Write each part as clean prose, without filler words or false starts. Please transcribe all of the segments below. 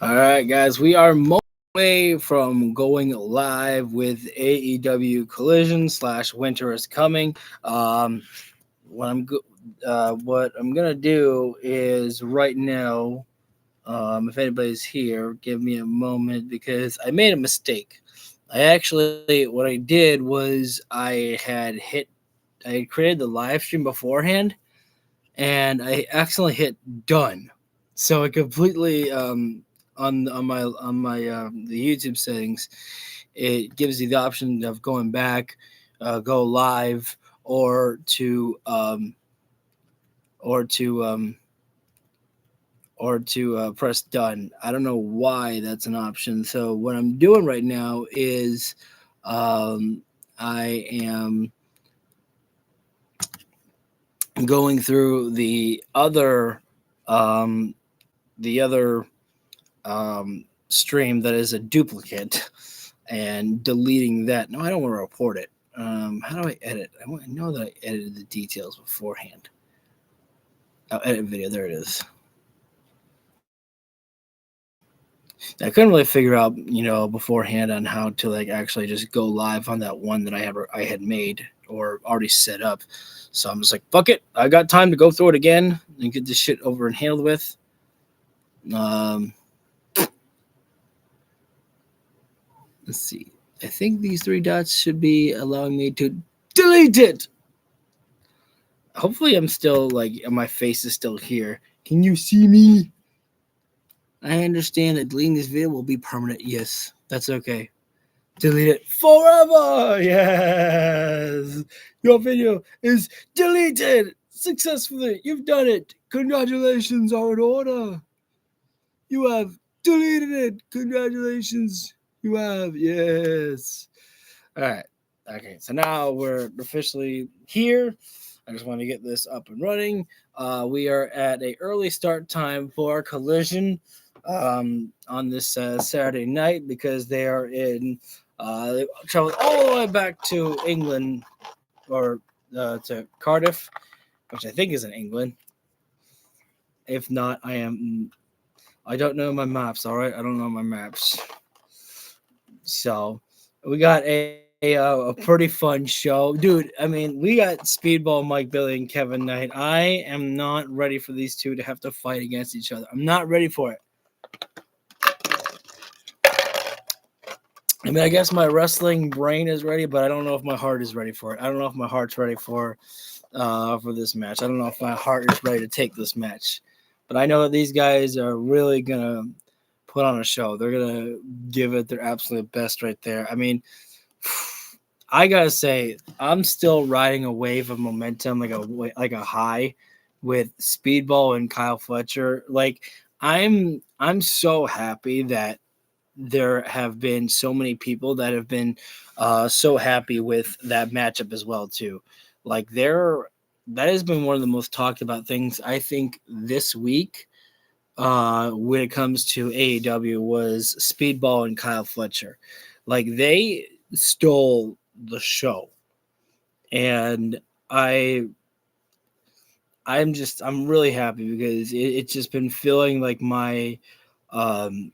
All right, guys, we are away from going live with AEW Collision / Winter is Coming. What I'm gonna do is right now. If anybody's here, give me a moment because I made a mistake. What I did was I had created the live stream beforehand, and I accidentally hit done. So it completely on my the YouTube settings, it gives you the option of going back, go live, or to or to um, press done. I don't know why that's an option. So what I'm doing right now is um, I am going through um, the other stream that is a duplicate and deleting that. No, I don't want to report it. How do I edit? I know that I edited the details beforehand. Oh, edit video. There it is. I couldn't really figure out, beforehand on how to actually just go live on that one that I had made or already set up. So I'm just like, fuck it. I got time to go through it again and get this shit over and handled with. Let's see. I think these three dots should be allowing me to delete it. Hopefully I'm still my face is still here. Can you see me? I understand that deleting this video will be permanent. Yes, that's okay. Delete it forever. Yes. Your video is deleted successfully. You've done it. Congratulations are in order. You have deleted it. Congratulations. You have. Yes. All right. Okay. So now we're officially here. I just want to get this up and running. We are at an early start time for Collision on this Saturday night because they are they traveled all the way back to England or to Cardiff, which I think is in England. If not, I don't know my maps. All right, I don't know my maps. So we got a pretty fun show, dude. I mean, we got Speedball, Mike Billy, and Kevin Knight. I am not ready for these two to have to fight against each other. I'm not ready for it. I mean, I guess my wrestling brain is ready, but I don't know if my heart is ready for it. I don't know if my heart's ready for this match. I don't know if my heart is ready to take this match. But I know that these guys are really gonna put on a show. They're gonna give it their absolute best right there. I mean, I gotta say, I'm still riding a wave of momentum, like a high, with Speedball and Kyle Fletcher. Like, I'm so happy that there have been so many people that have been so happy with that matchup as well too. Like, that has been one of the most talked about things I think this week when it comes to AEW was Speedball and Kyle Fletcher. Like, they stole the show, and I'm really happy because it's just been feeling like my um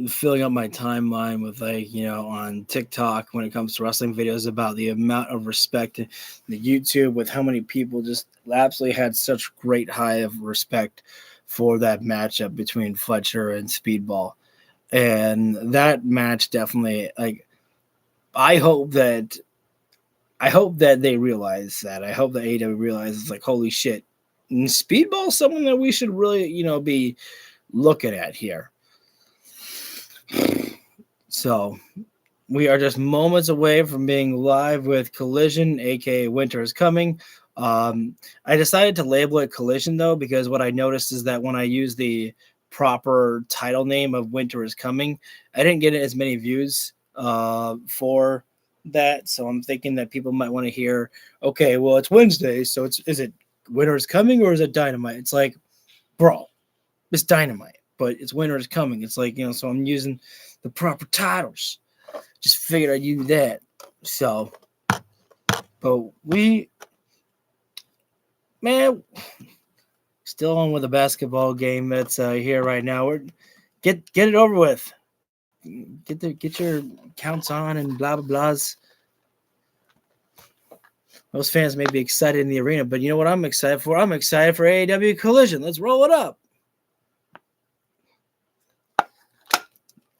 filling up my timeline with on TikTok when it comes to wrestling videos about the amount of respect in the YouTube with how many people just absolutely had such great high of respect for that matchup between Fletcher and Speedball. And that match definitely I hope that they realize that. I hope that AEW realizes holy shit. And Speedball is someone that we should really, be looking at here. So we are just moments away from being live with Collision, aka Winter is Coming. I decided to label it Collision though, because what I noticed is that when I use the proper title name of Winter is Coming, I didn't get as many views for that. So I'm thinking that people might want to hear, okay, well, it's Wednesday, so is it Winter is Coming or is it Dynamite? It's like, bro, it's Dynamite, but it's Winter is Coming. It's like, so I'm using the proper titles. Just figured I'd use that. So, but it's Still on with a basketball game that's here right now. We're get it over with. Get your counts on and blah blah blahs. Most fans may be excited in the arena, but you know what I'm excited for? I'm excited for AEW Collision. Let's roll it up.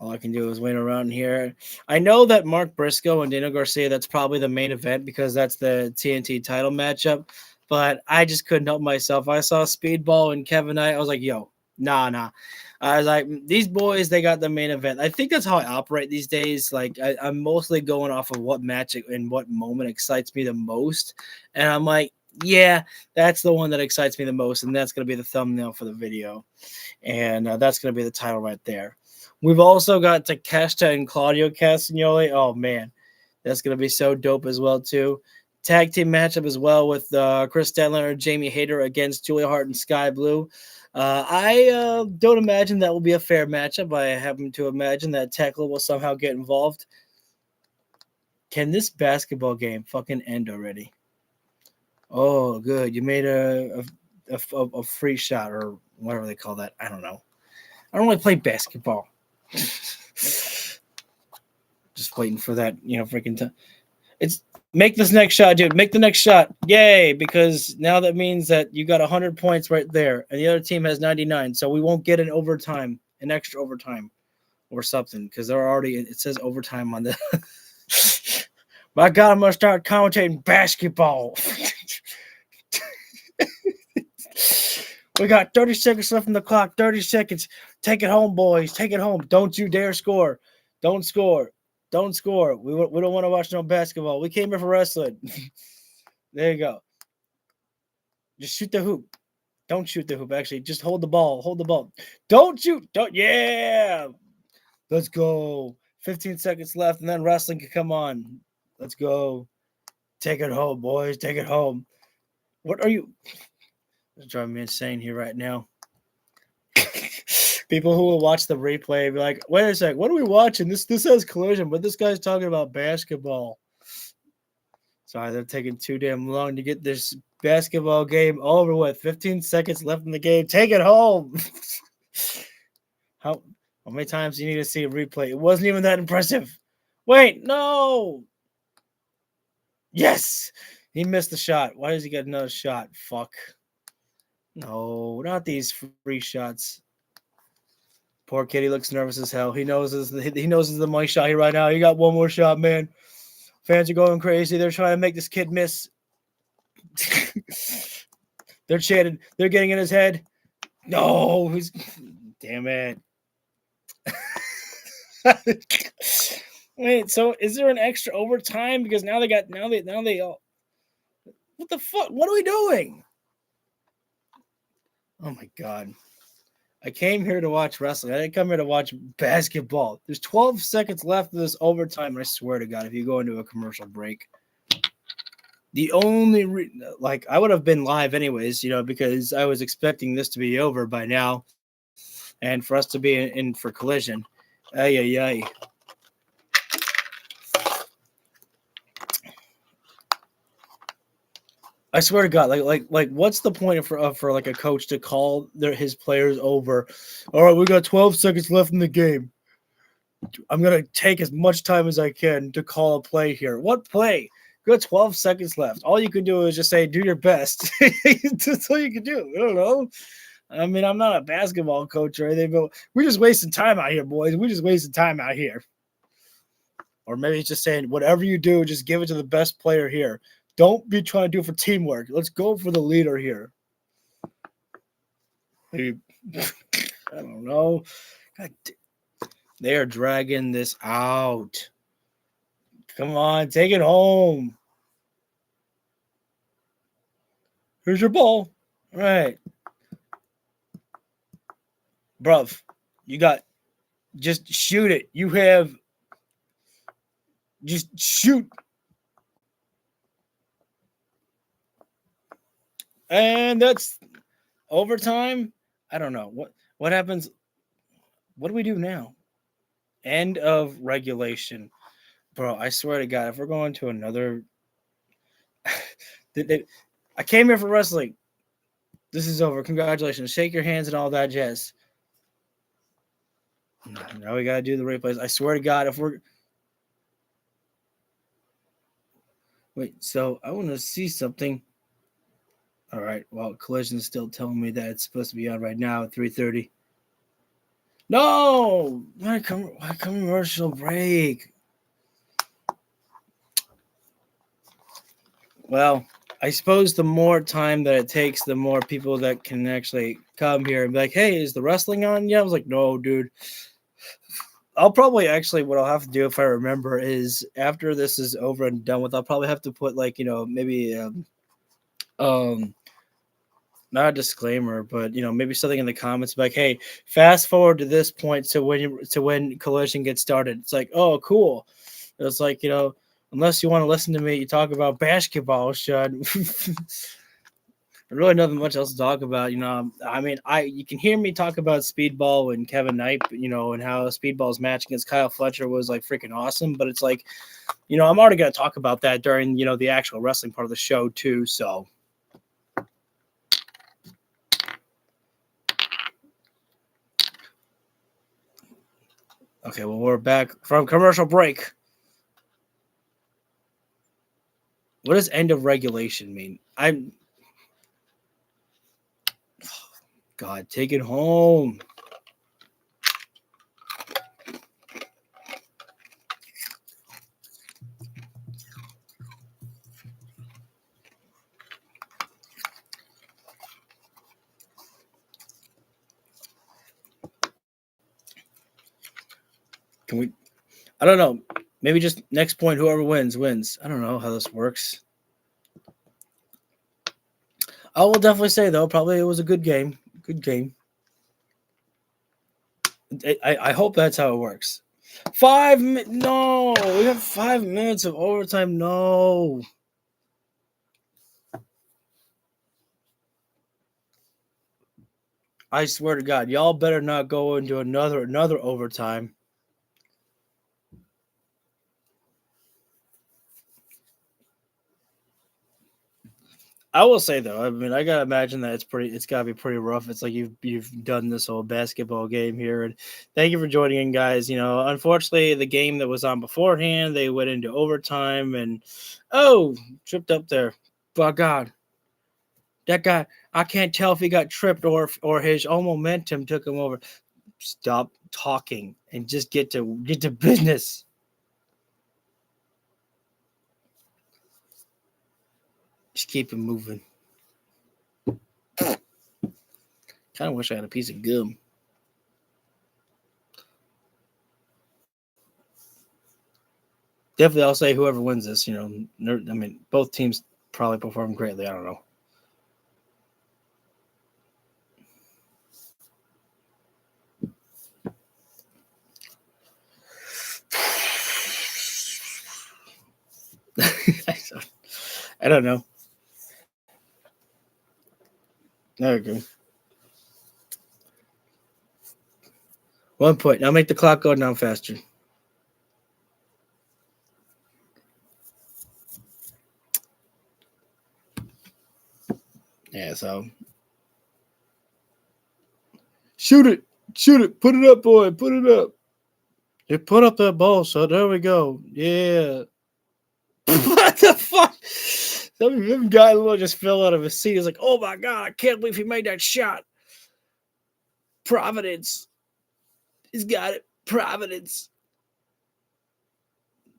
All I can do is wait around here. I know that Mark Briscoe and Daniel Garcia, that's probably the main event because that's the TNT title matchup. But I just couldn't help myself. I saw Speedball and Kevin Knight. I was like, yo, nah. I was like, these boys, they got the main event. I think that's how I operate these days. Like, I'm mostly going off of what match and what moment excites me the most. And I'm like, yeah, that's the one that excites me the most. And that's going to be the thumbnail for the video. And that's going to be the title right there. We've also got Takeshita and Claudio Castagnoli. Oh, man. That's going to be so dope as well, too. Tag team matchup as well with Chris Statlander and Jamie Hayter against Julia Hart and Sky Blue. I don't imagine that will be a fair matchup. I happen to imagine that Tekla will somehow get involved. Can this basketball game fucking end already? Oh, good. You made a free shot or whatever they call that. I don't know. I don't really play basketball. Just waiting for that, freaking time. It's make this next shot, dude. Make the next shot. Yay, because now that means that you got 100 points right there, and the other team has 99, so we won't get an extra overtime or something, because they're already, it says overtime on the my God, I'm going to start commentating basketball. We got 30 seconds left on the clock. 30 seconds. Take it home, boys. Take it home. Don't you dare score. Don't score. Don't score. We don't want to watch no basketball. We came here for wrestling. There you go. Just shoot the hoop. Don't shoot the hoop, actually. Just hold the ball. Hold the ball. Don't shoot. Don't. Yeah. Let's go. 15 seconds left, and then wrestling can come on. Let's go. Take it home, boys. Take it home. What are you? It's driving me insane here right now. People who will watch the replay be like, wait a sec, what are we watching? This says Collision, but this guy's talking about basketball. Sorry, they're taking too damn long to get this basketball game over with. 15 seconds left in the game. Take it home. How many times do you need to see a replay? It wasn't even that impressive. Wait, no. Yes. He missed the shot. Why does he get another shot? Fuck. No, not these free shots. Poor kid, he looks nervous as hell. He knows it's the money shot here right now. You got one more shot, man. Fans are going crazy. They're trying to make this kid miss. They're chanting. They're getting in his head. No, damn it. Wait, so is there an extra overtime? Because now they all. What the fuck? What are we doing? Oh my God. I came here to watch wrestling. I didn't come here to watch basketball. There's 12 seconds left of this overtime. I swear to God, if you go into a commercial break, the only I would have been live anyways, because I was expecting this to be over by now, and for us to be in for Collision. Ay. I swear to God, like, what's the point for like a coach to call his players over? All right, we got 12 seconds left in the game. I'm gonna take as much time as I can to call a play here. What play? You got 12 seconds left. All you can do is just say, "Do your best." That's all you can do. I don't know. I mean, I'm not a basketball coach or anything, but we're just wasting time out here, boys. We're just wasting time out here. Or maybe he's just saying, whatever you do, just give it to the best player here. Don't be trying to do it for teamwork. Let's go for the leader here. Maybe, I don't know. God, they are dragging this out. Come on, take it home. Here's your ball. All right. Bruv, just shoot it. You have, just shoot. And that's overtime. I don't know. What happens? What do we do now? End of regulation. Bro, I swear to God, if we're going to another... I came here for wrestling. This is over. Congratulations. Shake your hands and all that jazz. Now we gotta do the replays. I swear to God, if we're wait, so I want to see something. All right. Well, Collision's still telling me that it's supposed to be on right now at 3:30. No, why commercial break? Well, I suppose the more time that it takes, the more people that can actually come here and be like, "Hey, is the wrestling on?" Yeah, I was like, "No, dude." I'll probably actually what I'll have to do if I remember is after this is over and done with, I'll probably have to put like maybe um not a disclaimer, but maybe something in the comments like, "Hey, fast forward to this point to when Collision gets started." It's like, "Oh, cool." It's like unless you want to listen to me talk about basketball, Shud. Really nothing much else to talk about. I mean, you can hear me talk about Speedball and Kevin Knight, and how Speedball's match against Kyle Fletcher was like freaking awesome. But it's like, I'm already going to talk about that during, the actual wrestling part of the show too. So, okay, well, we're back from commercial break. What does end of regulation mean? God, take it home. Can we? I don't know. Maybe just next point, whoever wins. I don't know how this works. I will definitely say though, probably it was a good game. Good game. I hope that's how it works. No, we have 5 minutes of overtime. No. I swear to God, y'all better not go into another overtime. I will say though, I mean, I gotta imagine that it's gotta be pretty rough. It's like you've done this whole basketball game here, and thank you for joining in, guys. Unfortunately, the game that was on beforehand, they went into overtime, and tripped up there. By God, that guy, I can't tell if he got tripped or his own momentum took him over. Stop talking and just get to business. Just keep it moving. Kind of wish I had a piece of gum. Definitely, I'll say whoever wins this, I mean, both teams probably perform greatly. I don't know. I don't know. There we go. 1 point. Now make the clock go down faster. Yeah, so shoot it, put it up, boy, put it up. You put up that ball, so there we go. Yeah. What the fuck? Some guy just fell out of his seat. He's like, "Oh my God, I can't believe he made that shot." Providence. He's got it. Providence.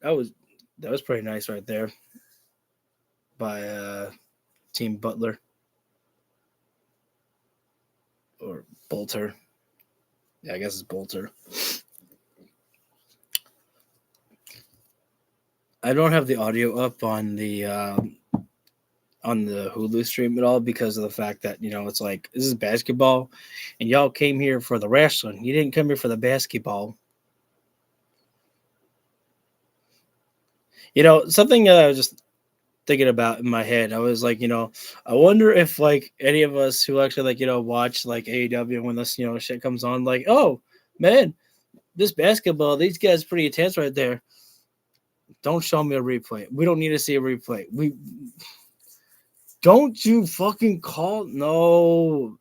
That was pretty nice right there by Team Butler or Bolter. Yeah, I guess it's Bolter. I don't have the audio up on the Hulu stream at all because of the fact that it's like this is basketball, and y'all came here for the wrestling. You didn't come here for the basketball. Something that I was just thinking about in my head. I was like, I wonder if like any of us who actually like watch like AEW when this shit comes on, like, oh man, this basketball, these guys pretty intense right there. Don't show me a replay. We don't need to see a replay. Don't you fucking call? No.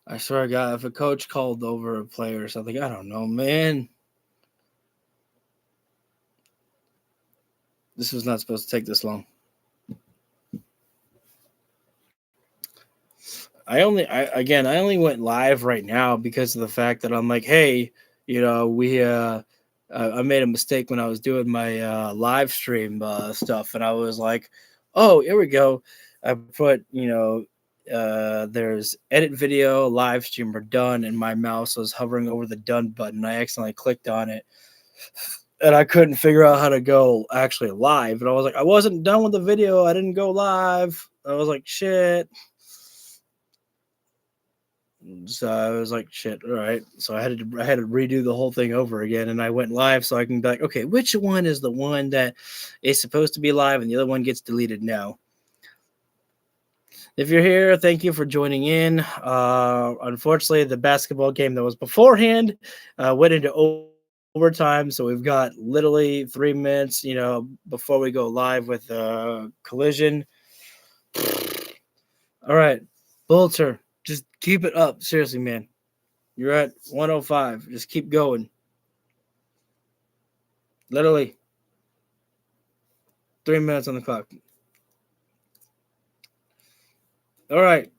I swear to God, if a coach called over a player or something, I don't know, man. This was not supposed to take this long. I only went live right now because of the fact that I'm like, hey, I made a mistake when I was doing my live stream stuff, and I was like, oh, here we go. I put, there's edit video, live stream, or done, and my mouse was hovering over the done button. I accidentally clicked on it, and I couldn't figure out how to go actually live. And I was like, I wasn't done with the video. I didn't go live. I was like, shit. So I was like, shit, all right. So I had to redo the whole thing over again, and I went live so I can be like, okay, which one is the one that is supposed to be live and the other one gets deleted now? If you're here, thank you for joining in. Unfortunately, the basketball game that was beforehand went into overtime, so we've got literally 3 minutes, before we go live with Collision. All right, Bolter, just keep it up. Seriously, man. You're at 105. Just keep going. Literally 3 minutes on the clock. All right.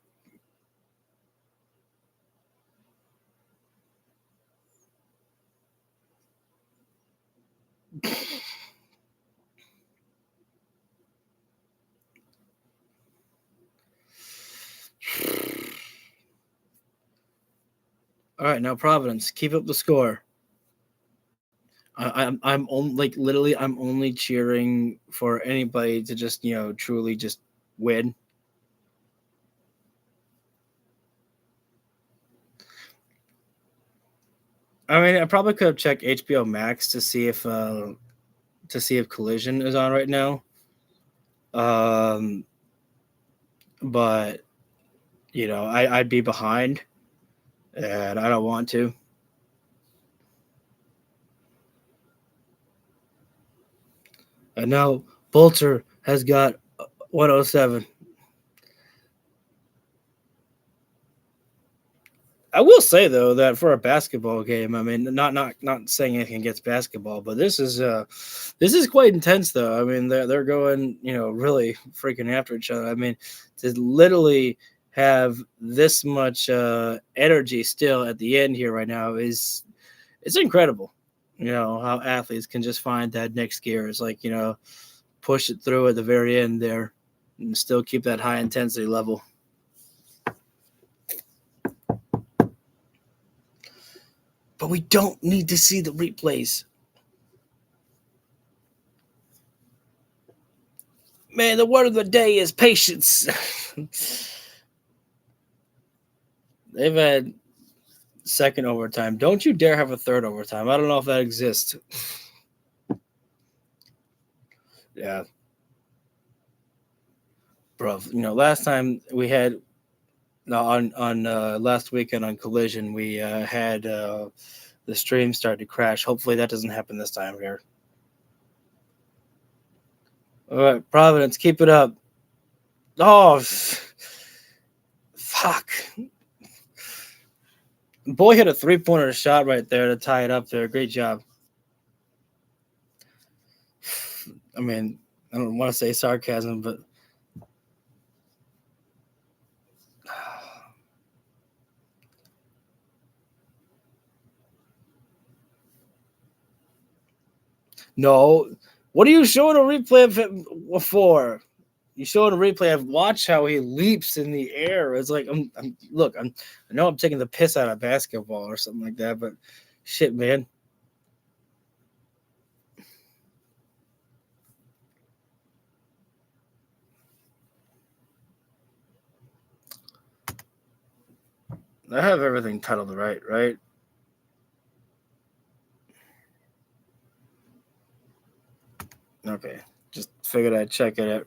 All right, now Providence, keep up the score. I'm only like literally I'm only cheering for anybody to just truly just win. I mean, I probably could have checked HBO Max to see if Collision is on right now. But I'd be behind, and I don't want to. And now Bolter has got 107. I will say though that for a basketball game, I mean, not saying anything against basketball, but this is quite intense though. I mean, they're going, really freaking after each other. I mean, to literally have this much energy still at the end here right now it's incredible. How athletes can just find that next gear. It's like push it through at the very end there, and still keep that high intensity level. But we don't need to see the replays. Man, the word of the day is patience. They've had second overtime. Don't you dare have a third overtime. I don't know if that exists. Yeah. Bro, last time we had on last weekend on Collision, we had the stream start to crash. Hopefully that doesn't happen this time here. All right, Providence, keep it up. Oh, fuck. Boy hit a 3-pointer shot right there to tie it up there. Great job. I mean, I don't want to say sarcasm, but no. What are you showing a replay of it for? You showing a replay of watch how he leaps in the air. It's like I know I'm taking the piss out of basketball or something like that, but shit, man. I have everything titled right? Okay. Just figured I'd check it out,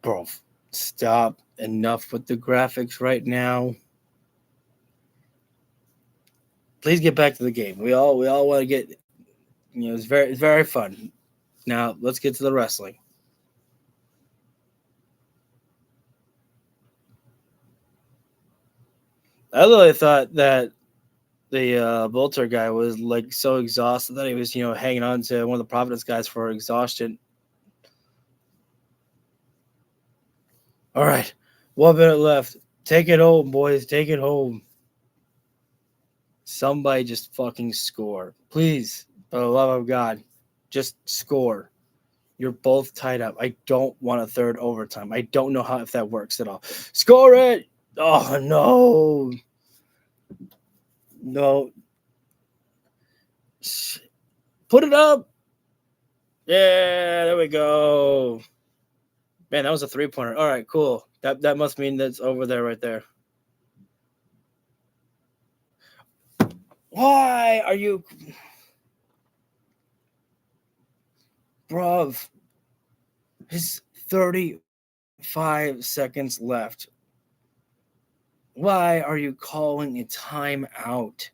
Bro, stop. Enough with the graphics right now. Please get back to the game. We all want to get. It's very fun. Now let's get to the wrestling. I literally thought that the Bolter guy was like so exhausted that he was, hanging on to one of the Providence guys for exhaustion. All right, 1 minute left. Take it home, boys. Take it home. Somebody just fucking score. Please, for the love of God, just score. You're both tied up. I don't want a third overtime. I don't know if that works at all. Score it! Oh, no. No. Put it up. Yeah, there we go. Man, that was a 3-pointer. All right, cool. That must mean that's over there right there. Why are you... Bruv. His 35 seconds left. Why are you calling a timeout?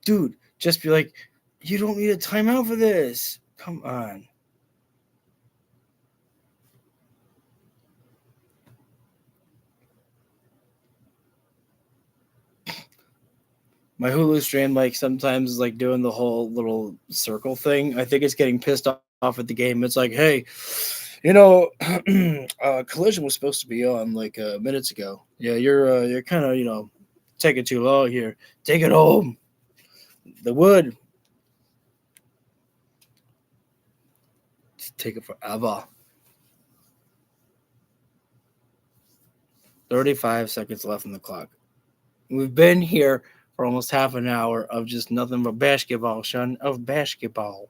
Dude, just be like, you don't need a timeout for this. Come on. My Hulu stream, sometimes is doing the whole little circle thing. I think it's getting pissed off at the game. It's like, hey, Collision was supposed to be on minutes ago. Yeah, you're kind of taking too long here. Take it home. The wood. Take it forever. 35 seconds left on the clock. We've been here for almost half an hour of just nothing but basketball, son. Of basketball.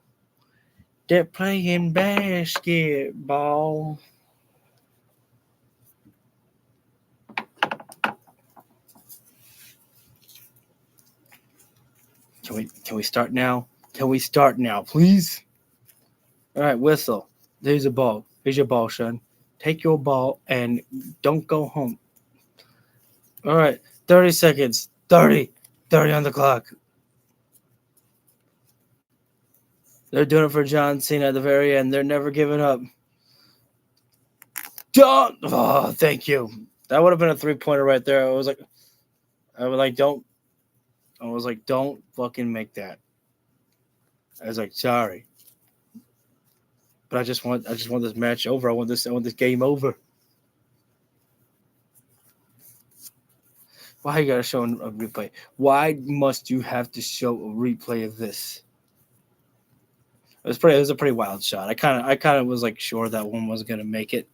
They're playing basketball. Can we start now? Can we start now, please? All right, whistle. There's a ball. Here's your ball, son. Take your ball and don't go home. All right, 30 seconds. 30 on the clock. They're doing it for John Cena at the very end. They're never giving up. Don't. Oh, thank you. That would have been a 3-pointer right there. Don't fucking make that. I was like, sorry. But I just want this match over. I want this game over. Why you gotta show a replay? Why must you have to show a replay of this? It was a pretty wild shot. I kind of was sure that one was gonna make it.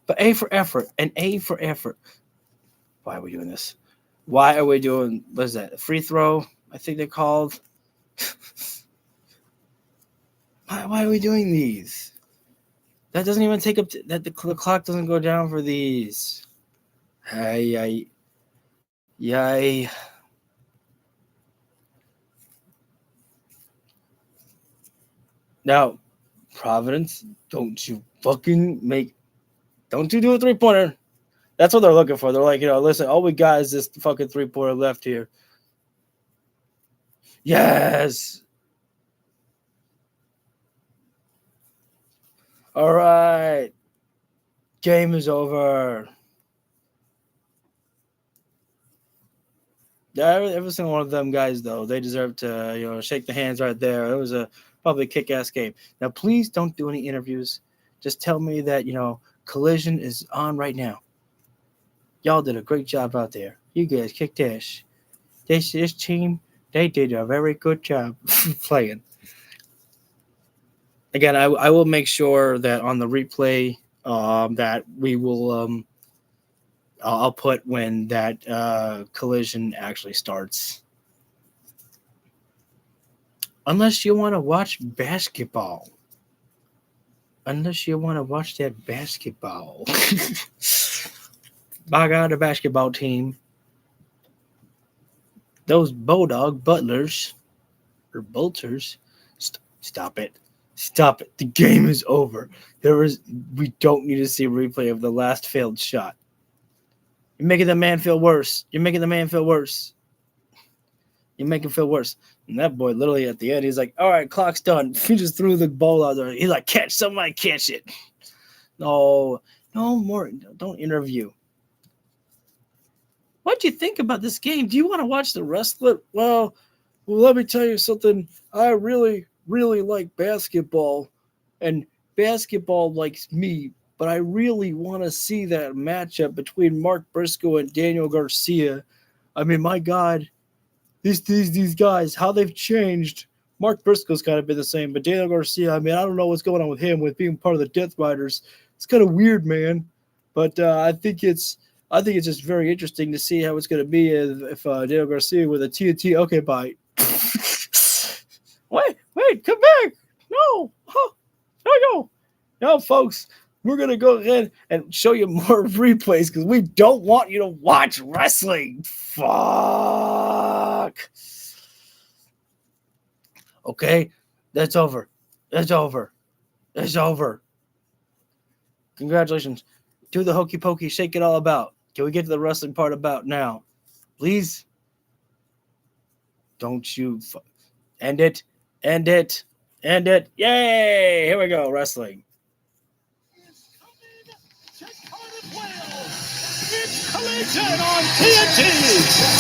But A for effort and A for effort. Why are we doing this? Why are we doing, what is that, a free throw? I think they're called. Why are we doing these? That doesn't even take up, the clock doesn't go down for these. Yay. Now, Providence, don't you do a 3-pointer. That's what they're looking for. They're like, listen, all we got is this fucking 3-pointer left here. Yes. All right. Game is over. Yeah, every single one of them guys, though, they deserve to, shake the hands right there. It was probably a kick-ass game. Now, please don't do any interviews. Just tell me that, Collision is on right now. Y'all did a great job out there. You guys kicked ass. This team, they did a very good job playing. Again, I will make sure that on the replay that we will I'll put when that collision actually starts. Unless you want to watch basketball. Unless you want to watch that basketball. I got a basketball team. Those Bulldog Butlers or Bolters. Stop it. Stop it. The game is over. We don't need to see a replay of the last failed shot. You're making the man feel worse. You're making the man feel worse. You make him feel worse. And that boy, literally at the end, he's like, all right, clock's done. He just threw the ball out there. He's like, catch, somebody catch it. No more. Don't interview. What'd you think about this game? Do you want to watch the rest of it? Well, let me tell you something. I really, really like basketball. And basketball likes me. But I really want to see that matchup between Mark Briscoe and Daniel Garcia. I mean, my God. These guys, how they've changed. Mark Briscoe's kind of been the same, but Daniel Garcia, I mean, I don't know what's going on with him with being part of the Death Riders. It's kind of weird, man. But I think it's just very interesting to see how it's going to be if Daniel Garcia with a TNT. Okay, bye. wait, come back. No, no, folks. We're going to go ahead and show you more replays because we don't want you to watch wrestling. Fuck. Okay, that's over. Congratulations. Do the hokey pokey, shake it all about. Can we get to the wrestling part about now? Please? Don't you end it. Yay! Here we go, wrestling. It's Collison on TNT.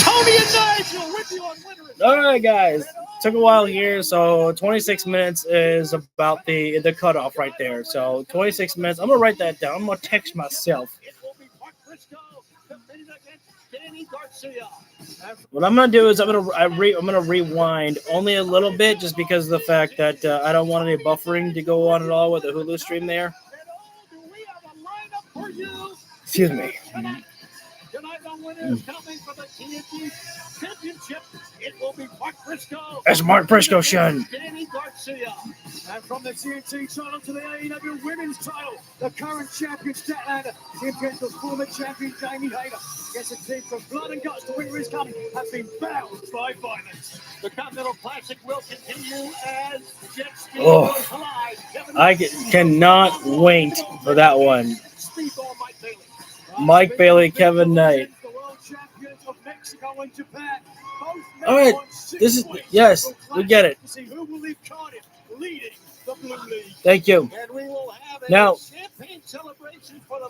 Tony and Nigel with you on Winter. All right, guys. Took a while here, so 26 minutes is about the cutoff right there. So 26 minutes. I'm gonna write that down. I'm gonna text myself. What I'm gonna do is I'm gonna rewind only a little bit, just because of the fact that I don't want any buffering to go on at all with the Hulu stream there. Excuse me. Tonight the winner is coming for the TNT Championship. It will be Mark Briscoe. That's Mark Briscoe, Sean. Danny Garcia. And from the TNT title to the AEW Women's title, the current champion Statlander against the former champion Jamie Hayter. Against a team from blood and guts. The winner is coming. Has been bound by violence. The Continental Classic will continue as JetSpeed goes live. I cannot wait for that one. Speedball Mike Bailey, Kevin Knight. All right, this is yes, we get it. Thank you. Now,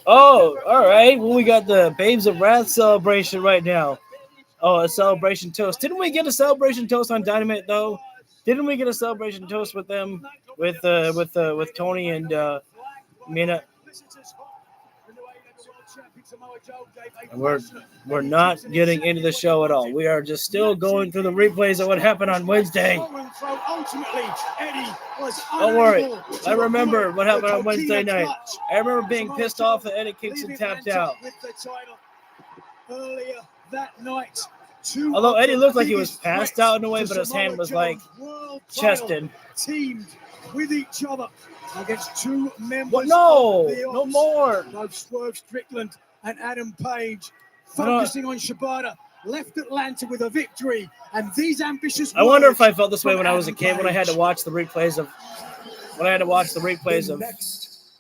all right. Well, we got the Babes of Wrath celebration right now. Oh, a celebration toast. Didn't we get a celebration toast on Dynamite though? Didn't we get a celebration toast with them, with Tony and Mina? And we're not getting into the show at all. We are just still going through the replays of what happened on Wednesday. Don't worry. I remember what happened on Wednesday night. I remember being pissed off that Eddie Kingston tapped out. Earlier that night, although Eddie looked like he was passed out in a way, but his hand was like chested. Teamed with each other against two members. No more. Both Swerve Strickland and Adam Page focusing on Shibata. Left Atlanta with a victory, and these ambitious. I wonder if I felt this way when I was a kid, when I had to watch the replays of,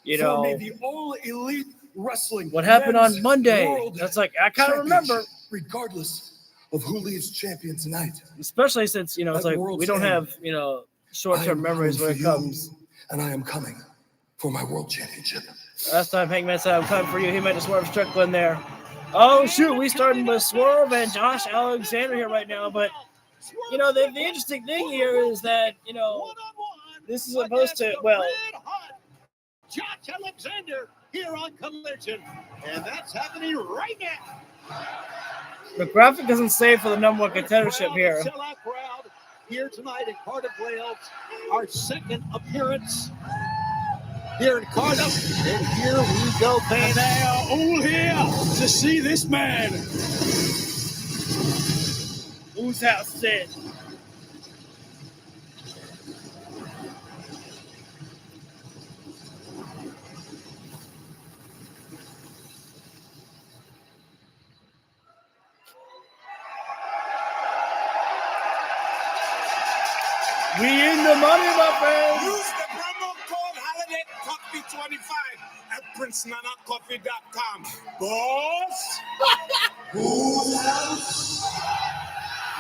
you know, the All Elite Wrestling. What happened on Monday? That's like I kind of remember, regardless of who leaves champion tonight. Especially since it's like we don't have short-term memories when it comes. And I am coming for my world championship. Last time Hangman said I'm coming for you, he meant to Swerve Strickland there. Oh shoot, we starting with Swerve and Josh Alexander here right now, but the interesting thing here is that this is supposed to Josh Alexander here on Collision, and that's happening right now. The graphic doesn't save for the number one contendership here. Sellout crowd here tonight in Cardiff, Wales. Our second appearance here in Cardiff. And here we go, fans. They are all here to see this man. Who's house said? We in the money, my friend. Use the promo code Holiday Coffee 25 and PrinceNanaCoffee.com. Boss!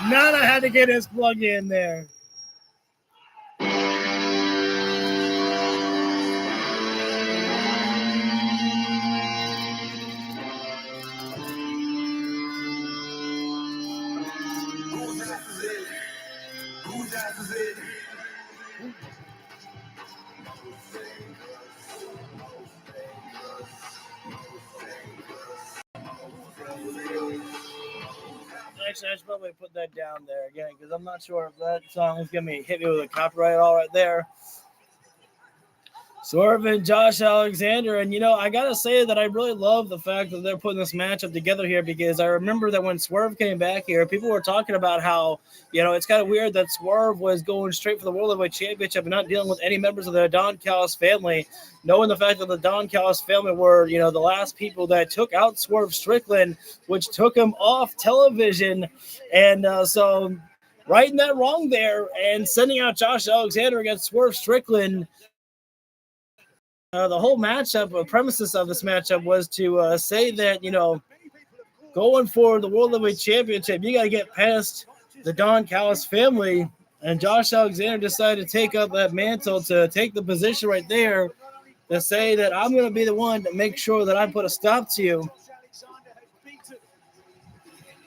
Nana had to get his plug in there. Actually, I should probably put that down there again because I'm not sure if that song is going to hit me with a copyright all right there. Swerve and Josh Alexander. And, I got to say that I really love the fact that they're putting this matchup together here because I remember that when Swerve came back here, people were talking about how, it's kind of weird that Swerve was going straight for the World Heavyweight Championship and not dealing with any members of the Don Callis family, knowing the fact that the Don Callis family were, the last people that took out Swerve Strickland, which took him off television. And so righting that wrong there and sending out Josh Alexander against Swerve Strickland. The whole matchup, premises of this matchup was to say that, going for the World Heavyweight Championship, you got to get past the Don Callis family. And Josh Alexander decided to take up that mantle to take the position right there to say that I'm going to be the one to make sure that I put a stop to you.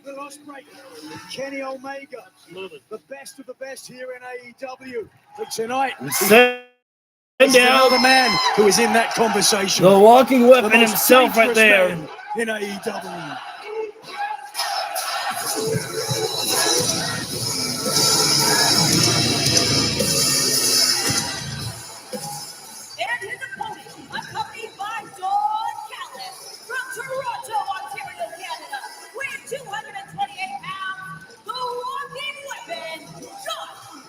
The Lost Breaker, Kenny Omega, the best of the best here in AEW. But tonight, down the man who is in that conversation. The walking weapon himself right there. In AEW. And his opponent, accompanied by Don Callis from Toronto, Ontario, Canada, weighing 228 pounds, the walking weapon, Josh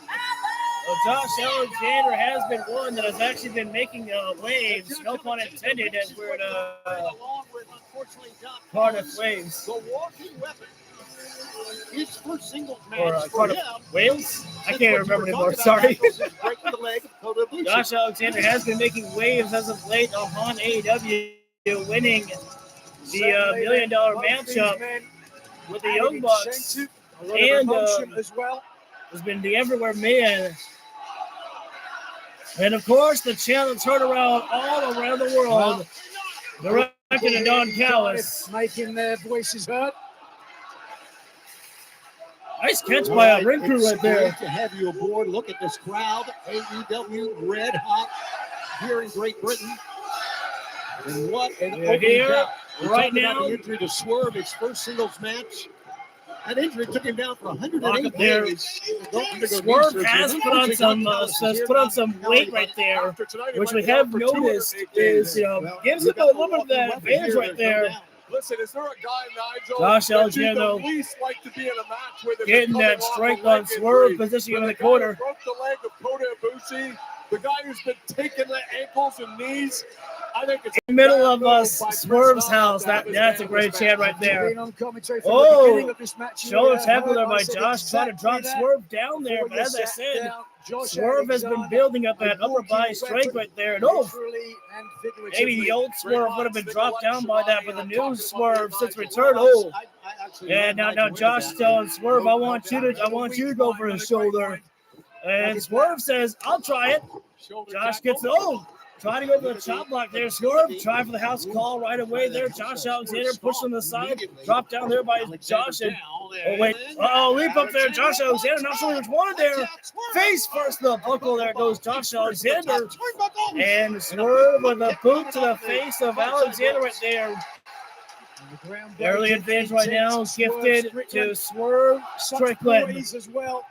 Alexander. Well, Josh Alexander has been one that has actually been making waves, no pun intended, as we're part of waves. The walking weapon. His first singles match Or for him. Wales? I can't remember anymore, sorry. Josh Alexander has been making waves as of late upon AEW, winning the $1 million matchup with the Young Bucks. And as well. has been the everywhere man. And of course, the challenge heard around all around the world. Directed to Don Callis. Making their voices heard. Nice catch by a ring crew right there. Great to have you aboard. Look at this crowd. AEW red hot here in Great Britain. And what an opening bout. Right now. The injury to Swerve, his first singles match. That injury took him down for 108 days. Swerve has put on some weight right there, which we have noticed is, gives him a little bit of that advantage right there. Listen, is there a guy, Nigel, Josh that Alexander you'd least like to be in a match with him? getting that strength on Swerve, position in the corner. Broke the leg of Kota Ibushi, the guy who's been taking the ankles and knees. I think it's in the middle of Swerve's house. That's a great chant right there. Oh, shoulder tackle there by Josh, trying to drop Swerve down there. But as I said, Swerve has been building up that upper body strength right there. And maybe the old Swerve would have been dropped down by that, but the new Swerve since return. Yeah, now Josh is telling Swerve, I want you to go for his shoulder. And Swerve says, I'll try it. Josh gets trying to go for the chop block there. Swerve, try for the house call right away there. Josh Alexander pushed on the side. Dropped down there by Josh. And, leap up there. Josh Alexander, not sure which one there. Face first, the buckle. There goes Josh Alexander. And Swerve with a boot to the face of Alexander right there. Early advantage right now, gifted to Swerve Strickland. As well.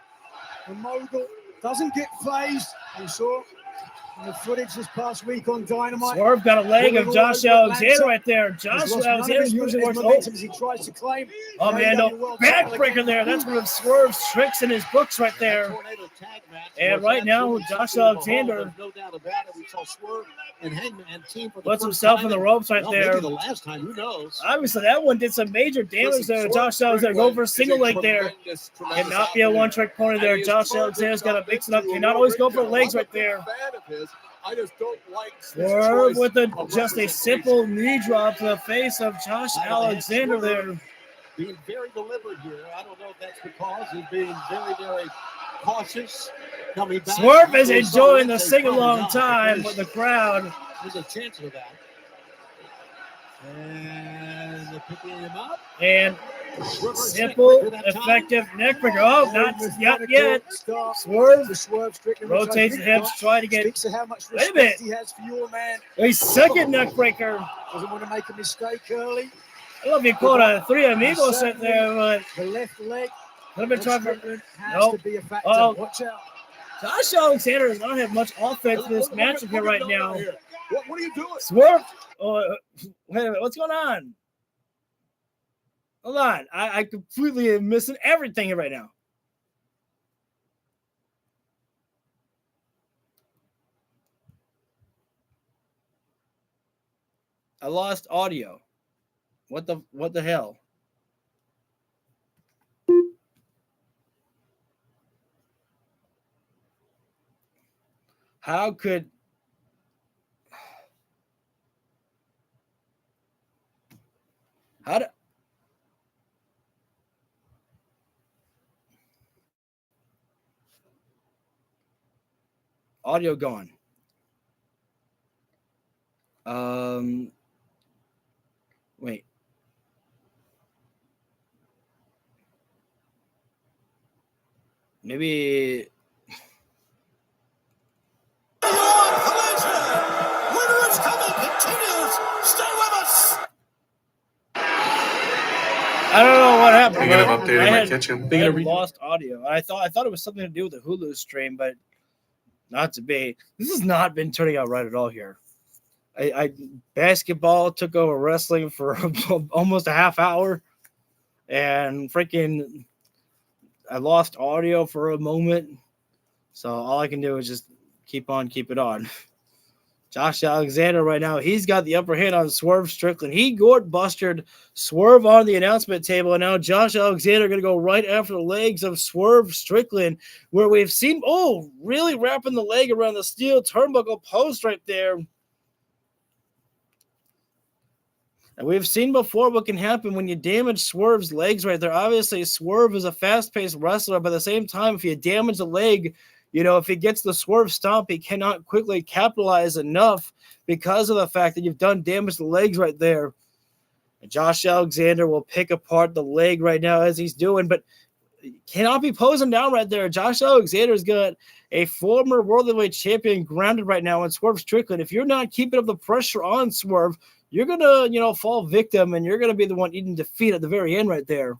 The mogul doesn't get phased. You saw the footage this past week on Dynamite. Swerve got a leg of Josh Alexander right there. Josh Alexander usually works. As he tries to claim. Oh man, no backbreaker there. That's one of Swerve's tricks in his books right there. And right now, Josh Alexander puts himself in the ropes right there. The last time, who knows? Obviously, that one did some major damage there. Josh Alexander go for a single leg there. Cannot be a one-trick pony there. Josh Alexander's got to mix it up. Cannot always go for legs right there. I just don't like Swerve with just a representation. simple knee drop to the face of Josh Alexander there. Being very deliberate here. I don't know if that's because he's being very, very cautious. Coming back. Swerve is enjoying the sing-along time with the crowd. There's a chance of that. And they're picking him up. And simple, effective neckbreaker. Oh, not yet. Swerve rotates the hips, try to get. Wait a minute. He has for your man. A second neckbreaker. Doesn't want to make a mistake early. I don't know if you called a three amigos right there, but The left leg could have been trying has Nope. to be a factor. Oh. Watch out. Josh Alexander does not have much offense in this matchup here right now. What are you doing? Swerve. Oh, wait a minute. What's going on? Hold on. I completely am missing everything here right now. I lost audio. What the hell? How could audio gone? Wait. Maybe I don't know what happened. Thinking of updating I my had kitchen. lost audio. I thought it was something to do with the Hulu stream, but not to be. This has not been turning out right at all here. I basketball took over wrestling for almost a half hour, and freaking I lost audio for a moment. So all I can do is just keep it on. Josh Alexander right now, he's got the upper hand on Swerve Strickland. He gourd-busted Swerve on the announcement table, and now Josh Alexander going to go right after the legs of Swerve Strickland, where we've seen, really wrapping the leg around the steel turnbuckle post right there. And we've seen before what can happen when you damage Swerve's legs right there. Obviously, Swerve is a fast-paced wrestler, but at the same time, if you damage the leg, if he gets the Swerve stomp, he cannot quickly capitalize enough because of the fact that you've done damage to the legs right there. And Josh Alexander will pick apart the leg right now as he's doing, but cannot be posing down right there. Josh Alexander's got a former World Heavyweight Champion grounded right now in Swerve Strickland. If you're not keeping up the pressure on Swerve, you're going to, fall victim, and you're going to be the one eating defeat at the very end right there.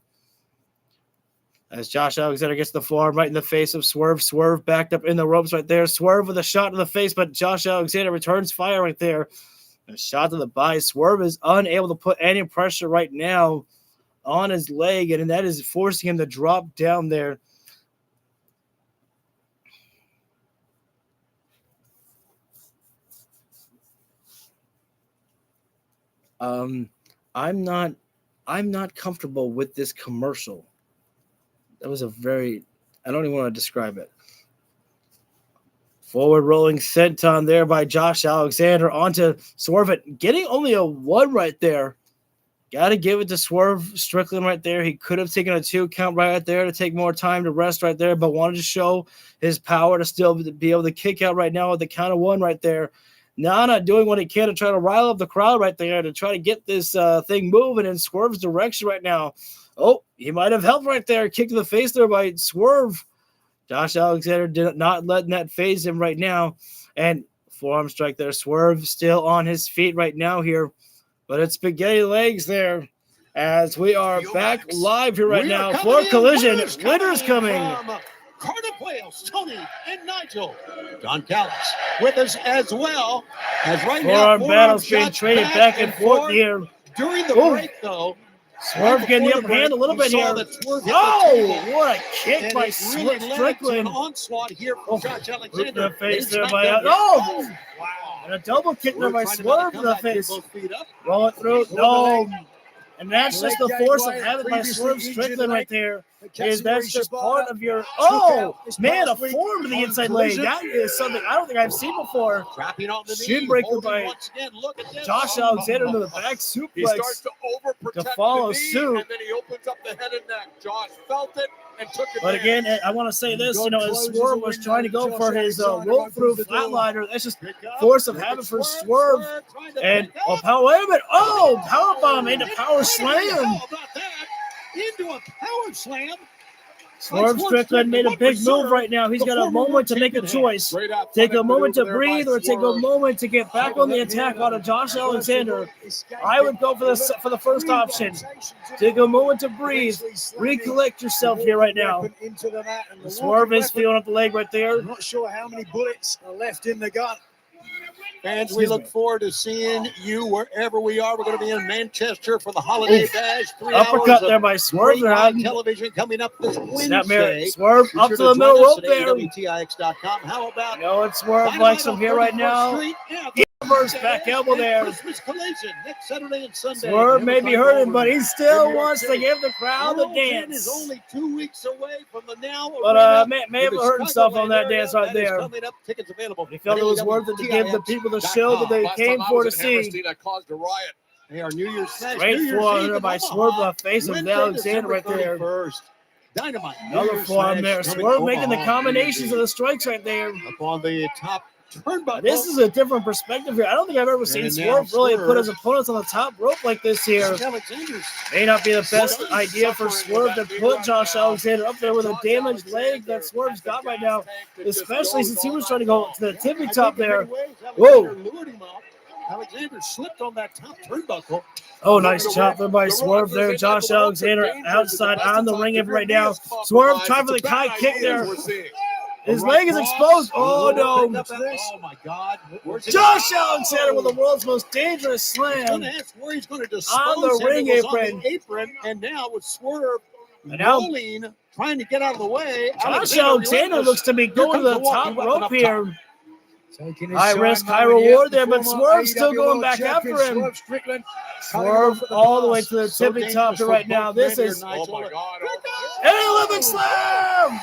As Josh Alexander gets the forearm right in the face of Swerve. Swerve backed up in the ropes right there. Swerve with a shot to the face, but Josh Alexander returns fire right there. A shot to the body. Swerve is unable to put any pressure right now on his leg, and that is forcing him to drop down there. I'm not comfortable with this commercial. That was I don't even want to describe it. Forward rolling senton there by Josh Alexander onto Swerve. Getting only a 1 right there. Got to give it to Swerve Strickland right there. He could have taken a 2 count right there to take more time to rest right there, but wanted to show his power to still be able to kick out right now with the count of 1 right there. Nana doing what he can to try to rile up the crowd right there to try to get this thing moving in Swerve's direction right now. Oh, he might have helped right there. Kick to the face there by Swerve. Josh Alexander did not let that phase him right now. And forearm strike there. Swerve still on his feet right now here. But it's spaghetti legs there as we are back live here right now for Collision. Winners coming. Cardiff, Wales, Tony and Nigel. Don Callis with us as well. As right now, forearm battles being traded back and forth here. During the break, though, Swerve getting the upper hand a little bit here. What a kick by Swerve Strickland. Onslaught here from Josh Alexander. The face there by wow. And a double kick there by Swerve to the face. Roll it through. No. And that's just the force of habit by Swerve Strickland right there. That's just part of your. Oh, man, a form to the inside leg. That is something I don't think I've seen before. Shin breaker by Josh Alexander to the back suplex. He starts to overprotect to follow the knee, suit. and then he opens up the head and neck. Josh felt it and took it. But again, I want to say this, as Swerve was trying to go for his roll-through flatliner, that's just force of habit for Swerve. And, wait a minute. Oh, powerbomb into power slam. Into a power slam. Swerve Strickland made a big move right now. He's got a moment to make a choice. Take a moment to breathe or take a moment to get back on the attack out of Josh Alexander. I would go for the first option. Take a moment to breathe. Recollect yourself here right now. Swerve is feeling up the leg right there. I'm not sure how many bullets are left in the gun. Fans, we look forward to seeing you wherever we are. We're going to be in Manchester for the Holiday Bash. 3 Uppercut hours there by Swerve. television coming up this Wednesday. Swerve up to the middle rope there. WTIX.com. How about it's Swerve likes him here right now. First back elbow there. Christmas Collison next Saturday and Sunday. Swerve may be hurting, but he still wants to give the crowd a dance. Is only 2 weeks away from the now. But may have hurt himself on that dance right there. Tickets available. He felt it was worth it to give the people the show that they came for to see. That caused a riot. They are New Year's Straight 400 by Swerve, the face of Alexander right there. Dynamite. Another forearm there. Swerve making the combinations of the strikes right there. Up on the top turnbuckle. This is a different perspective here. I don't think I've ever seen Swerve really put his opponents on the top rope like this here. May not be the best idea for Swerve to put Josh Alexander up there with a damaged leg that Swerve's got right now, especially since he was trying to go to the tippy top there. Whoa. Alexander slipped on that top turnbuckle. Oh, nice chop there by Swerve there. Josh Alexander outside on the ring right now. Swerve trying for the high kick there. His leg is exposed. Oh, no. Oh, my God. Josh Alexander with the world's most dangerous slam where he's going to on the ring apron. And now with Swerve rolling, trying to get out of the way. Josh Alexander looks to be going to the top rope here. High risk, high reward there, but Swerve's still going back after him. Swerve all the way to the tippy top right now. This is an Olympic slam!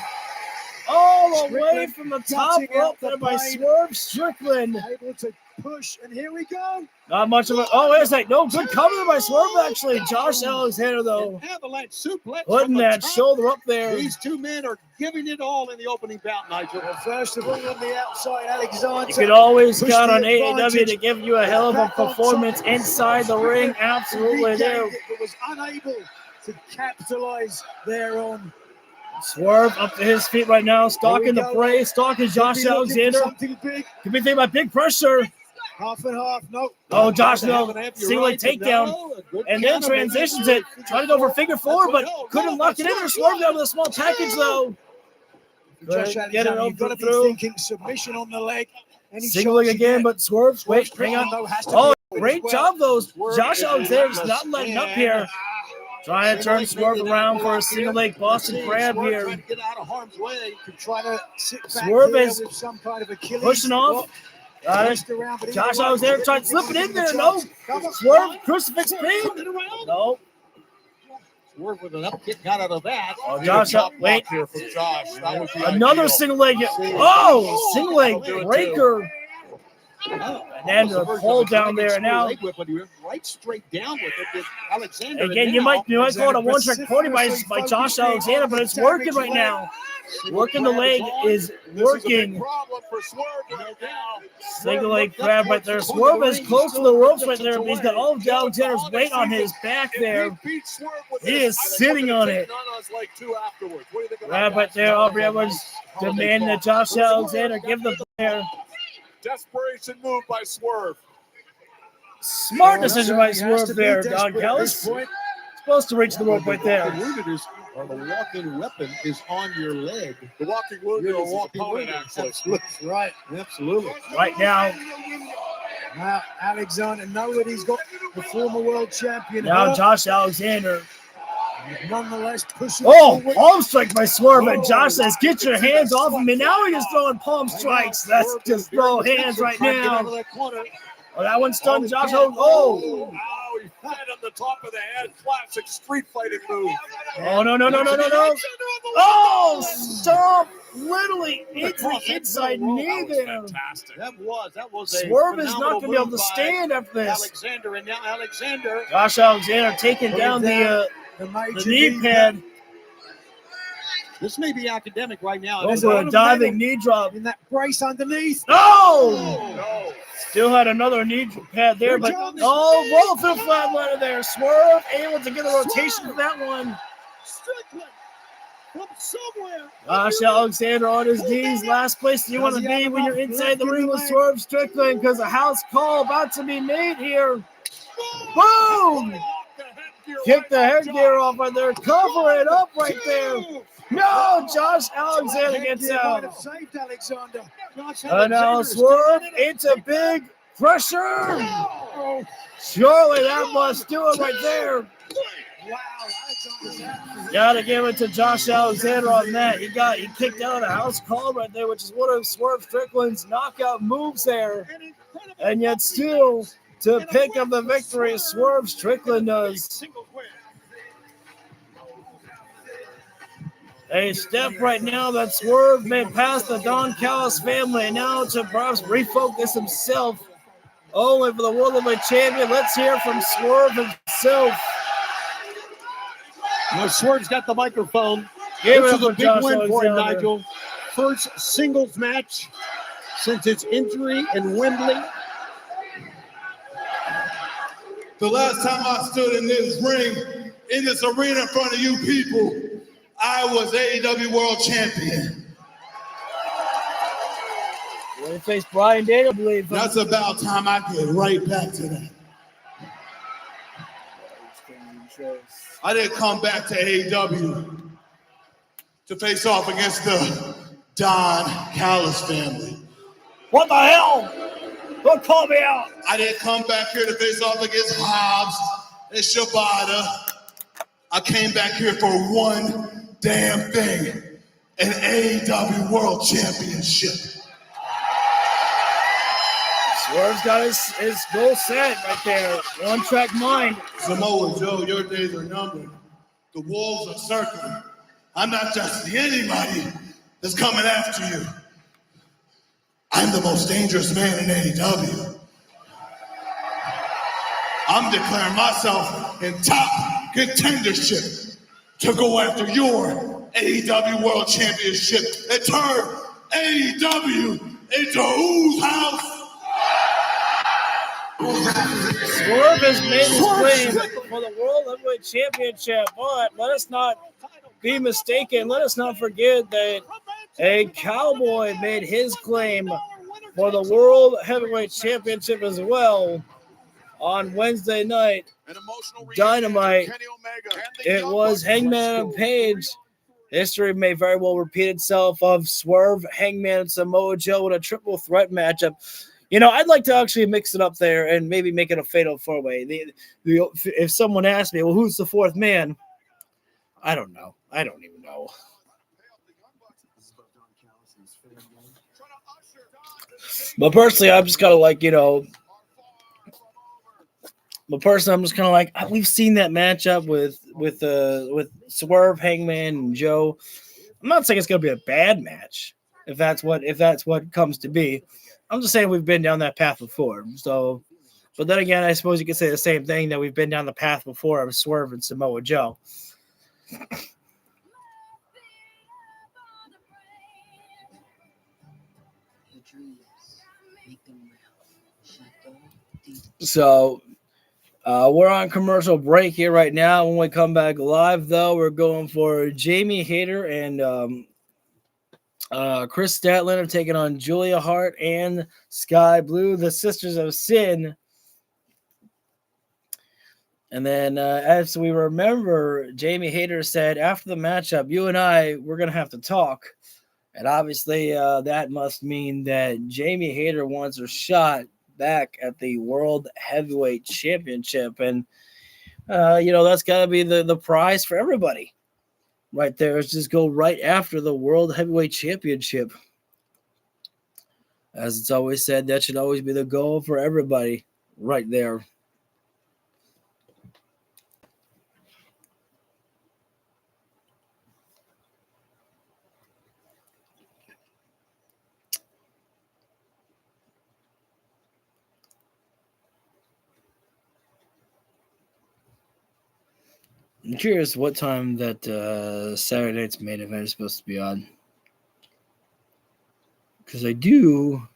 All the way from the top rope there by Swerve Strickland. Able to push, and here we go. Not much of a. Oh, wait a second. No, good cover there by Swerve, actually. Josh Alexander, though, putting that shoulder up there. These two men are giving it all in the opening bout, Nigel. Well, first of all, on the outside, Alexander. You can always count on AEW to give you a hell of a performance inside the ring. Absolutely, there. It was unable to capitalize thereon. Swerve up to his feet right now, stalking the prey, stalking Josh Alexander. Could be thinking about big pressure. Half and half, no. Oh, Josh, no. Single leg takedown. And then transitions it. Trying to go for figure four, but couldn't lock it in there. Swerve down with a small package, though. Josh Alexander, get it you've got to be thinking submission on the leg. Single leg again, but Swerve. Wait, hang on. Oh, great job, though. Josh Alexander's not letting up here. Trying to turn Swerve around for a single leg Boston Crab here. Get out of harm's way. Try to sit back Swerve is with some kind of Achilles. Pushing off. Josh Alexander trying to slip it in there. No. Swerve, crucifix pin. No. Swerve with an up kick got out of that. Oh, Josh, wait. Here from Josh. That was Another single leg. Oh, single leg breaker. And then the pull down there. And now, right straight down with it. Alexander. Again, you might call it a one-trick pony by Josh Alexander, but it's working right now. Working the leg is working. Single leg crab right there. Swerve is close to the ropes right there. He's got all of Alexander's weight on his back there. He is sitting on it. Crab right there. Aubrey Edwards demanding that Josh Alexander give the player. Desperation move by Swerve. Smart decision by Swerve there, Don Callis. Supposed to reach the rope right there. The walking weapon is on your leg. The walking wounded or walking wounded, actually. Right. Absolutely. Right now. Alexander, know that he's got the former world champion. Now Josh Alexander. Nonetheless, pushing. Oh, palm strike by Swerve, and Josh says, "Get your hands off of me!" Now he's throwing palm strikes. That's just throw hands right now. Oh, that one stunned Josh. Oh, he fed him on the top of the head. Classic street fighting move. Oh, no. Oh, stop. Literally into the inside knee there. Fantastic. That was a Swerve is not phenomenal going to be able to move by stand after this. Alexander, and now Alexander. Josh Alexander taking down the knee pad. This may be academic right now. Going for a diving knee drop. In that brace underneath. No! No. Still had another knee pad there, but roll through flatliner there. Swerve able to get a rotation for that one. Strickland from somewhere. Josh Alexander on his knees. Last place you want to be when you're inside the ring with Swerve Strickland, because a house call about to be made here. Boom! Kick the headgear off right there. Cover it up right there. No, Josh Alexander gets out. Saved Alexander. And now Swerve into big pressure. Surely that must do it right there. Wow, Alexander's out. Gotta give it to Josh Alexander on that. He kicked out a house call right there, which is one of Swerve Strickland's knockout moves there. And yet still, to pick up the victory, Swerve Strickland does. A step right now that Swerve made past the Don Callis family, and now to perhaps refocus himself only for the World Heavyweight Champion. Let's hear from Swerve himself. Now Swerve's got the microphone. Give This it is up a for big Josh win for him, Alexander. Nigel. First singles match since his injury in Wembley. The last time I stood in this ring, in this arena in front of you people, I was AEW World Champion. When he faced Brian Daniel, I believe. That's about time I get right back to that. I didn't come back to AEW to face off against the Don Callis family. What the hell? Don't call me out. I didn't come back here to face off against Hobbs and Shibata. I came back here for one damn thing, an AEW World Championship. Swerve's got his goal set right there. One-track mind. Samoa Joe, your days are numbered. The walls are circling. I'm not just anybody that's coming after you. I'm the most dangerous man in AEW. I'm declaring myself in top contendership to go after your AEW World Championship and turn AEW into whose house? Swerve has made his claim for the World Heavyweight Championship, but let us not be mistaken. Let us not forget that a Cowboy made his claim for the World Heavyweight Championship as well on Wednesday night. Dynamite. It was Hangman Page. History may very well repeat itself of Swerve, Hangman, and Samoa Joe in a triple threat matchup. You know, I'd like to actually mix it up there and maybe make it a fatal four-way. If someone asked me, well, who's the fourth man? I don't know. I don't even know. But personally, I'm just kind of like, I'm just kind of like, we've seen that matchup with Swerve, Hangman, and Joe. I'm not saying it's going to be a bad match if that's what comes to be. I'm just saying we've been down that path before. So, but then again, I suppose you could say the same thing, that we've been down the path before of Swerve and Samoa Joe. So, we're on commercial break here right now. When we come back live, though, we're going for Jamie Hayter and Chris Statlander taking on Julia Hart and Sky Blue, the Sisters of Sin. And then, as we remember, Jamie Hayter said, after the matchup, you and I, we're going to have to talk. And obviously, that must mean that Jamie Hayter wants her shot back at the World Heavyweight Championship. And, that's got to be the prize for everybody. Right there is just go right after the World Heavyweight Championship. As it's always said, that should always be the goal for everybody right there. I'm curious what time that Saturday night's main event is supposed to be on. Because I do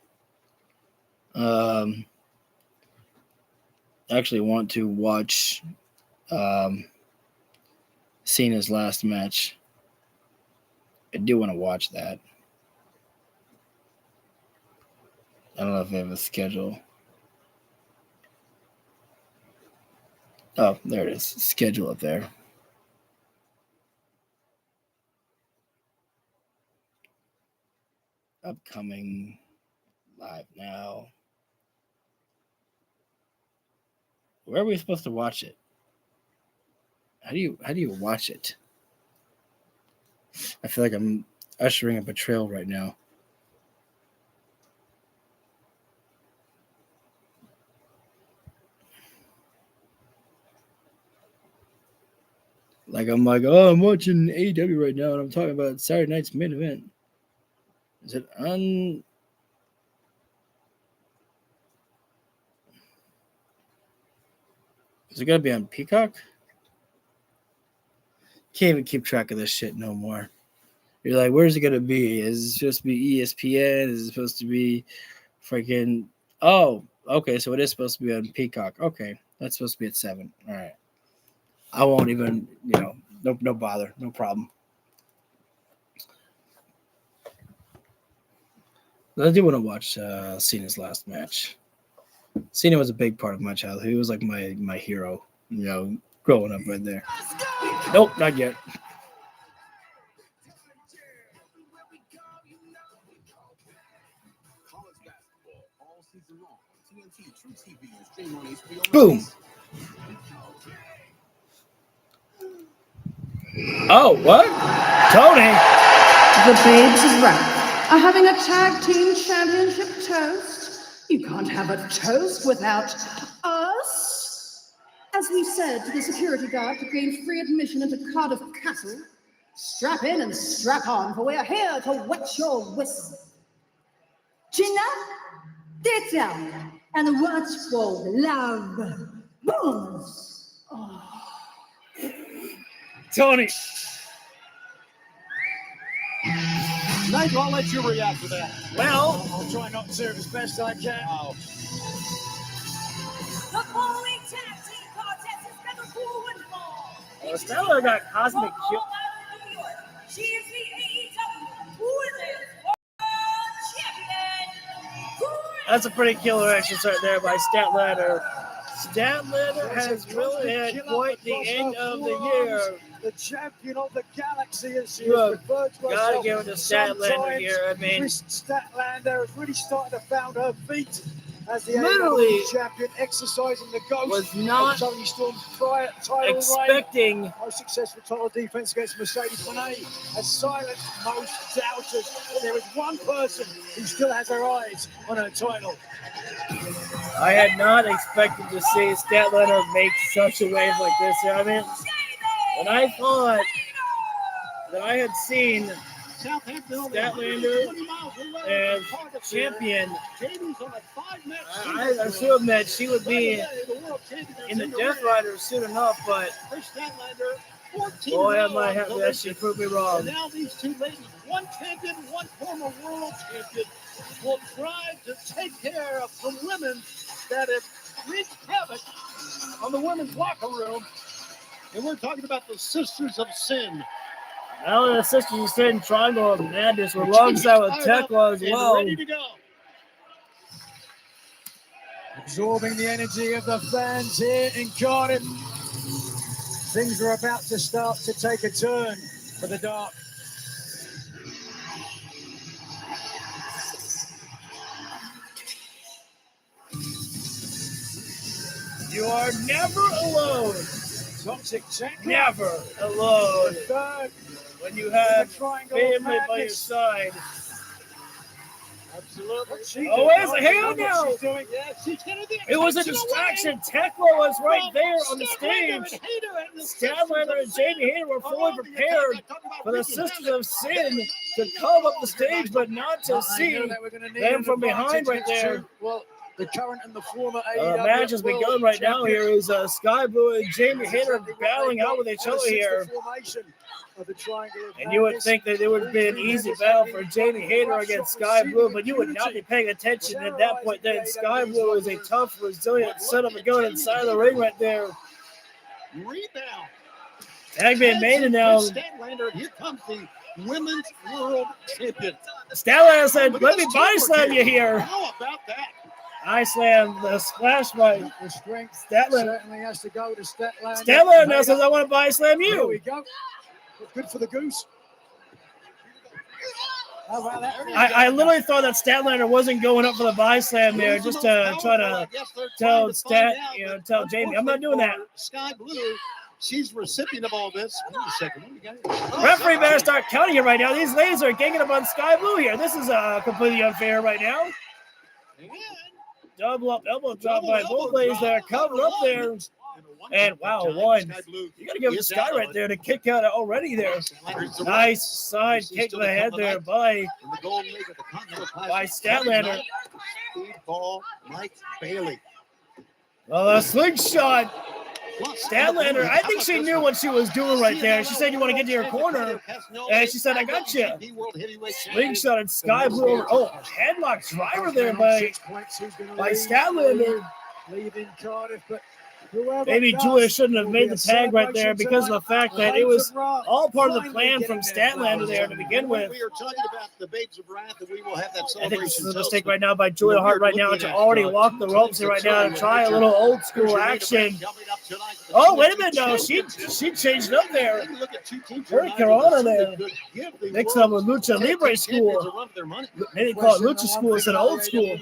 actually want to watch Cena's last match. I do want to watch that. I don't know if they have a schedule. Oh, there it is. Schedule up there. Upcoming live now. Where are we supposed to watch it? How do you watch it? I feel like I'm ushering a betrayal right now. I'm watching AEW right now, and I'm talking about Saturday night's main event. Is it on? Is it gonna be on Peacock? Can't even keep track of this shit no more. You're like, where's it gonna be? Is it supposed to be ESPN? Is it supposed to be freaking? Oh, okay. So it is supposed to be on Peacock. Okay, that's supposed to be at 7. All right. I won't even, no bother, no problem. But I do want to watch Cena's last match. Cena was a big part of my childhood. He was like my hero, growing up right there. Nope, not yet. Boom. Oh, what? Tony. The Babes of Wrath are having a tag team championship toast. You can't have a toast without us. As we said to the security guard to gain free admission into Cardiff Castle, strap in and strap on, for we are here to wet your whistle. Chin up, sit down, and watch for love. Bones. Oh. Tony. Nigel, I'll let you react to that. Well, I'll try not to as best I can. Wow. The following tag team contest is scheduled for one fall. Stella got cosmic From Long Island, New York, she is the AEW Women's World Champion. That's a pretty killer entrance right there by Statlander. Statlander has really had quite the end of the year. The champion of the galaxy, as she You has have referred to gotta herself give it to Statlander sometimes. here. I mean, Chris Statlander has really started to found her feet as the Literally AEW champion, exercising the ghost was not of Tony Storm's title reign. expecting Most successful title defense against Mercedes Moné has silenced most doubters. But there is one person who still has her eyes on her title. I had not expected to see Statlander make such a wave like this. I mean, and I thought that I had seen Statlander as champion. I assumed that she would be in the Death Rider soon enough, but boy, am I happy that she proved me wrong. And now these two ladies, one champion, one former world champion, will try to take care of some women that have wreaked havoc on the women's locker room. And we're talking about the Sisters of Sin. Now the Sisters of Sin Triangle of Madness were alongside with Tekla as well. Ready to go. Absorbing the energy of the fans here in Cardiff. Things are about to start to take a turn for the dark. You are never alone. Toxic Jack. Never alone. Third. When you have Triangle of family by your Madness. side. Absolutely. Oh, wait, hang on now. She's doing. Yeah, she's gonna be It was a distraction. Tekla was right there on the stage. Statlander and Jamie Hayter were fully prepared for the Sisters of Sin to come up the stage, but not to see them from behind right there. Well, the current and the former Match has begun right now. Here is Sky Blue and Jamie Hayter battling out with each other here. And you would think that it would be an easy battle for Jamie Hayter against Sky Blue, but you would not be paying attention at that point. Then Sky Blue is a tough, resilient son of a gun inside of the ring right there. Rebound. Tag being made and now. Statlander, here comes the Women's World Champion. Statlander said, "Let me body slam you here." How about that? I slam the splash by The strength Statlander. certainly has to go to Statlander. Statlander now says, "I want to body slam Here we you." go. Good for the goose. How about that? I literally thought that Statlander wasn't going up for the body slam there, just to try to tell tell Jamie, "I'm not doing that." Sky Blue, she's recipient of all this. Wait a second. What do we got? Referee better start counting it right now. These ladies are ganging up on Sky Blue here. This is completely unfair right now. Double up elbow drop by both ladies that are covered up there. And wow, one. You got to give it to Sky right there to kick out already there. Nice side kick to the head there by Statlander. Speedball, Mike Bailey. Well, a slingshot. Statlander, I think she knew what she was doing right there. She said, "You want to get to your corner?" And she said, "I got you." Slingshot and Sky Blue over. Oh, headlock driver there by Statlander. Leaving Cardiff, but Maybe Julia shouldn't have made the tag right there because of the fact that it was all part of the plan from Statlander there to begin with. We are talking about the Babes of Wrath, and we will have that I think this celebration. is a mistake right now by Julia Hart right now to already walk the ropes here right now to try a little old school action. Oh, wait a minute, no, she changed up there. Very Carolina there. Mixed up with Lucha Libre school. Maybe call it Lucha school instead of old school.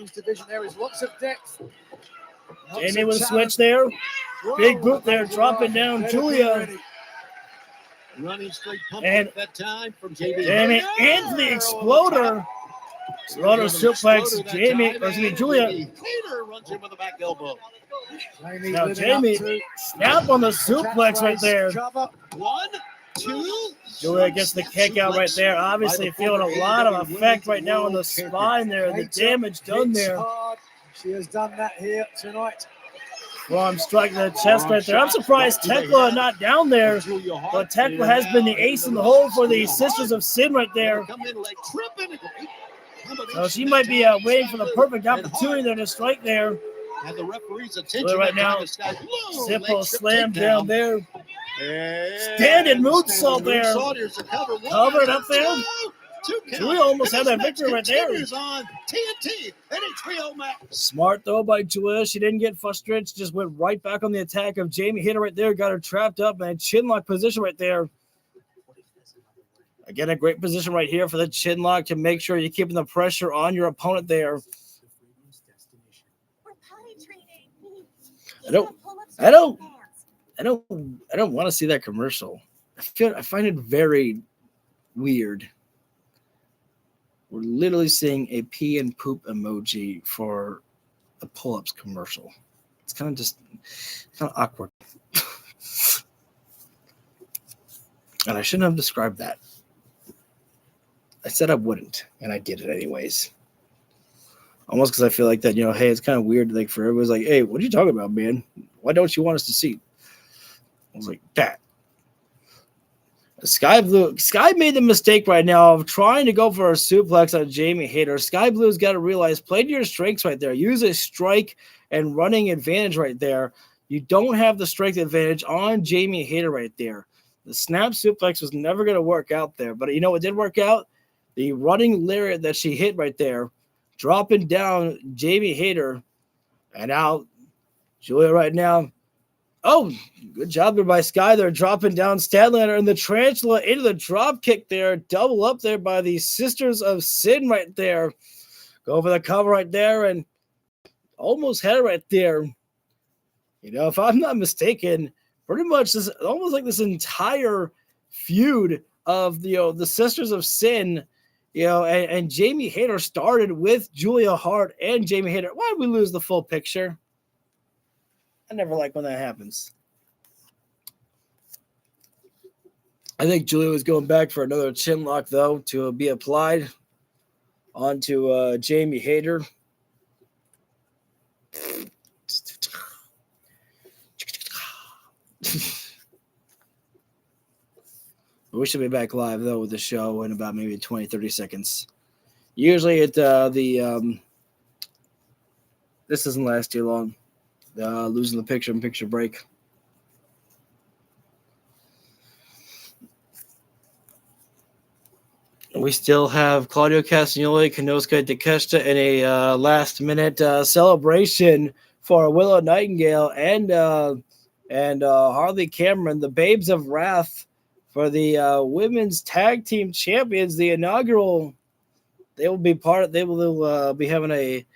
There is lots of depth. Jamie with a switch there. Big boot there, dropping down Julia. Running straight pump And at that time from Jamie. Jamie into the exploder. Exploder suplex Jamie, or excuse me, Julia. Peter runs in with a back elbow. Now Jamie, snap on the suplex right there. 1, 2. Julia gets the kick out right there. Obviously feeling a lot of effect right now on the spine there. The damage done there. She has done that here tonight. Well, I'm striking the chest right there. I'm surprised Tekla not down there. But Tekla has been the ace in the hole for the Sisters of Sin right there. So she might be waiting for the perfect opportunity there to strike there. And the referee's attention Right now, simple slam down there. Standing moonsault there. Covered up there. Julia almost had that victory right there. On TNT, NH3 match. Smart though by Julia. She didn't get frustrated. She just went right back on the attack of Jamie. Hit her right there. Got her trapped up, man. Chin lock position right there. Again, a great position right here for the chin lock to make sure you're keeping the pressure on your opponent there. I don't want to see that commercial. I find it very weird. We're literally seeing a pee and poop emoji for a pull-ups commercial. It's kind of awkward. And I shouldn't have described that. I said I wouldn't, and I did it anyways. Almost because I feel like that, hey, it's kind of weird. Like for everyone's like, hey, what are you talking about, man? Why don't you want us to see? I was like, that. Sky made the mistake right now of trying to go for a suplex on Jamie Hayter. Sky Blue's got to realize, play to your strengths right there. Use a strike and running advantage right there. You don't have the strength advantage on Jamie Hayter right there. The snap suplex was never going to work out there. But you know what did work out? The running lariat that she hit right there, dropping down Jamie Hayter. And now, Julia right now. Oh, good job there by Sky there, dropping down Statlander and the tarantula into the drop kick there. Double up there by the Sisters of Sin right there. Go for the cover right there and almost had it right there. If I'm not mistaken, pretty much this almost like this entire feud of the Sisters of Sin, and Jamie Hayter started with Julia Hart and Jamie Hayter. Why did we lose the full picture? I never like when that happens. I think Julia was going back for another chin lock, though, to be applied onto Jamie Hayter. We should be back live, though, with the show in about maybe 20, 30 seconds. Usually this doesn't last too long. Losing the picture-in-picture break. We still have Claudio Castagnoli, Konosuke Takeshita in a last-minute celebration for Willow Nightingale and Harley Cameron, the Babes of Wrath, for the women's tag team champions. The inaugural, they will be having a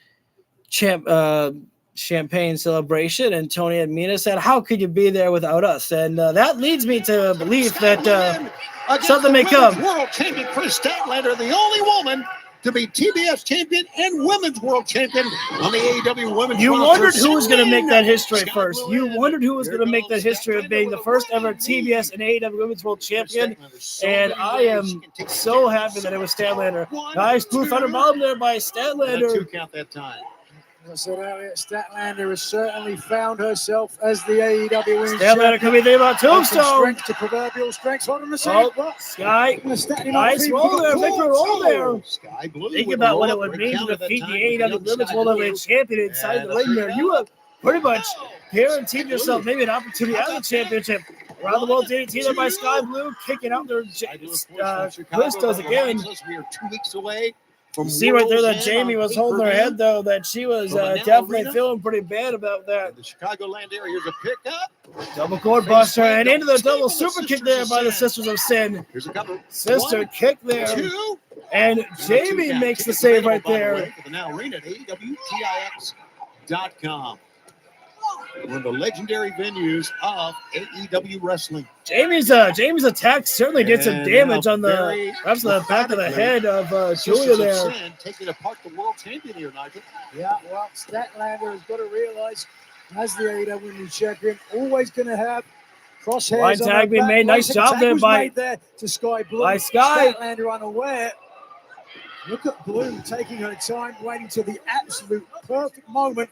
champagne celebration. And Tony and Mina said, "How could you be there without us?" And that leads me to believe that something may come. World champion Chris Statlander, the only woman to be TBS champion and women's world champion on the AEW women's. You wondered who was going to make that history first. You wondered who was going to make that history of being the first ever TBS and AEW women's world champion. And I am so happy that it was Statlander. Nice blue thunder bomb there by Statlander. 2 count that time. As I said earlier, Statlander has certainly found herself as the AEW Women's Statlander could be thinking about Tombstone. Strength to proverbial strength. Hold on a second. Sky. Nice roll there. Victor roll there. Sky Blue. Think about what it would mean to defeat the AEW Women's World Heavyweight Champion inside the ring there. You have pretty much guaranteed yourself maybe an opportunity at the championship. Around the world DDT there by Sky Blue, kicking out their Cristos again. We are 2 weeks away. You see right there that Jamie was holding her head, though, that she was definitely feeling pretty bad about that. The Chicagoland area, here's a pickup. Double cord buster and into the double super kick there by the Sisters of Sin. Here's a cover. Sister kick there. And Jamie makes the save right there. For the Now Arena at AEWTIX.com. One of the legendary venues of AEW wrestling. Jamie's attack certainly did some damage on the back of the head of Julia there. Taking apart the world champion here, Nigel. Yeah, well, Statlander has got to realize, as the AEW Women's Champion, always going to have crosshairs. Line tag being made. Nice job there by to Sky Blue. By Sky. Statlander unaware. Look at Blue taking her time, waiting till the absolute perfect moment.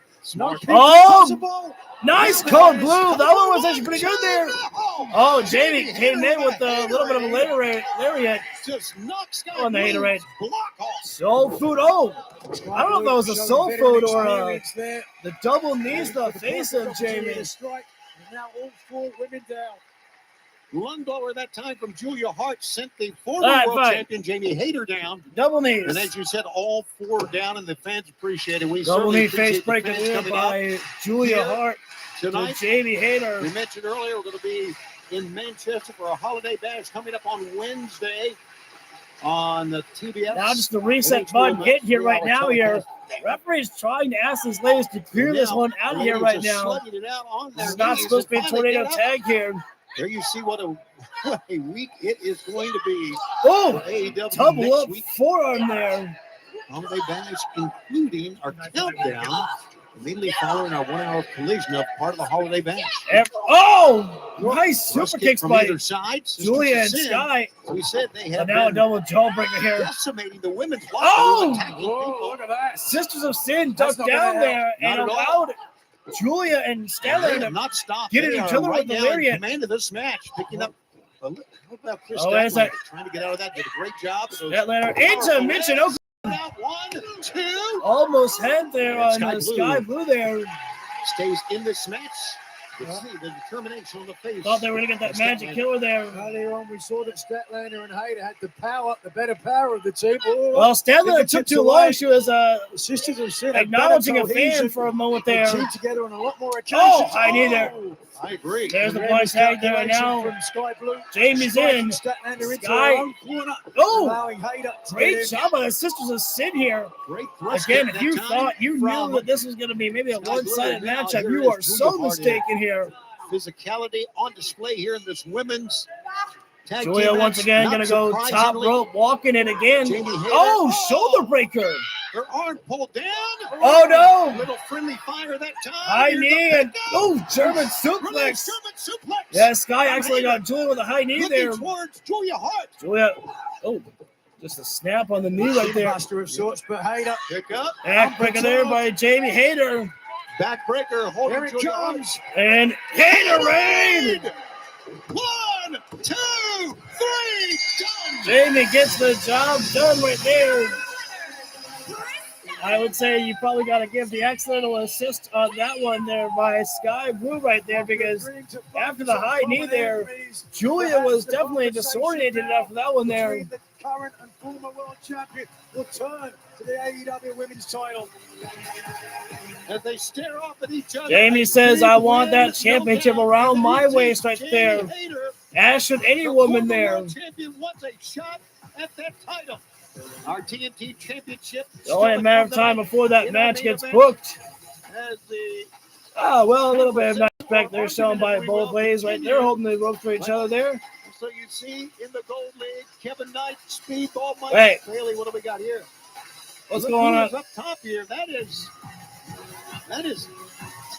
Nice code, Blue. That one was actually pretty good there. Oh, Jamie came in with a little bit of a lariat. Just knocks on the haterade. Soul food. Oh, I don't know if that was a soul food or the double knees the face of Jamie. Now all 4 women down. Lung blower that time from Julia Hart sent the former world champion Jamie Hayter down. Double knees. And as you said, all 4 down, and the fans appreciate it. We double knee face break breaker by Julia Hart tonight. Jamie Hayter. We mentioned earlier we're going to be in Manchester for a holiday bash coming up on Wednesday on the TBS. Now just the reset button hit here right now here. Referee's trying to ask these ladies to clear this one out of here right now. This is not supposed to be a tornado tag here. There you see what a week it is going to be. Oh, double up forearm there. Holiday bash, including our countdown, immediately following our 1 hour collision of part of the holiday bash. Oh, nice super kicks by either side. Julia and Sky. We said they have now a double jawbreaker here. Decimating the women's locker. Oh, look at that. Sisters of Sin ducked down there and allowed Julia and Statlander not stop. Get it each other with the lariat. Command of this match, picking up. How about Chris Statlander trying to get out of that? Did a great job. Statlander into Michinoku. 1, 2. Almost had there on the Sky Blue there. Stays in this match. Let's see the determination on the face. Thought they were going to get that magic killer there. Earlier on, we saw that Statlander and Hayter had the better power of the team. Well, Statlander took too long. She was Sisters of Sin acknowledging a fan for a moment there. Team together on a lot more occasions. I need there. I agree. There's the blind tag there now. From Sky Blue. Jamie's in. Statlander into Sky. her own corner. Oh, Hayter great job by the Sisters of Sin here. Great again, if you thought you knew that this was going to be maybe a one-sided matchup, you are so mistaken here. Physicality on display here in this women's tag Julia team once again going to go top rope, walking it again. Oh, shoulder breaker. Her arm pulled down. Oh, no. Little friendly fire that time. High knee and, German suplex. Yeah, Sky actually got Julia with a high knee there. Towards Julia Hart. Julia, just a snap on the knee right there. Master of sorts, but Hayter. Pick up. Backbreaker there by Jamie Hayter. Backbreaker. Here it comes. And Haterade. 1, 2, 3. Jamie gets the job done right there. I would say you probably got to give the excellent assist on that one there by Sky Blue right there, because after the high knee there, Julia was definitely disoriented after that one there. The current and former world champion will turn to the AEW women's title. As they stare off at each other. Jamie says, I want that championship around my waist right there. As should any woman there. World champion wants a shot at that title. Our TNT championship. It's only a matter of time before that match gets booked. As the Oh, well, a little bit of respect there shown by both ladies right there, holding the rope for each other there. So you see in the gold league, Kevin Knight, Speedball, Mike Hey. Bailey. What do we got here? What's Look going on? who's up top here? That is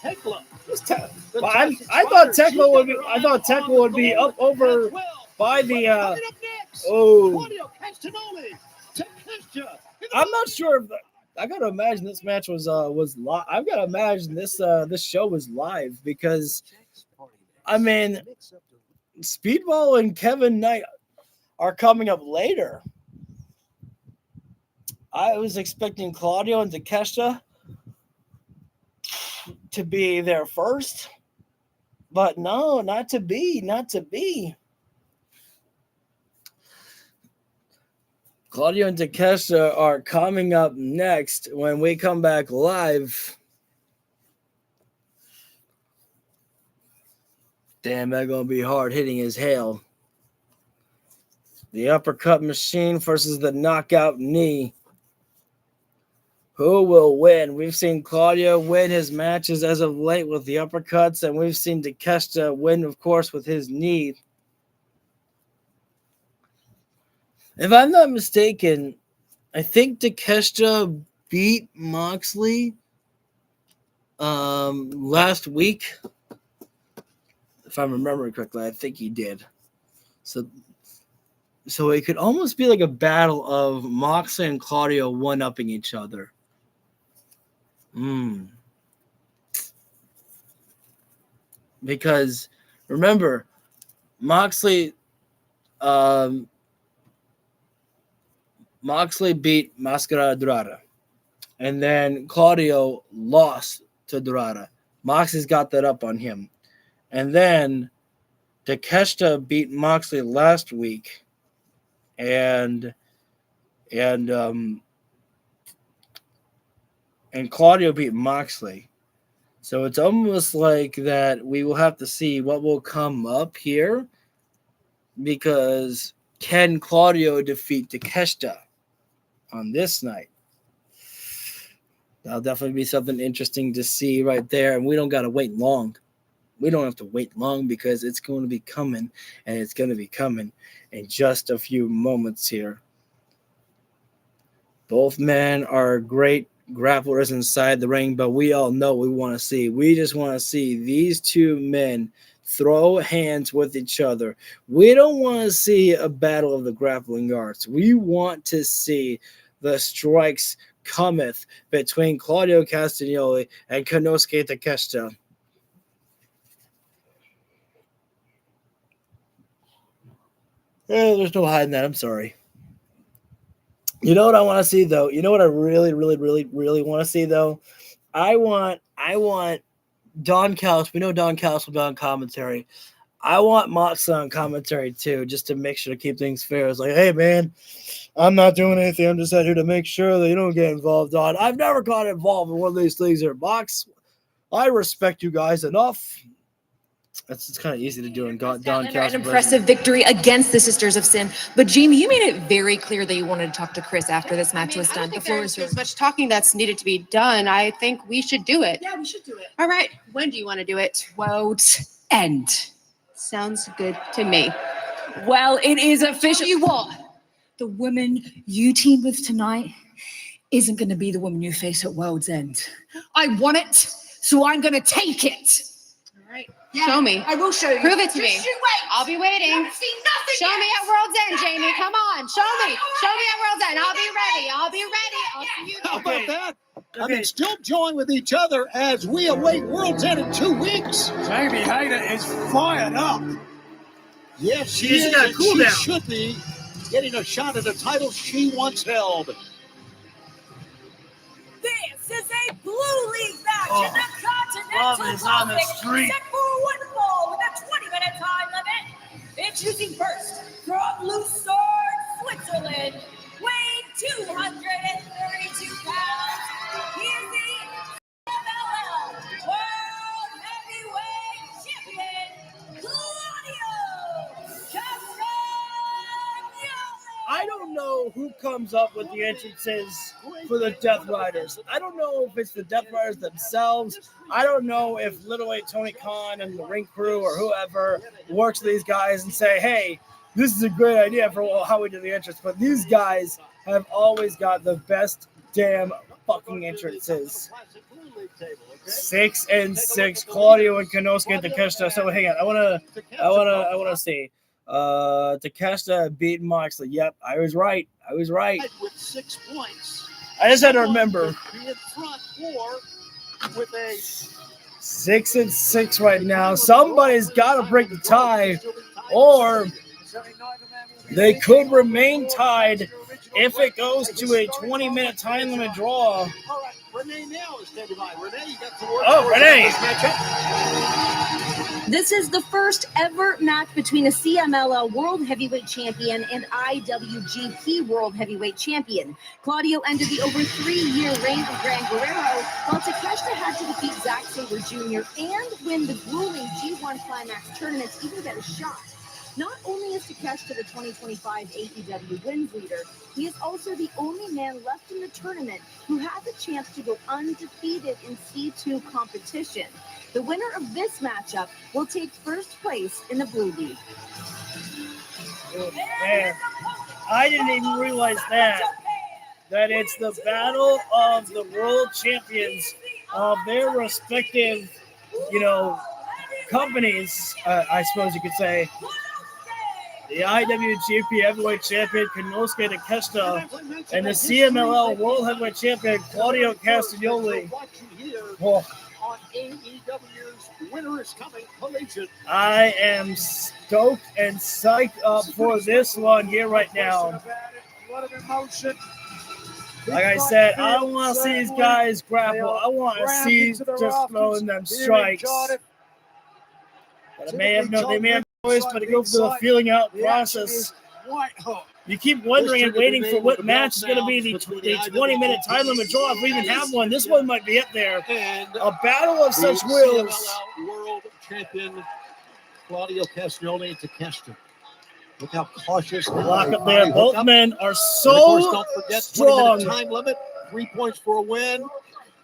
Tekla. Well, I thought Tekla would be up over by the Claudio Castagnoli. Takeshita. I'm not sure if I gotta imagine this match was live. I've gotta imagine this show was live, because I mean Speedball and Kevin Knight are coming up later. I was expecting Claudio and Takeshita to be there first, but no, not to be. Claudio and Takeshita are coming up next when we come back live. Damn, that's going to be hard hitting as hell. The uppercut machine versus the knockout knee. Who will win? We've seen Claudio win his matches as of late with the uppercuts, and we've seen Takeshita win, of course, with his knee. If I'm not mistaken, I think Takeshita beat Moxley last week. If I'm remembering correctly, I think he did. So it could almost be like a battle of Moxley and Claudio one-upping each other. Because remember, Moxley beat Mascara Dorada, and then Claudio lost to Dorada. Moxley's got that up on him, and then Takeshita beat Moxley last week, and Claudio beat Moxley. So it's almost like that we will have to see what will come up here, because can Claudio defeat Takeshita on this night? That'll definitely be something interesting to see right there, and we don't got to wait long. We don't have to wait long, because it's going to be coming, and it's going to be coming in just a few moments here. Both men are great grapplers inside the ring, but we all know what we want to see. We just want to see these two men throw hands with each other. We don't want to see a battle of the grappling arts. We want to see the strikes cometh between Claudio Castagnoli and Konosuke Takeshita. There's no hiding that. I'm sorry. You know what I want to see, though? You know what I really, really, really, really want to see, though? I want Don Callis. We know Don Callis will be on commentary. I want Moxley on commentary, too, just to make sure to keep things fair. It's like, hey, man, I'm not doing anything. I'm just out here to make sure that you don't get involved on. I've never got involved in one of these things or box. I respect you guys enough. It's kind of easy to do in Don Callis. An impressive victory against the Sisters of Sin. But Jamie, you made it very clear that you wanted to talk to Chris after this match was done. The floor is yours. There's much talking that's needed to be done. I think we should do it. Yeah, we should do it. All right. When do you want to do it? World's End. Sounds good to me. Well, it is official. You what? The woman you teamed with tonight isn't going to be the woman you face at World's End. I want it, so I'm going to take it. All right. Yeah, show me. I will show you. Prove it to me. Just you wait. I'll be waiting. You haven't seen nothing Show yet. me at World's End, Jamie. Come on. Show me. Show me at World's End. I'll be ready. I'll see you How there. about that? I mean, still join with each other as we await World's End in 2 weeks. Jamie Hayter is fired up. Yes, She's she is, got and cool she down. should be getting a shot at a title she once held. This is a Blue League match in the love Continental is on the Classic, street. set for one fall with a 20-minute time limit. Introducing first from Lucerne, Switzerland, weighing 232 pounds. Here's the MLL World Heavyweight Champion, Claudio Castagnoli. I don't know who comes up with the entrances for the Death Riders. I don't know if it's the Death Riders themselves. I don't know if Little 8 Tony Khan and the ring crew or whoever works with these guys and say, hey, this is a great idea for how we do the entrance. But these guys have always got the best damn fucking entrances. 6-6, Claudio and Konosuke Takeshita. So hang on, I wanna see. Takeshita beat Moxley. Yep, I was right. With 6 points. I just had to remember. Be in front or with a 6-6 right now. Somebody's got to break the tie, or they could remain tied if it goes to a 20-minute time limit draw. All right, Renee now is standing by. Renee, you got to work. Oh, Renee. This is the first ever match between a CMLL World Heavyweight Champion and IWGP World Heavyweight Champion. Claudio ended the over 3-year reign of Gran Guerrero, while Takeshita had to defeat Zack Sabre Jr. and win the grueling G1 Climax tournament to even get a shot. Not only is Takeshita the 2025 AEW wins leader, he is also the only man left in the tournament who has a chance to go undefeated in C2 competition. The winner of this matchup will take first place in the Blue League. Man, I didn't even realize that it's the battle of the world champions of their respective, companies, I suppose you could say. The IWGP Heavyweight Champion, Konosuke Takeshita, and the CMLL World Heavyweight Champion, Claudio Castagnoli. Oh. On AEW's Winter is Coming Collison. I am stoked and psyched up for this one here right now. A lot of emotion. Like I said, I don't want to see these guys grapple. I want to see just throwing them strikes. But they may have no choice but to go through the feeling out process. You keep wondering and waiting for what match is going to be the 20-minute time limit draw if we even have one. This one might be up there. A battle of such wills. World Champion Claudio Castagnoli and Takeshita. Look how cautious. Lock up there. Both men are so don't forget, strong. 20-minute time limit. 3 points for a win.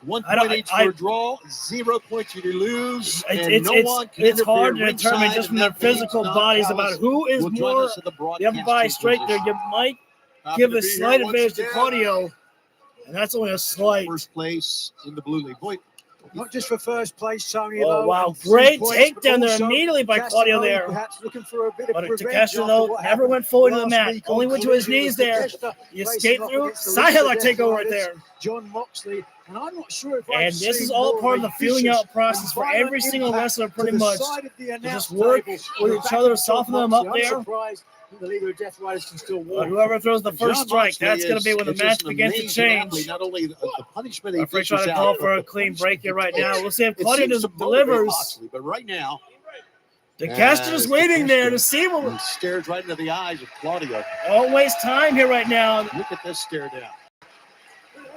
1 point each for a draw. 0 points you lose. It's hard to determine just from their physical bodies about who is more the upper body straight there. You might give a slight advantage to Claudio, and that's only a slight. First place in the Blue League. Boy, Not just for first place, Tony. Oh, wow. Great takedown there immediately by Claudio there. Looking for a bit of but Takeshita, though, never went forward to the mat. Only went to his knees there. You skate through. Side headlock takeover right there. John Moxley. And I'm not sure if and this is all part of the feeling out process for every single wrestler, pretty much. To just work with each other, soften them up there. The League of Death Riders can still work. Whoever throws the first strike, that's going to be when the match begins to change. Not only the punishment I'm trying to call for a clean break here right now. We'll see if Claudio delivers. But right now, Takeshita just waiting there to see what. He stares right into the eyes of Claudio. Don't waste time here right now. Look at this stare down.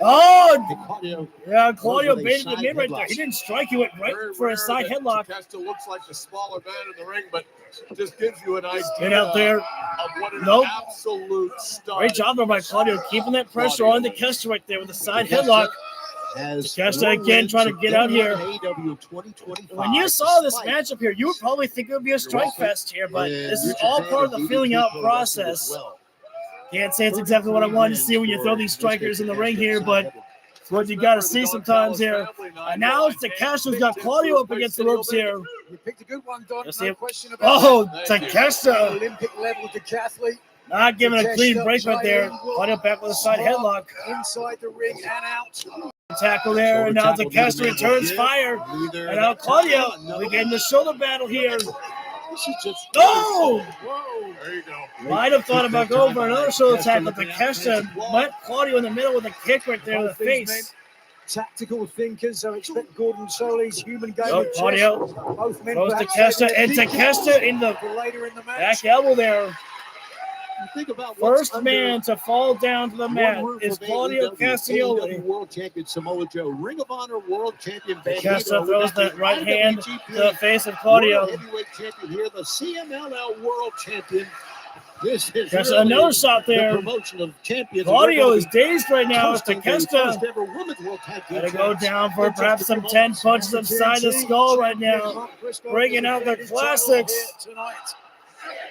Oh, yeah, Claudio baited him in right there. He didn't strike. He went right for a side headlock. Takeshita looks like the smaller man in the ring, but just gives you an idea Get out there. of what an Nope. absolute stud. Great job there by Claudio, keeping that pressure on Takeshita right there with the side headlock. Takeshita again trying to get out here. When you saw this matchup here, you would probably think it would be a strike fest here, but this is all part of the feeling out process. Can't say it's exactly what I wanted to see when you throw these strikers in the ring here, but it's what you got to see sometimes here. And now it's Takeshita's got Claudio up against the ropes here. You picked a good one, Don. No question about that. Takeshita. Olympic level decathlete. Not giving a clean break right there. Claudio back with a side headlock. Inside the ring and out. Tackle there, and now Takeshita returns fire. And now Claudio, we get in the shoulder battle here. This is just. Oh! Whoa! There you go. Might have thought about going for another shoulder attack, but Takeshita met Claudio in the middle with a kick right there in the face. Tactical thinkers, so expect Gordon Soley's human game of chess. Claudio Both men throws perhaps Takeshita, taking a and deep Takeshita in the for later in the match. back elbow there. You think about what's First man to fall down to the mat one roof is of Claudio AEW, Castagnoli. AEW World Champion Samoa Joe, Ring of Honor World Champion Van Takeshita throws that right hand to the face of Claudio. World Heavyweight Champion here, the CMLL World Champion. This is There's really another shot the there. promotion of champions. Claudio is dazed right now as Takeshita Gotta gotta go down for perhaps some 10 punches upside the skull right now. Bringing out the classics.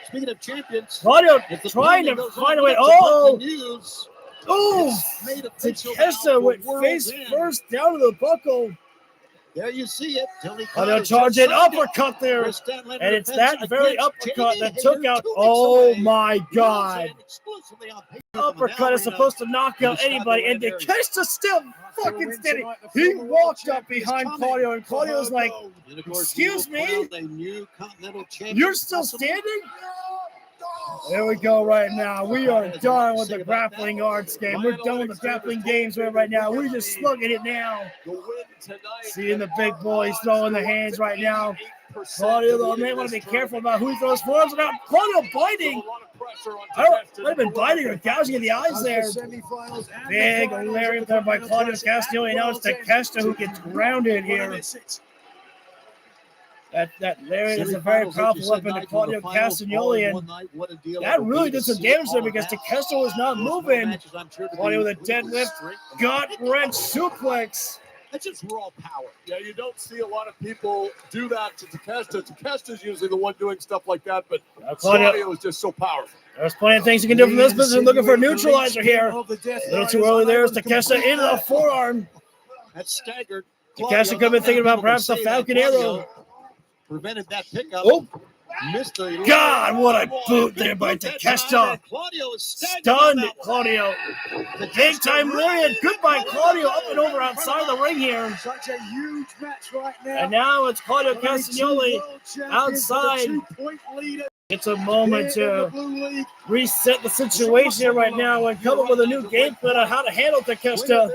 Speaking of champions, Claudio if the trying to podium goes find a on, way. that's a Oh! breaking news. Oh! It's made official now Takeshita for went World's face End. first down to the buckle. There you see it. Tony Claudio Khan charging just signed it. uppercut there. Chris Statlander And it's defends that very against uppercut Jamie that took Hayter out. 2 weeks Oh away. my World's God. End exclusively on pay-per-view from Uppercut Now is Arena. supposed to knock out Scott anybody, and Landry. Takeshita still fucking steady. He walked up behind Claudio, and Claudio's like, And of course, "Excuse he will me? crown a new Continental Champion. "You're still standing?" There we go right now. We are done with the grappling arts game. We're done with the grappling games right now. We're just slugging it now. The win tonight. Seeing the big boys throwing the hands right now. Claudio, though, may want to be careful about who he throws forearms about. Claudio biting. I might have been biting or gouging in the eyes there. Big lariat there by Claudio Castagnoli. Now it's Takeshita who gets grounded here. That lariat is a very powerful weapon to Claudio Castagnoli, and that really did some damage there because Takeshita was not moving. Claudio with a deadlift, gut-wrench suplex. That's just raw power. Yeah, you don't see a lot of people do that to Takeshita. Takeshita's usually the one doing stuff like that, but Claudio is just so powerful. There's plenty of things you can do from this position. Looking for a neutralizer here. A little too early there is Takeshita into the forearm. That's staggered. Takeshita could have been thinking about perhaps the Falcon Arrow. Prevented that pickup. Oh, missed the God, what a boot there by Takeshita. Stunned Claudio. Big time lariat. Goodbye, Claudio. Up and over outside the ring here. Such a huge match right now. And now it's Claudio Castagnoli outside. It's a moment to reset the situation here right now and come up with a new game plan on how to handle Takeshita.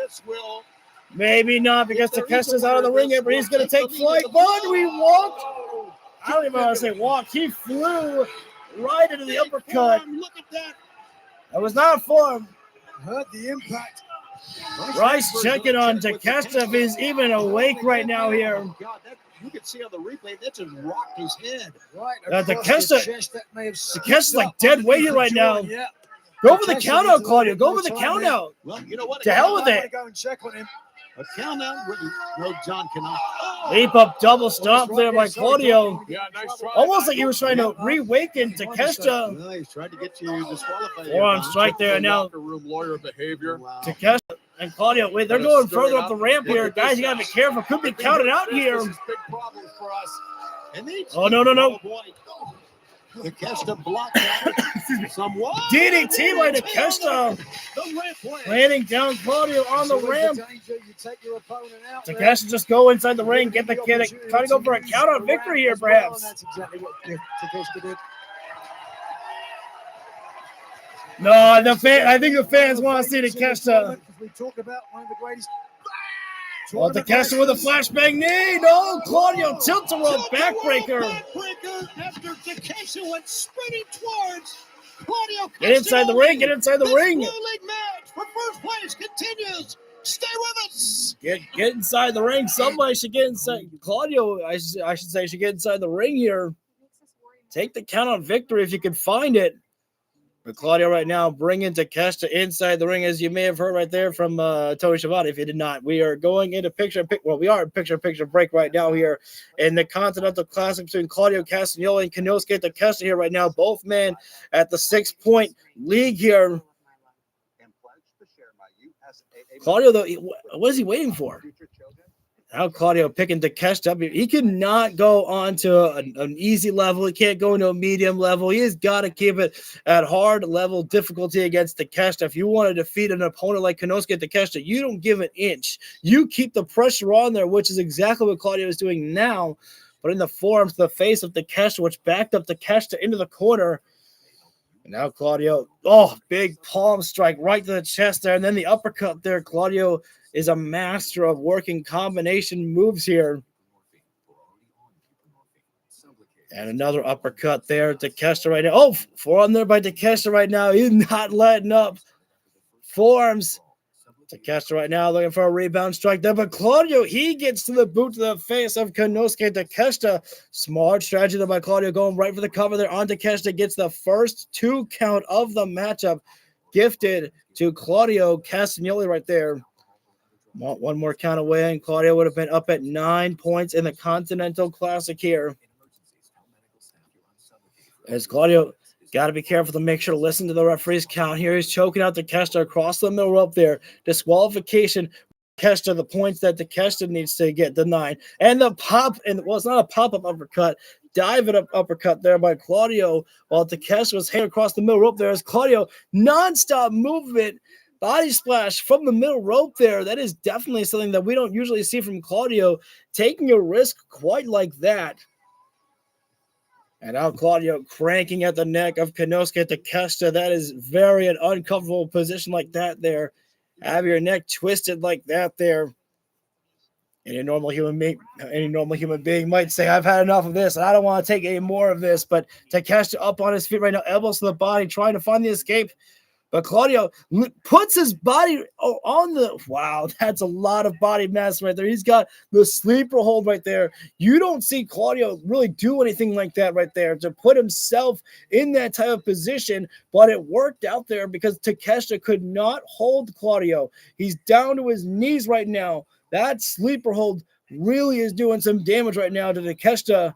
Maybe not because Takeshita's out of the ring here, but he's going to take flight. But we walked. I don't even want to say walk. He flew right into the uppercut. Look at that. That was not a form. Heard the impact. Rice checking on Takeshita if he's even awake right now here. God, that, you can see on the replay that just rocked his head. Right Takeshita's like dead weight here right now. Go for the count out, Claudio. Go for the count out. Well, you know what? To hell with it. Go and check on him. A count out. No, John cannot. Leap up double stomp there by Claudio. Yeah, nice try. Almost like he was trying to reawaken Takeshita. Well, he's trying to get you disqualified. Forearm strike there now. Locker room lawyer behavior. Wow. Takeshita and Claudio, wait, they're going further up the ramp here. Guys, you got to be careful. Could be counted out here. This is big problems for us. Oh, no. Takeshita blocked that somewhat. DDT by Takeshita. Landing down Claudio on the ramp. Takeshita just go inside the ring, get the kid, try to go for a count out victory here, perhaps. That's exactly what Takeshita did. No, I think the fans want to see Takeshita. We talk about one of the greatest. Well, Takeshita with a flashbang knee. No, Claudio tilt-a-whirl backbreaker. Backbreaker after Takeshita went sprinting towards Claudio. Get inside the ring. Get inside the ring. Blue League match for first place continues. Stay with us. Get inside the ring. Somebody should get inside. Claudio, I should say, should get inside the ring here. Take the count on victory if you can find it. But Claudio right now bringing Takeshita inside the ring, as you may have heard right there from Tony Schiavone. If you did not, we are going into we are in picture break right now here in the Continental Classic between Claudio Castagnoli and Konosuke Takeshita here right now. Both men at the 6-point league here. Claudio, though, what is he waiting for? Now Claudio picking Takeshita up. He cannot go on to an easy level. He can't go into a medium level. He has got to keep it at hard level difficulty against Takeshita. If you want to defeat an opponent like Konosuke Takeshita, you don't give an inch. You keep the pressure on there, which is exactly what Claudio is doing now. but in the forearms to the face of Takeshita, which backed up Takeshita into the corner. And now Claudio, big palm strike right to the chest there, and then the uppercut there. Claudio is a master of working combination moves here. And another uppercut there. Takeshita right now. Forearm there by Takeshita right now. He's not letting up. Forearms. Takeshita right now looking for a rebound strike there. But Claudio, he gets to the boot to the face of Konosuke Takeshita. Smart strategy there by Claudio, going right for the cover there on Takeshita. Gets the first 2 count of the matchup. Gifted to Claudio Castagnoli right there. One more count away, and Claudio would have been up at 9 points in the Continental Classic here. As Claudio got to be careful to make sure to listen to the referee's count here. He's choking out Takeshita across the middle rope there. Disqualification. Takeshita, the points that Takeshita needs to get, the 9. And the pop, and it's not a pop-up uppercut. Dive it up uppercut there by Claudio while Takeshita was hanging across the middle rope there. As Claudio, non-stop movement, body splash from the middle rope there. That is definitely something that we don't usually see from Claudio, taking a risk quite like that. And now Claudio cranking at the neck of Konosuke Takeshita. That is very an uncomfortable position like that there. Have your neck twisted like that there. Any normal human being might say, I've had enough of this, and I don't want to take any more of this. But Takeshita up on his feet right now, elbows to the body, trying to find the escape. But Claudio puts his body on the... Wow, that's a lot of body mass right there. He's got the sleeper hold right there. You don't see Claudio really do anything like that right there to put himself in that type of position, but it worked out there because Takeshita could not hold Claudio. He's down to his knees right now. That sleeper hold really is doing some damage right now to Takeshita.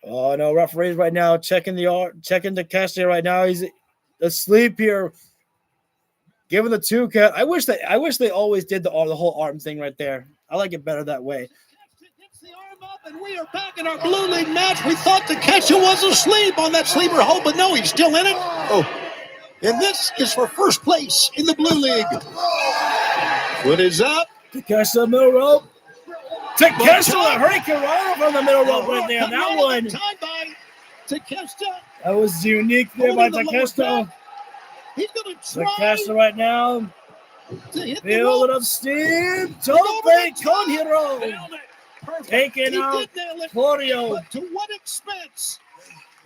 Oh, no, referees right now checking Takeshita right now. He's asleep here, giving the 2 count. I wish they always did the whole arm thing right there. I like it better that way. Gets the arm up, and we are back in our Blue League match. We thought Takeshita was asleep on that sleeper hold, but no, he's still in it. And this is for first place in the Blue League. Foot is up. Takeshita middle rope. Takeshita hurricane from the middle rope right there. That one. Takeshita. That was unique there by Takeshita. He's going to try. Takeshita right now. Building up steam. Tope con hero. Taking out Claudio. But to what expense?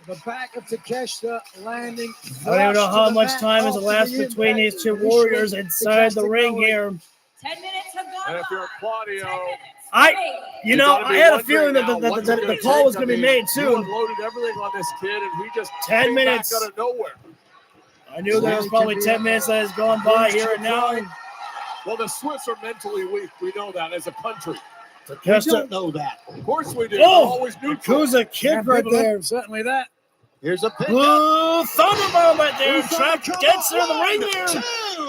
The back of Takeshita landing. I don't even know how much time has elapsed between these two warriors inside the ring here. 10 minutes have gone And if you're Claudio, I had a feeling that the call was going to be made soon. You unloaded everything on this kid, and he just 10 minutes back out of nowhere. I knew there was probably 10 minutes that has gone by here and now. Well, the Swiss are mentally weak. We know that as a country. We don't know that. Of course we do. Oh, Always neutral. Yakuza kick right there. Certainly that. Here's a pick. Blue Thunderbomb right there. Trapped dead center of the ring there.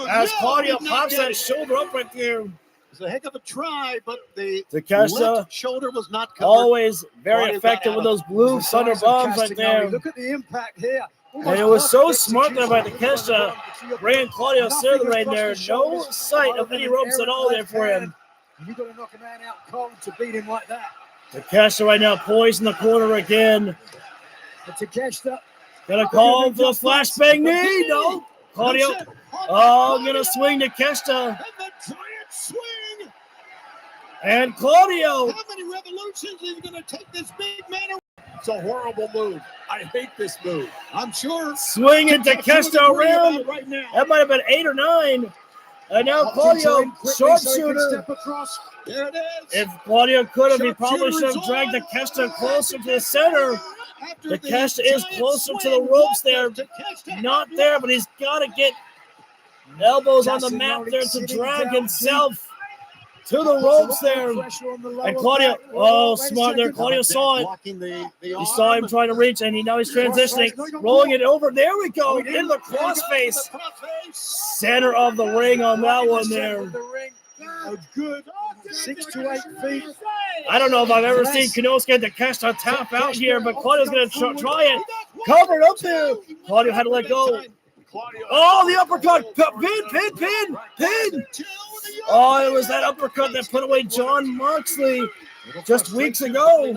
As Claudio pops that shoulder up right there. It's a heck of a try, but the Takeshita left shoulder was not covered. Always very effective with those blue thunder bombs right there. Look at the impact here. And it was so smart there by Takeshita. Ran Claudio Cerda right there. No sight of any ropes at all there for him. You got to knock a man out cold to beat him like that. Takeshita right now poised in the corner again. But Takeshita Gonna call for the flashbang knee. No. Claudio. Oh, gonna swing Takeshita. And the giant swing. And Claudio. How many revolutions is he going to take this big man around? It's a horrible move. I hate this move. I'm sure. Swinging Takeshita around. Right now. That might have been 8 or 9. And now Claudio, sharpshooter. There it is. If Claudio could have, he probably should have dragged Takeshita closer to the center. Takeshita is closer to the ropes there. Not there, but he's got to get elbows on the mat there to drag himself to the ropes there. And Claudio, oh, smart there. Claudio saw it. He saw him trying to reach, and now he's transitioning, rolling it over. There we go. In the crossface. Center of the ring on that one there. A good 6 to 8 feet. I don't know if I've ever seen Konosuke Takeshita tap out here, but Claudio's going to try it. Covered up there. Claudio had to let go. Oh, the uppercut. Pin. Oh, it was that uppercut that put away John Moxley. just weeks ago,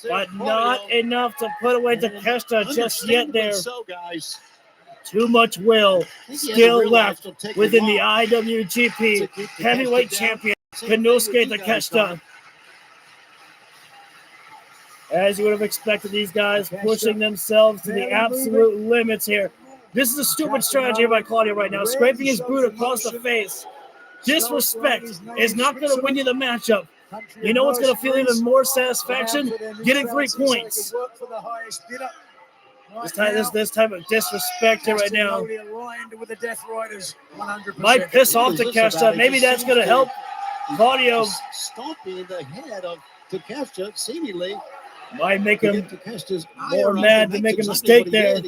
but not enough to put away Takeshita just yet there. So, guys. Too much will still left within the IWGP Heavyweight Champion, Konosuke Takeshita. As you would have expected, these guys pushing themselves to the absolute limits here. This is a stupid strategy by Claudio right now, scraping his boot across the face. Disrespect is not going to win you the matchup. You know what's going to feel even more satisfaction? Getting 3 points. This type of disrespect here right now might piss off Takeshita. Maybe that's going to help Claudio. Stomping the head of Takeshita, seemingly. Might make him more mad to make a mistake there.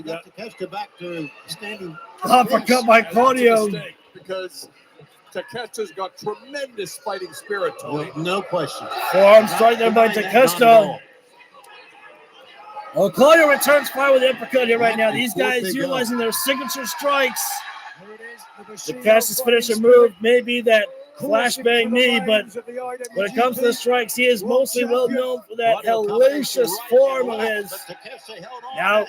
Uppercut by Claudio. Because Takeshita's got tremendous fighting spirit, Tony. No question. Forearm strike there by Takeshita. Well, Claudio returns fire with the uppercut here right now. These guys utilizing their signature strikes. Takeshita's finishing move may be that flashbang knee, but when it comes to the strikes, he is mostly well known for that hellacious form of his. Now,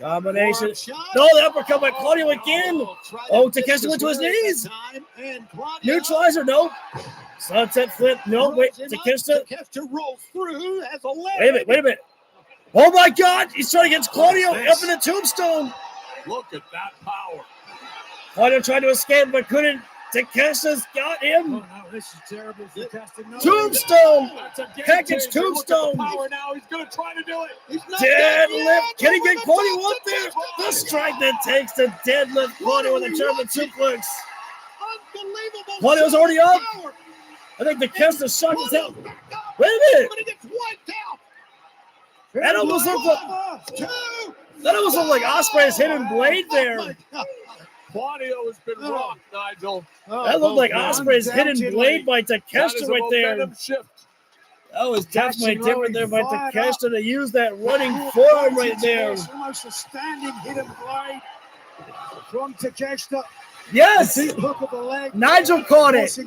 combination. No, the uppercut by Claudio again. Oh, Takeshita went to his knees. Neutralizer, no. Sunset flip, no, wait, Takeshita. rolls through as a leg. Wait a minute. Oh my God, he's trying against Claudio up in the tombstone. Look at that power. Claudio tried to escape but couldn't. Takeshita's got him. Oh, no, this is terrible for Takeshita. Tombstone. Package tombstone. Power now. He's going to try to do it. Deadlift. Can he get Claudio up there? The strike that takes the deadlift Claudio with a German suplex. Unbelievable. Claudio's already up. I think Takeshita shot his head. Wait a minute. But he gets wiped out. That almost looked like Ospreay's hidden blade there. Claudio has been rocked, Nigel. That looked like Ospreay's hidden blade by Takeshita right there. Shift. That was definitely different there by Takeshita to use that running forearm right there. Almost a standing hidden blade from Takeshita. Yes! Hook of the leg. Nigel caught it.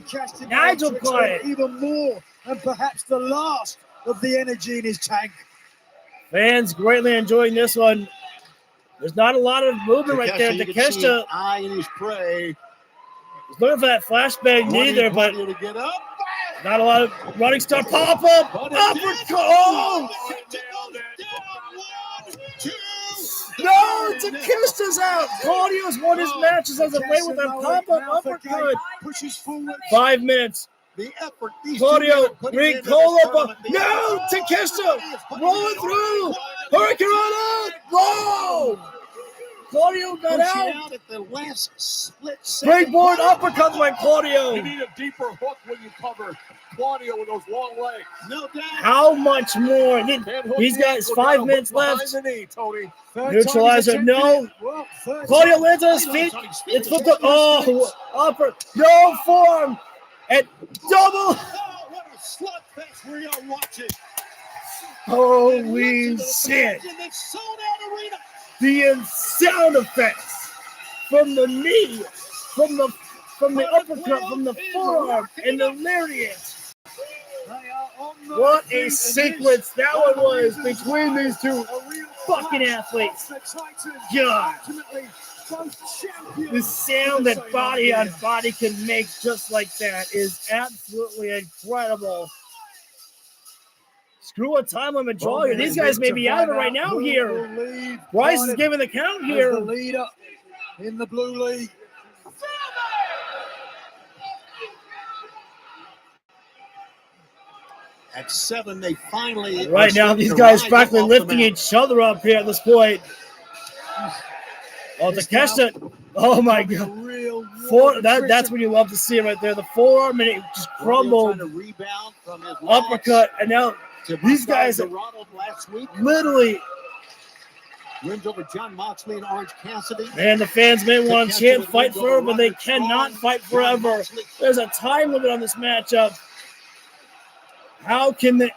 Nigel caught it. Even more, and perhaps the last of the energy in his tank. Fans greatly enjoying this one. There's not a lot of movement right there. Takeshita eye in his prey. was looking for that flashbang knee there, but not a lot of running start pop up. Uppercut. Oh! No, Takeshita's out. Claudio's won his matches as of late with that pop-up uppercut. Pushes forward. 5 minutes. The effort. Claudio, bring Cole up. No, Takeshita rolling through. Hurricane Rana. Whoa! Claudio got out. At the last split Springboard uppercut by Claudio. You need a deeper hook when you cover Claudio with those long legs. No doubt. How much more? These guys, 5 minutes left. Neutralizer, no. Claudio lands on his feet. It's flipped up. Oh, upper. No form. And double. Oh, what a slugfest we are watching. Holy shit. The sound effects from the knee, from the uppercut, from the forearm, and the lariat. What a sequence that one was between these two fucking athletes. God. The sound that body on body can make just like that is absolutely incredible. Screw a time limit draw here. These guys may be out of it right now here. Bryce is giving the count here. The leader in the blue league. At 7, they finally. Right now, these guys practically lifting each other up here at this point. Oh, Takeshita. Oh, my God. That's what you love to see right there. The forearm, and it just crumbled. Uppercut, and now these guys are literally. Wins over John Moxley and Orange Cassidy. Man, the fans may want to chant fight forever, but they cannot fight forever. There's a time limit on this matchup. How can they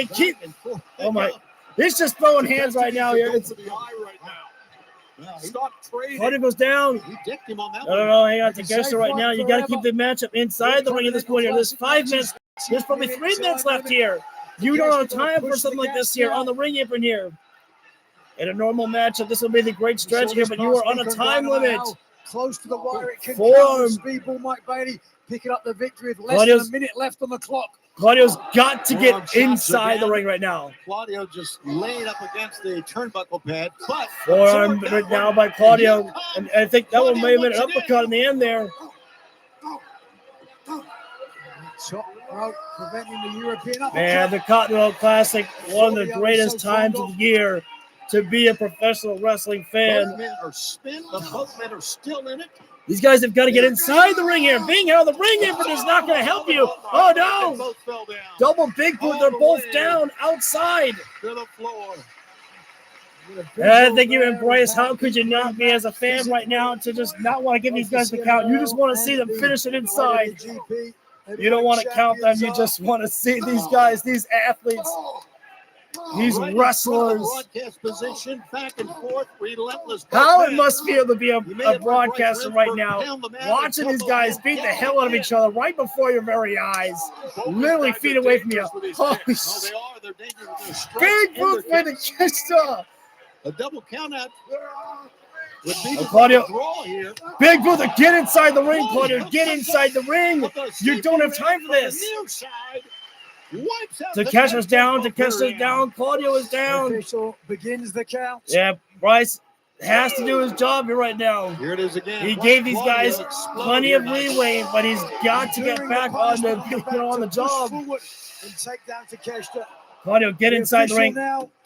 keep it? Oh my, he's just throwing hands right now here. Claudio goes down. No, hang on, Takeshita right now. You got to keep the matchup inside the ring at this point here. There's 5 minutes. There's probably 3 minutes left here. You don't have time for something like this here on the ring apron here. In a normal matchup, this will be the great stretch here, but you are on a time limit. Close to the wire, it can Form. come. Speedball Mike Bailey picking up the victory with less than a minute left on the clock. Claudio's got to get inside the ring right now. Claudio just laid up against the turnbuckle pad, but Forearm right now by Claudio, and I think that one may have been an uppercut in the end there. Top rope preventing the European uppercut. Man, the Continental Classic, one of the greatest times of the year to be a professional wrestling fan. Both men are spent, but both men are still in it. These guys have got to get inside the ring here. Being out of the ring apron is not going to help you. Oh, no. Both fell down. Double big boot. They're both down outside. To the floor. I think you embrace. How could you not be as a fan right now to just not want to give these guys the count? You just want to see them finish it inside. You don't want to count them. You just want to see these guys, these athletes, these wrestlers. Broadcast position, back and forth, relentless. How it must feel to be a broadcaster right now, watching these guys beat the hell out of each other right before your very eyes, literally feet away from you. Holy shit. Big boot by the Kista. A double count out. Claudio, big brother, get inside the ring, Claudio, get inside the ring. You don't have time for this. Takesha's down, Claudio is down. Official begins the count. Yeah, Bryce has to do his job here right now. Here it is again. He gave these guys plenty of leeway, but he's got to get back on the on the job. And take down Takesha. Claudio, get inside the ring.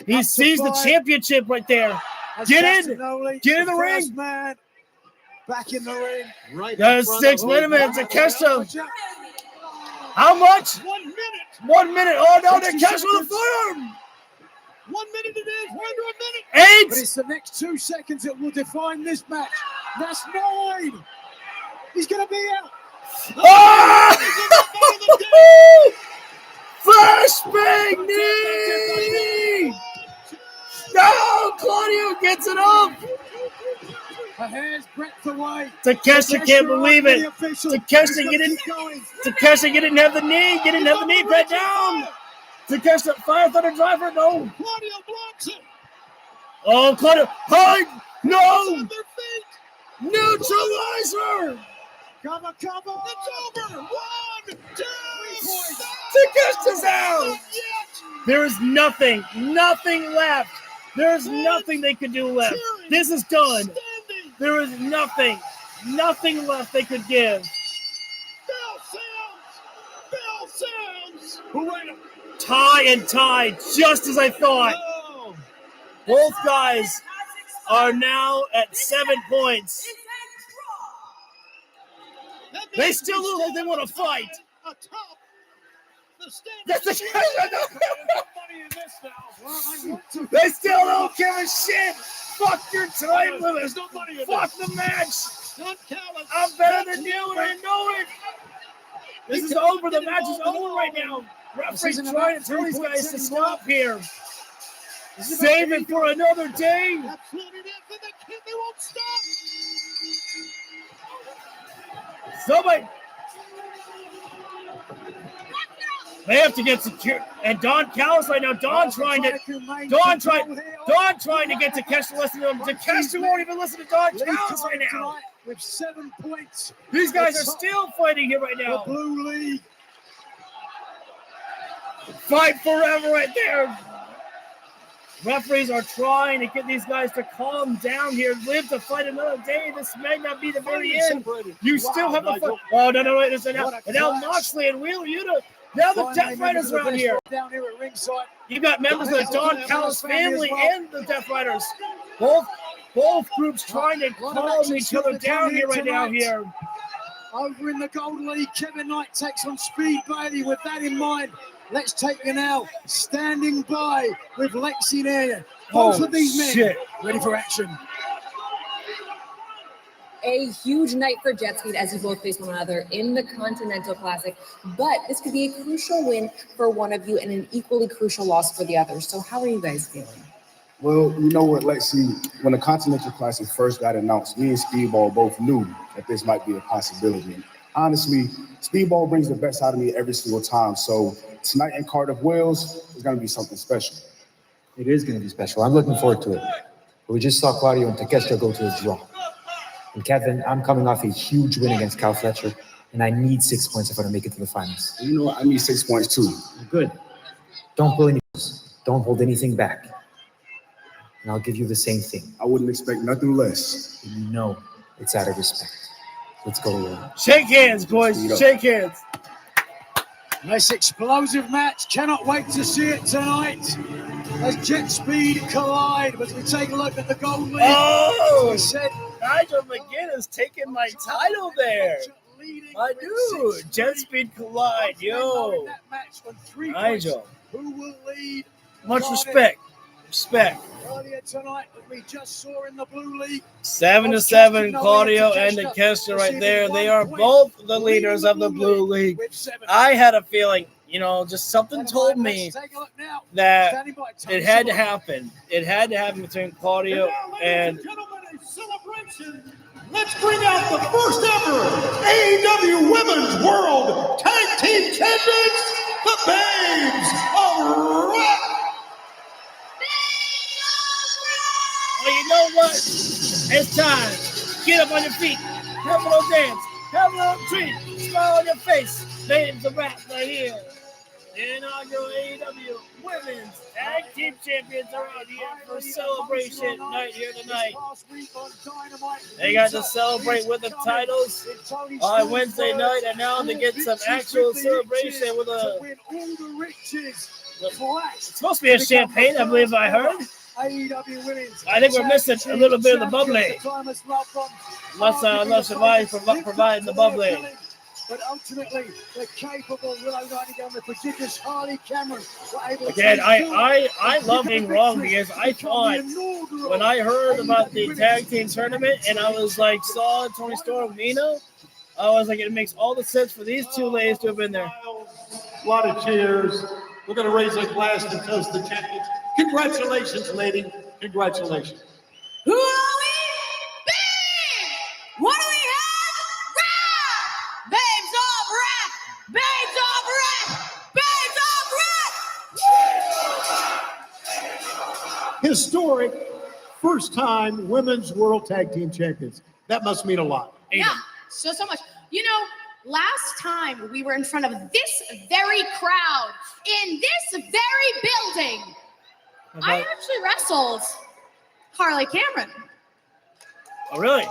He sees the championship right there. Get in the ring. Man back in the ring. Right. That's 6 minutes. Takesha. How much? 1 minute. 1 minute. Oh no, Takesha with a forearm. 1 minute it is. We're under a minute. 8. But it's the next 2 seconds that will define this match. That's 9. He's going to be out. Oh! Flashbang knee! No, Claudio gets it up. A hair's breadth away. Takesha can't believe it. Takesha, you didn't have the knee. You didn't have the knee pad down. Takesha, Fire Thunder Driver, no. Claudio blocks it. Oh, Claudio, hide! No! Neutralizer! Cover. It's over. 1, 2, 3. Takesha's out. There is nothing left. There's nothing they could do left. This is done. There is nothing left they could give. Bell sounds. Tie, just as I thought. Both guys are now at 7 points. They still look like they want to fight. That's the They still don't give a shit. Fuck your time limit. Fuck the match. I'm better than you, and I know it. This is over. The match is over right now. Referee's trying to tell these guys to stop here. Save it for another day. They won't stop. Somebody. They have to get secure. And Don Callis right now. Don trying to get Takesha listening to him. Takesha won't even listen to Don Callis right now. With 7 points. These guys are still fighting here right now. The Blue League. Fight forever right there. Referees are trying to get these guys to calm down here, live to fight another day. This may not be the very end. You still have a fight. Oh, no, wait. And now Moxley and Wheeler Yuta. Now the Death Riders are out here. Down here at ringside. You got members of the Don Callis family and the Death Riders. Both groups trying to calm each other down here right now here. Over in the Gold League, Kevin Knight takes on Speed Bailey. With that in mind, let's take you now. Standing by with Lexi there. Both of these men ready for action. A huge night for JetSpeed as you both face one another in the Continental Classic, but this could be a crucial win for one of you and an equally crucial loss for the other. So how are you guys feeling? Well, you know what, Lexi, when the Continental Classic first got announced, me and Speedball both knew that this might be a possibility. honestly, Speedball brings the best out of me every single time. So tonight in Cardiff, Wales is going to be something special. It is going to be special. I'm looking forward to it. But we just saw Claudio and Takeshita go to a draw. And Kevin, I'm coming off a huge win against Cal Fletcher, and I need 6 points if I want to make it to the finals. You know what? I need 6 points too. Good. Don't pull any. Don't hold anything back. And I'll give you the same thing. I wouldn't expect nothing less. You know it's out of respect. Let's go, Will. Shake hands, boys. Shake hands. Nice explosive match. Cannot wait to see it tonight. As JetSpeed collide, as we take a look at the Gold League. Oh! As we said, Nigel McGuinness taking my title there. My dude, JetSpeed collide, yo. Nigel. Who will lead? Much respect. Respect. Earlier tonight, as we just saw in the Blue League. 7-7, Claudio and Takeshita right there. They are both the leaders of the Blue League. I had a feeling, you know, just something told me that it had to happen. It had to happen between Claudio and celebration. Let's bring out the first ever AEW Women's World Tag Team Champions, the Babes of Wrath. Well, you know what? It's time. Get up on your feet. Have a little dance. Have a little treat. Smile on your face. Babes of Wrath right here. The inaugural AEW Women's Tag Team Champions are out here for celebration night here tonight. They got to celebrate with the titles on Wednesday night, and now they get some actual celebration with a. It's supposed to be a champagne, I believe I heard. I think we're missing a little bit of the bubbly. Unless somebody's providing the bubbly. But ultimately, they're capable, the prodigious Harley Cameron. Again, I love being wrong because I thought when I heard about the tag team tournament and I was like, saw Tony Storm and Nina, I was like, it makes all the sense for these two ladies to have been there. A lot of cheers. We're going to raise a glass to toast the champions. Congratulations, lady. Congratulations. Who are we? Babe! What do we have? Wrath! Babes of Wrath! Babes of Wrath! Babes of Wrath! Historic first time women's world tag team champions. That must mean a lot. Yeah, so much. You know, last time we were in front of this very crowd in this very building, I actually wrestled Harley Cameron. Oh, really?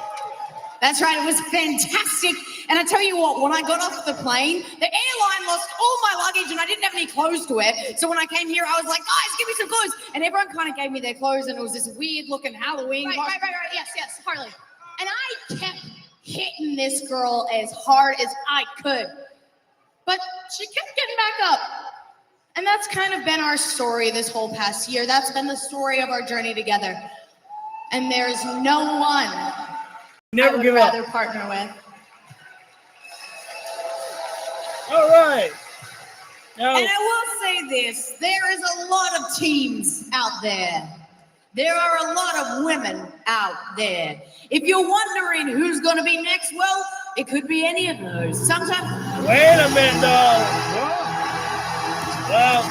That's right, it was fantastic. And I tell you what, when I got off the plane, the airline lost all my luggage and I didn't have any clothes to wear. So when I came here, I was like, guys, give me some clothes. And everyone kind of gave me their clothes and it was this weird looking Halloween. Right. Yes, Harley. And I kept hitting this girl as hard as I could. But she kept getting back up. And that's kind of been our story this whole past year. That's been the story of our journey together. And there's no one I would rather partner with. All right. Now, and I will say this, there is a lot of teams out there. There are a lot of women out there. If you're wondering who's going to be next, well, it could be any of those. Sometimes. Wait a minute, though. Well,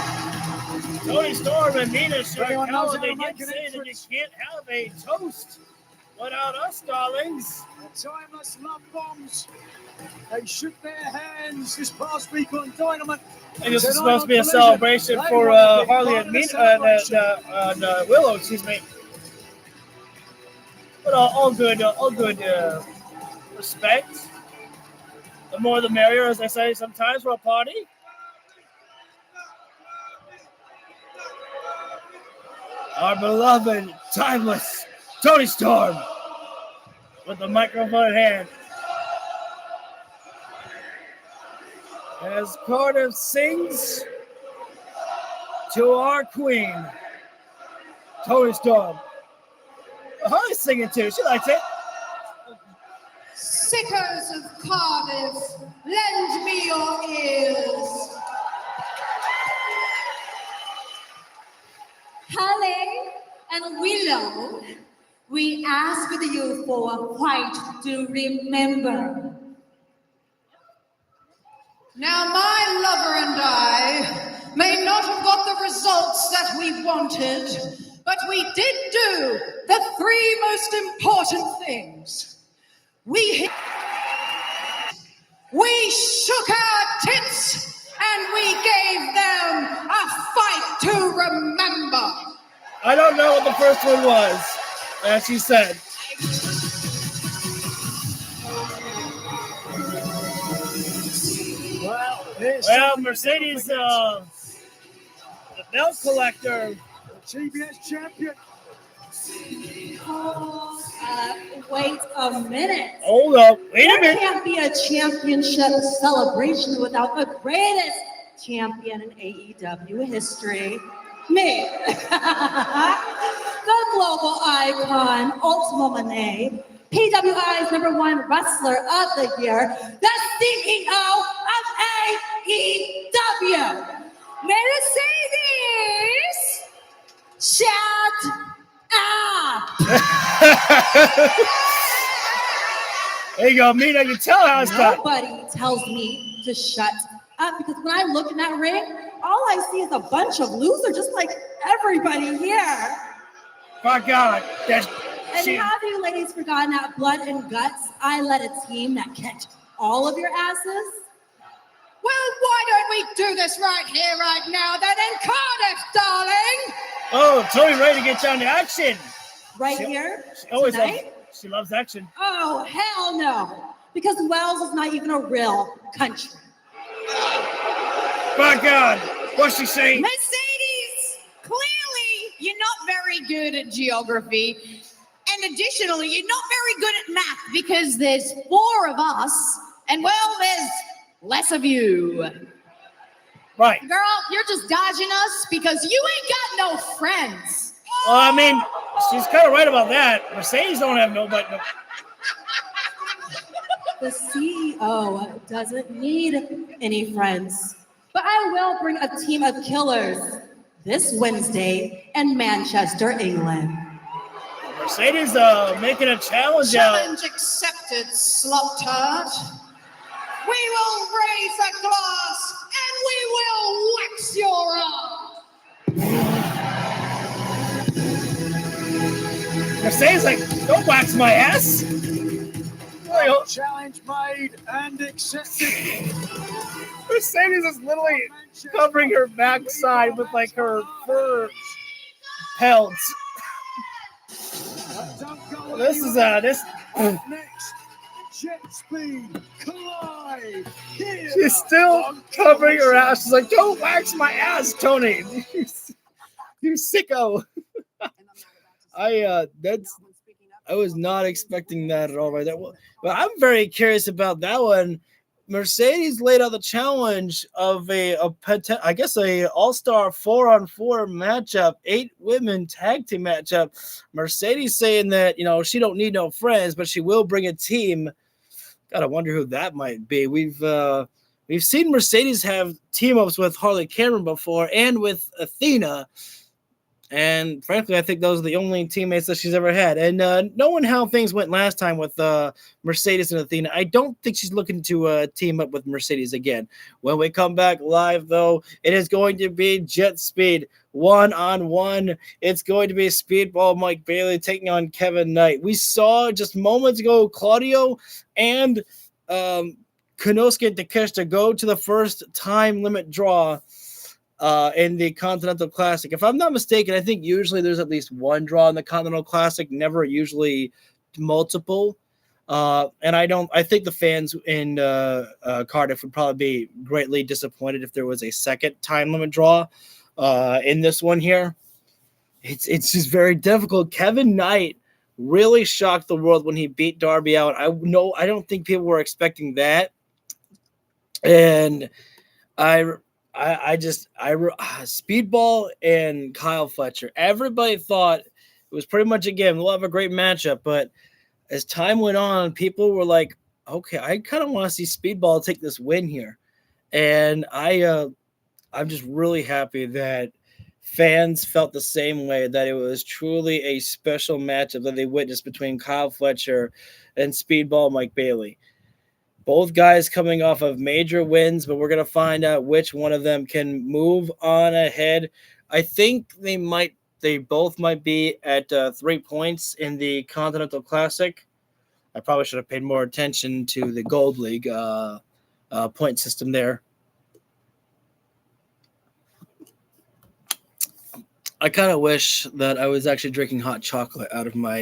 Tony Storm and Nina Sharkella, they did say that you can't have a toast without us, darlings. The timeless love bombs. They shook their hands this past week on Dynamite. And this is supposed to be a celebration for Harley and Willow, excuse me. But all good respect. The more the merrier, as I say sometimes for a party. Our beloved, timeless Tony Storm with the microphone in hand. As Carter sings to our queen, Tony Storm. Holly's singing too. She likes it. Sickers of Cardiff, lend me your ears. Harley and Willow, we ask you for a fight to remember. Now, my lover and I may not have got the results that we wanted, but we did do the three most important things. We shook our tits, and we gave them a fight to remember. I don't know what the first one was, as she said. Well, Mercedes, the belt collector. TBS champion. Wait a minute. Hold up. Wait a There minute. can't be a championship celebration without the greatest champion in AEW history. Me. The global icon, Ultima Monet, PWI's #1 wrestler of the year, the CEO of AEW. Mercedes, shut up. There you go, Mina. You tell how it's done. Nobody tells me to shut up because when I look in that ring, all I see is a bunch of losers, just like everybody here. My God. And have you ladies forgotten that blood and guts? I led a team that kicked all of your asses. Well, why don't we do this right here, right now, then in Cardiff, darling? Oh, Tony ready to get down to action. Right here? She always tonight? she loves action. Oh, hell no. Because Wales is not even a real country. My God. What's she saying? Mercedes, clearly you're not very good at geography. And additionally, you're not very good at math because there's 4 of us and, well, there's less of you. Right. Girl, you're just dodging us because you ain't got no friends. Well, I mean, she's kind of right about that. Mercedes don't have nobody. No. The CEO doesn't need any friends. But I will bring a team of killers this Wednesday in Manchester, England. Mercedes making a challenge out. Challenge accepted, slop tart. We will raise a glass and we will wax your arm. Mercedes like, don't wax my ass. Challenge made and accepted. Mercedes is literally covering her backside with like her fur pelts. This is this. Next, JetSpeed collide. She's still covering her ass. She's like, don't wax my ass, Tony. You sicko. I was not expecting that at all right there. Well, I'm very curious about that one. Mercedes laid out the challenge of a all-star 4-on-4 matchup, 8 women tag team matchup. Mercedes saying that, she don't need no friends, but she will bring a team. Gotta wonder who that might be. We've seen Mercedes have team-ups with Harley Cameron before and with Athena. And frankly, I think those are the only teammates that she's ever had. And knowing how things went last time with Mercedes and Athena, I don't think she's looking to team up with Mercedes again. When we come back live, though, it is going to be JetSpeed 1-on-1. It's going to be Speedball Mike Bailey taking on Kevin Knight. We saw just moments ago Claudio and Konosuke and Takeshita go to the first time limit draw in the Continental Classic. If I'm not mistaken, I think usually there's at least one draw in the Continental Classic, never usually multiple. And I think the fans in Cardiff would probably be greatly disappointed if there was a second time limit draw in this one here. It's just very difficult. Kevin Knight really shocked the world when he beat Darby out. I don't think people were expecting that. And Speedball and Kyle Fletcher. Everybody thought it was pretty much we'll have a great matchup, but as time went on, people were like, "Okay, I kind of want to see Speedball take this win here," and I'm just really happy that fans felt the same way, that it was truly a special matchup that they witnessed between Kyle Fletcher and Speedball Mike Bailey. Both guys coming off of major wins, but we're going to find out which one of them can move on ahead. I think they both might be at 3 points in the Continental Classic. I probably should have paid more attention to the Gold League point system there. I kind of wish that I was actually drinking hot chocolate out of my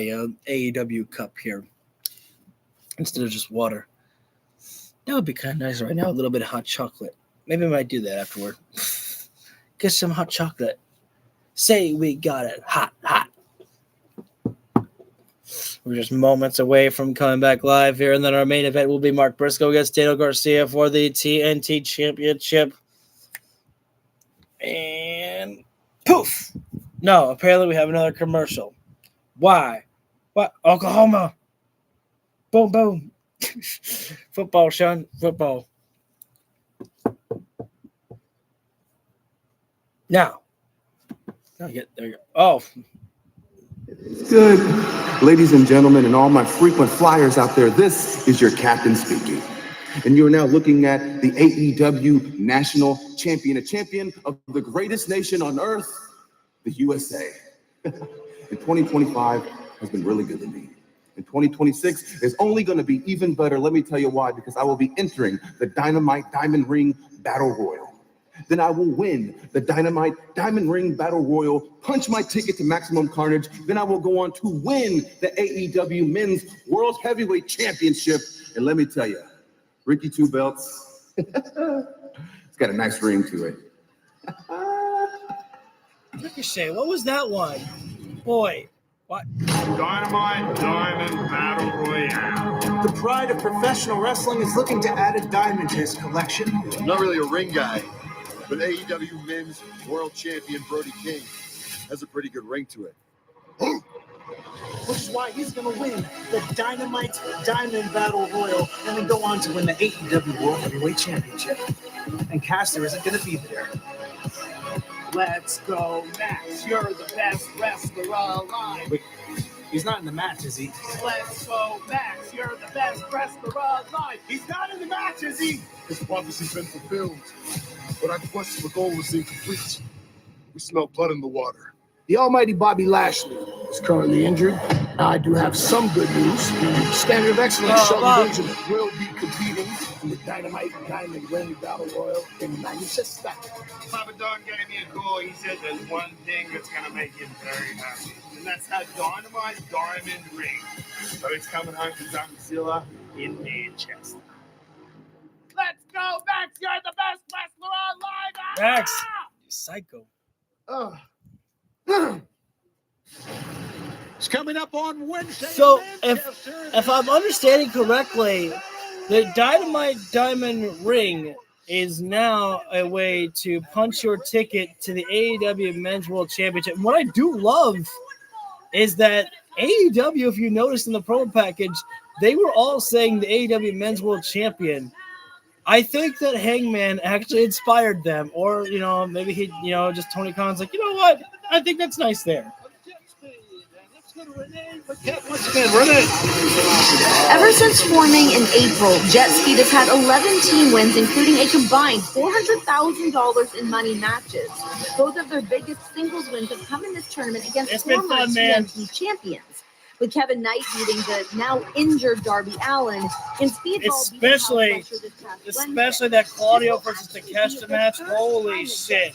AEW cup here instead of just water. That would be kind of nice right now, a little bit of hot chocolate. Maybe I might do that afterward. Get some hot chocolate. Say we got it hot. We're just moments away from coming back live here, and then our main event will be Mark Briscoe against Daniel Garcia for the TNT Championship. And poof! No, apparently we have another commercial. Why? What? Oklahoma. Boom, boom. Football, Sean. Football. Now. There you go. Oh. Good. Ladies and gentlemen, and all my frequent flyers out there, this is your captain speaking. And you're now looking at the AEW National Champion, a champion of the greatest nation on earth, the USA. And 2025 has been really good to me. And 2026 is only going to be even better. Let me tell you why, because I will be entering the Dynamite Diamond Ring Battle Royal. Then I will win the Dynamite Diamond Ring Battle Royal, punch my ticket to Maximum Carnage. Then I will go on to win the AEW Men's World Heavyweight Championship. And let me tell you, Ricky Two Belts, it's got a nice ring to it. Ricochet, what was that one? Boy, what? Dynamite Diamond Battle Royale. The pride of professional wrestling is looking to add a diamond to his collection. I'm not really a ring guy, but AEW Men's World Champion Brody King has a pretty good ring to it. Which is why he's going to win the Dynamite Diamond Battle Royal and then go on to win the AEW World Heavyweight Championship. And Caster isn't going to be there. Let's go, Max. You're the best wrestler alive. Wait, he's not in the match, is he? Let's go, Max. You're the best wrestler alive. He's not in the match, is he? His prophecy's been fulfilled, but our quest for gold was incomplete. We smell blood in the water. The almighty Bobby Lashley is currently injured. I do have some good news. Standard of Excellence Shelton Benjamin will be competing in the Dynamite Diamond Ring Battle Royal in Manchester. Papa Don gave me a call. He said there's one thing that's going to make him very happy, and that's that Dynamite Diamond Ring. So he's coming home to Drumzilla in Manchester. Let's go, Max. You're the best wrestler alive. Max, you psycho. It's coming up on Wednesday. So, if I'm understanding correctly, the Dynamite Diamond Ring is now a way to punch your ticket to the AEW Men's World Championship. And what I do love is that AEW, if you noticed in the promo package, they were all saying the AEW Men's World Champion. I think that Hangman actually inspired them, or, maybe he, just Tony Khan's like, you know what? I think that's nice there. Ever since forming in April, JetSpeed has had 11 team wins, including a combined $400,000 in money matches. Both of their biggest singles wins have come in this tournament against former TNT champions, with Kevin Knight beating the now injured Darby Allin in Speedball. Especially that Claudio versus Takeshita match. Holy shit.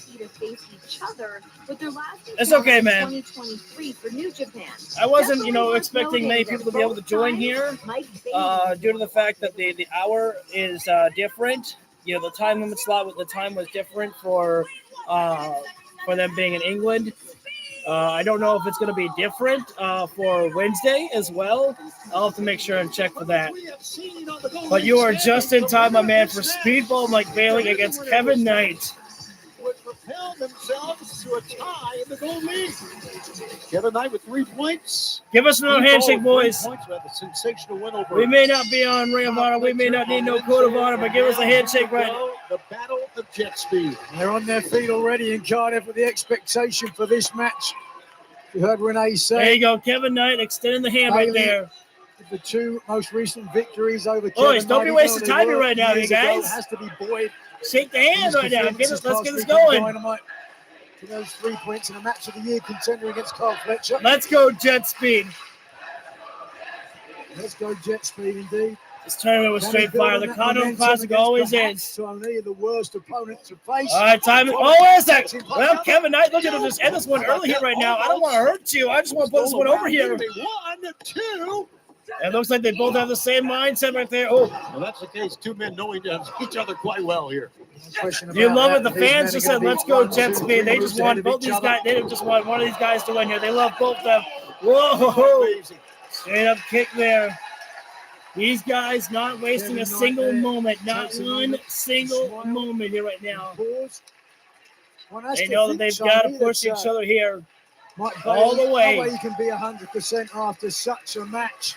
It's okay, man. 2023 for New Japan. I wasn't, expecting many people to be able to join here due to the fact that the hour is different. The time limit slot, the time was different for them being in England. I don't know if it's going to be different for Wednesday as well. I'll have to make sure and check for that. But you are just in time, my man, for Speedball Mike Bailey against Kevin Knight. Would propel themselves to a tie in the Gold League. Kevin Knight with 3 points. Give us another handshake, boys. We have a sensational win over. We may not be on Ring of Honor. We may not need no code of honor, but give us a handshake right now. The battle of JetSpeed. They're on their feet already in Cardiff with the expectation for this match. You heard Renee say. There you go, Kevin Knight extending the hand right there. the two most recent victories over Boys, Kevin don't be Knight, wasting even though time they here were right now, you years ago, guys. has to be Boyd. Shake the hand His right now. performances Let's last get this week on going. Dynamite to those 3 points in a match of the year contender against Carl Fletcher. Let's go, JetSpeed. Let's go, JetSpeed, indeed. This tournament was straight fire. The Condom Classic always is. To only the worst opponent to face. All right, time. Oh, wait a second. Well, Kevin Knight, look at him just end this one early here right now. I don't want to hurt you. I just want to put this one over here. 1, 2. It looks like they both have the same mindset right there. Oh, Well, that's the case. Two men knowing each other quite well here. you love it. The fans just said, "Let's go, JetSpeed." They just want both these guys. They just want one of these guys to win here. They love both of them. Whoa! Straight up kick there. These guys not wasting a single moment. Not one single moment here right now. They know that they've got to push each other here all the way. No way you can be 100% after such a match.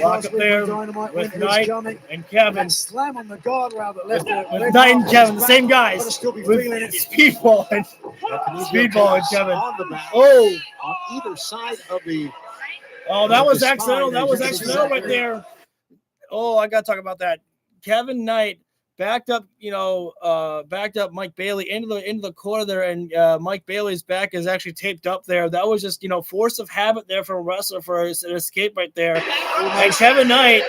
Walk up there with Knight and Kevin. That slam on the guardrail that left With Knight and Kevin, the same guys. Still be With feeling it. Speedball and Kevin. On the back, Oh, on either side of the. oh, that was accidental. That was accidental right there. Oh, I got to talk about that. Kevin Knight backed up, backed up Mike Bailey into the corner there, and Mike Bailey's back is actually taped up there. That was just, force of habit there for a wrestler for an escape right there. And Kevin Knight,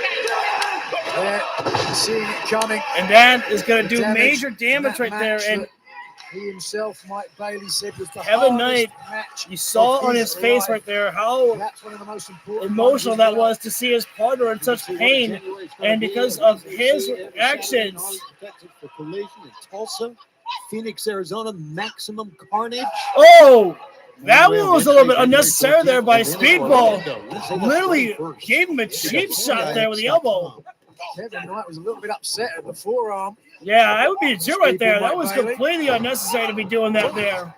seeing it coming, and that is going to do major damage right there. And he himself, Mike Bailey, said was the Kevin hardest Knight, match you saw of on his face life. right there how That's one of the most important emotional moments that was to see his partner in such pain, and because of his actions. For Collision in Tulsa, Phoenix, Arizona, Maximum Carnage. Oh, that one was a little bit unnecessary there by Speedball. Literally gave him a cheap shot there with the elbow. Kevin Knight was a little bit upset at the forearm. Yeah, I would be too right there. That was completely unnecessary to be doing that there.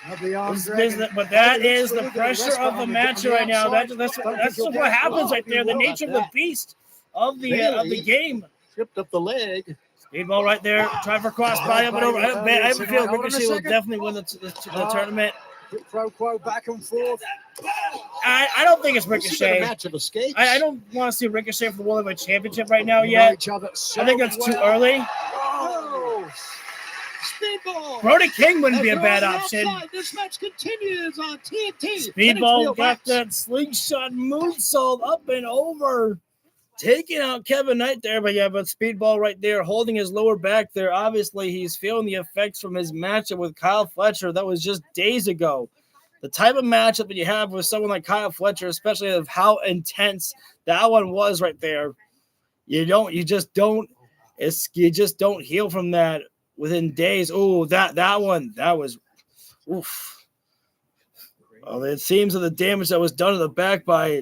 But that is the pressure of the match right now. That's what happens right there. The nature of the beast of the game. Tripped up the leg. Speedball right there. Try for crossbody up and over. I have a feeling Ricochet will definitely win the tournament. Quid pro quo back and forth. I don't think it's Ricochet. A match of escapes. I don't want to see Ricochet for the World Heavyweight Championship right now yet. I think that's too early. Oh, Speedball. Brody King wouldn't be a bad option. This match continues on TNT. Speedball got that slingshot moonsault up and over, taking out Kevin Knight there. But Speedball right there holding his lower back there. Obviously, he's feeling the effects from his matchup with Kyle Fletcher. That was just days ago. The type of matchup that you have with someone like Kyle Fletcher, especially of how intense that one was right there, you just don't heal from that within days. Oh, that one, that was oof. Well, it seems that the damage that was done to the back by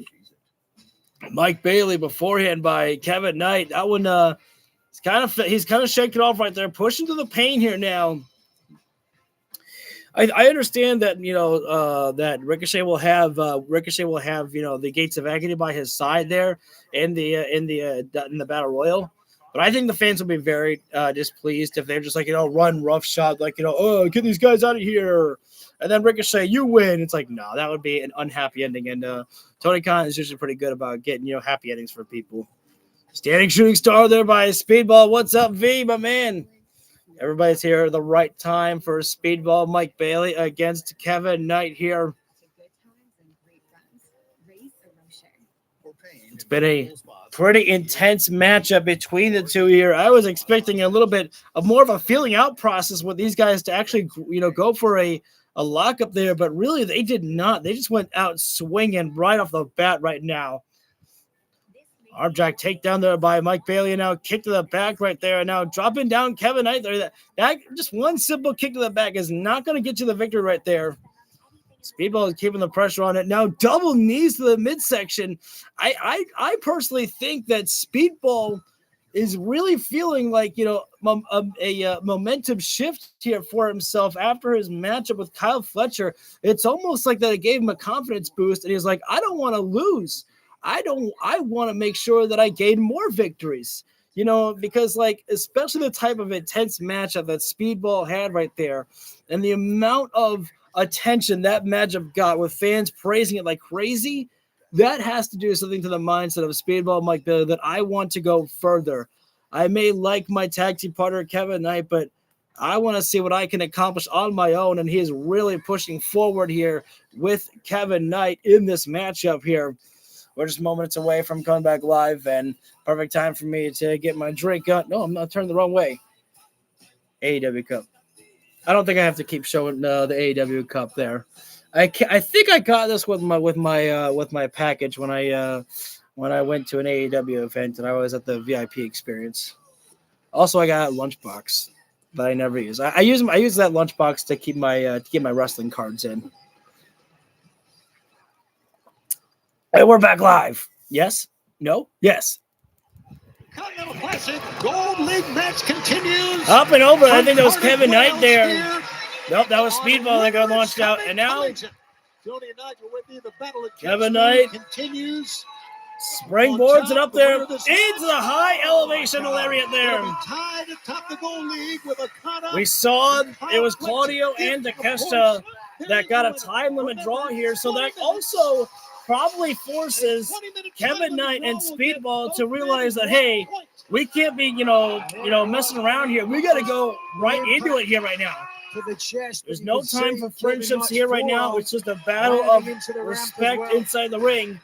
Mike Bailey beforehand by Kevin Knight, that one he's kind of shaking off right there, pushing to the pain here now. I understand that that Ricochet will have the Gates of Agony by his side there in the Battle Royal, but I think the fans will be very displeased if they're just run roughshod, get these guys out of here, and then Ricochet, you win. It's like, no, that would be an unhappy ending, and Tony Khan is usually pretty good about getting happy endings for people. Standing shooting star there by Speedball. What's up, V, my man? Everybody's here at the right time for Speedball. Mike Bailey against Kevin Knight here. It's been a pretty intense matchup between the two here. I was expecting a little bit of more of a feeling out process with these guys to actually, go for a lockup there, but really they did not. They just went out swinging right off the bat right now. Arm drag takedown there by Mike Bailey, and now kick to the back right there, and now dropping down Kevin Knight there. That just one simple kick to the back is not going to get you the victory right there. Speedball is keeping the pressure on it. Now double knees to the midsection. I personally think that Speedball is really feeling like a momentum shift here for himself after his matchup with Kyle Fletcher. It's almost like that it gave him a confidence boost, and he's like, I don't want to lose. I want to make sure that I gain more victories, because especially the type of intense matchup that Speedball had right there, and the amount of attention that matchup got with fans praising it like crazy, that has to do something to the mindset of Speedball Mike Bailey that I want to go further. I may like my tag team partner Kevin Knight, but I want to see what I can accomplish on my own, and he is really pushing forward here with Kevin Knight in this matchup here. We're just moments away from coming back live, and perfect time for me to get my drink up. No, I'm not turning the wrong way. AEW Cup. I don't think I have to keep showing the AEW Cup there. I think I got this with my package when I went to an AEW event and I was at the VIP experience. Also, I got a lunchbox that I never use. I use that lunchbox to keep my wrestling cards in. Hey, we're back live. Yes? No? Yes. Continental Classic Gold League match continues. Up and over. I think that was Kevin Knight there. Nope, that was Speedball that got launched out. And now Tony and Nigel with you. The battle of Kevin Knight continues. Springboards it up there into the high elevation lariat there. Tied atop the Gold League with a cut-up. We saw it was Claudio and Takeshita that got a time limit draw here, so that also probably forces Kevin Knight and Speedball to realize that, hey, we can't be, messing around here. We got to go right into it here right now. There's no time for friendships here right now. It's just a battle of respect inside the ring.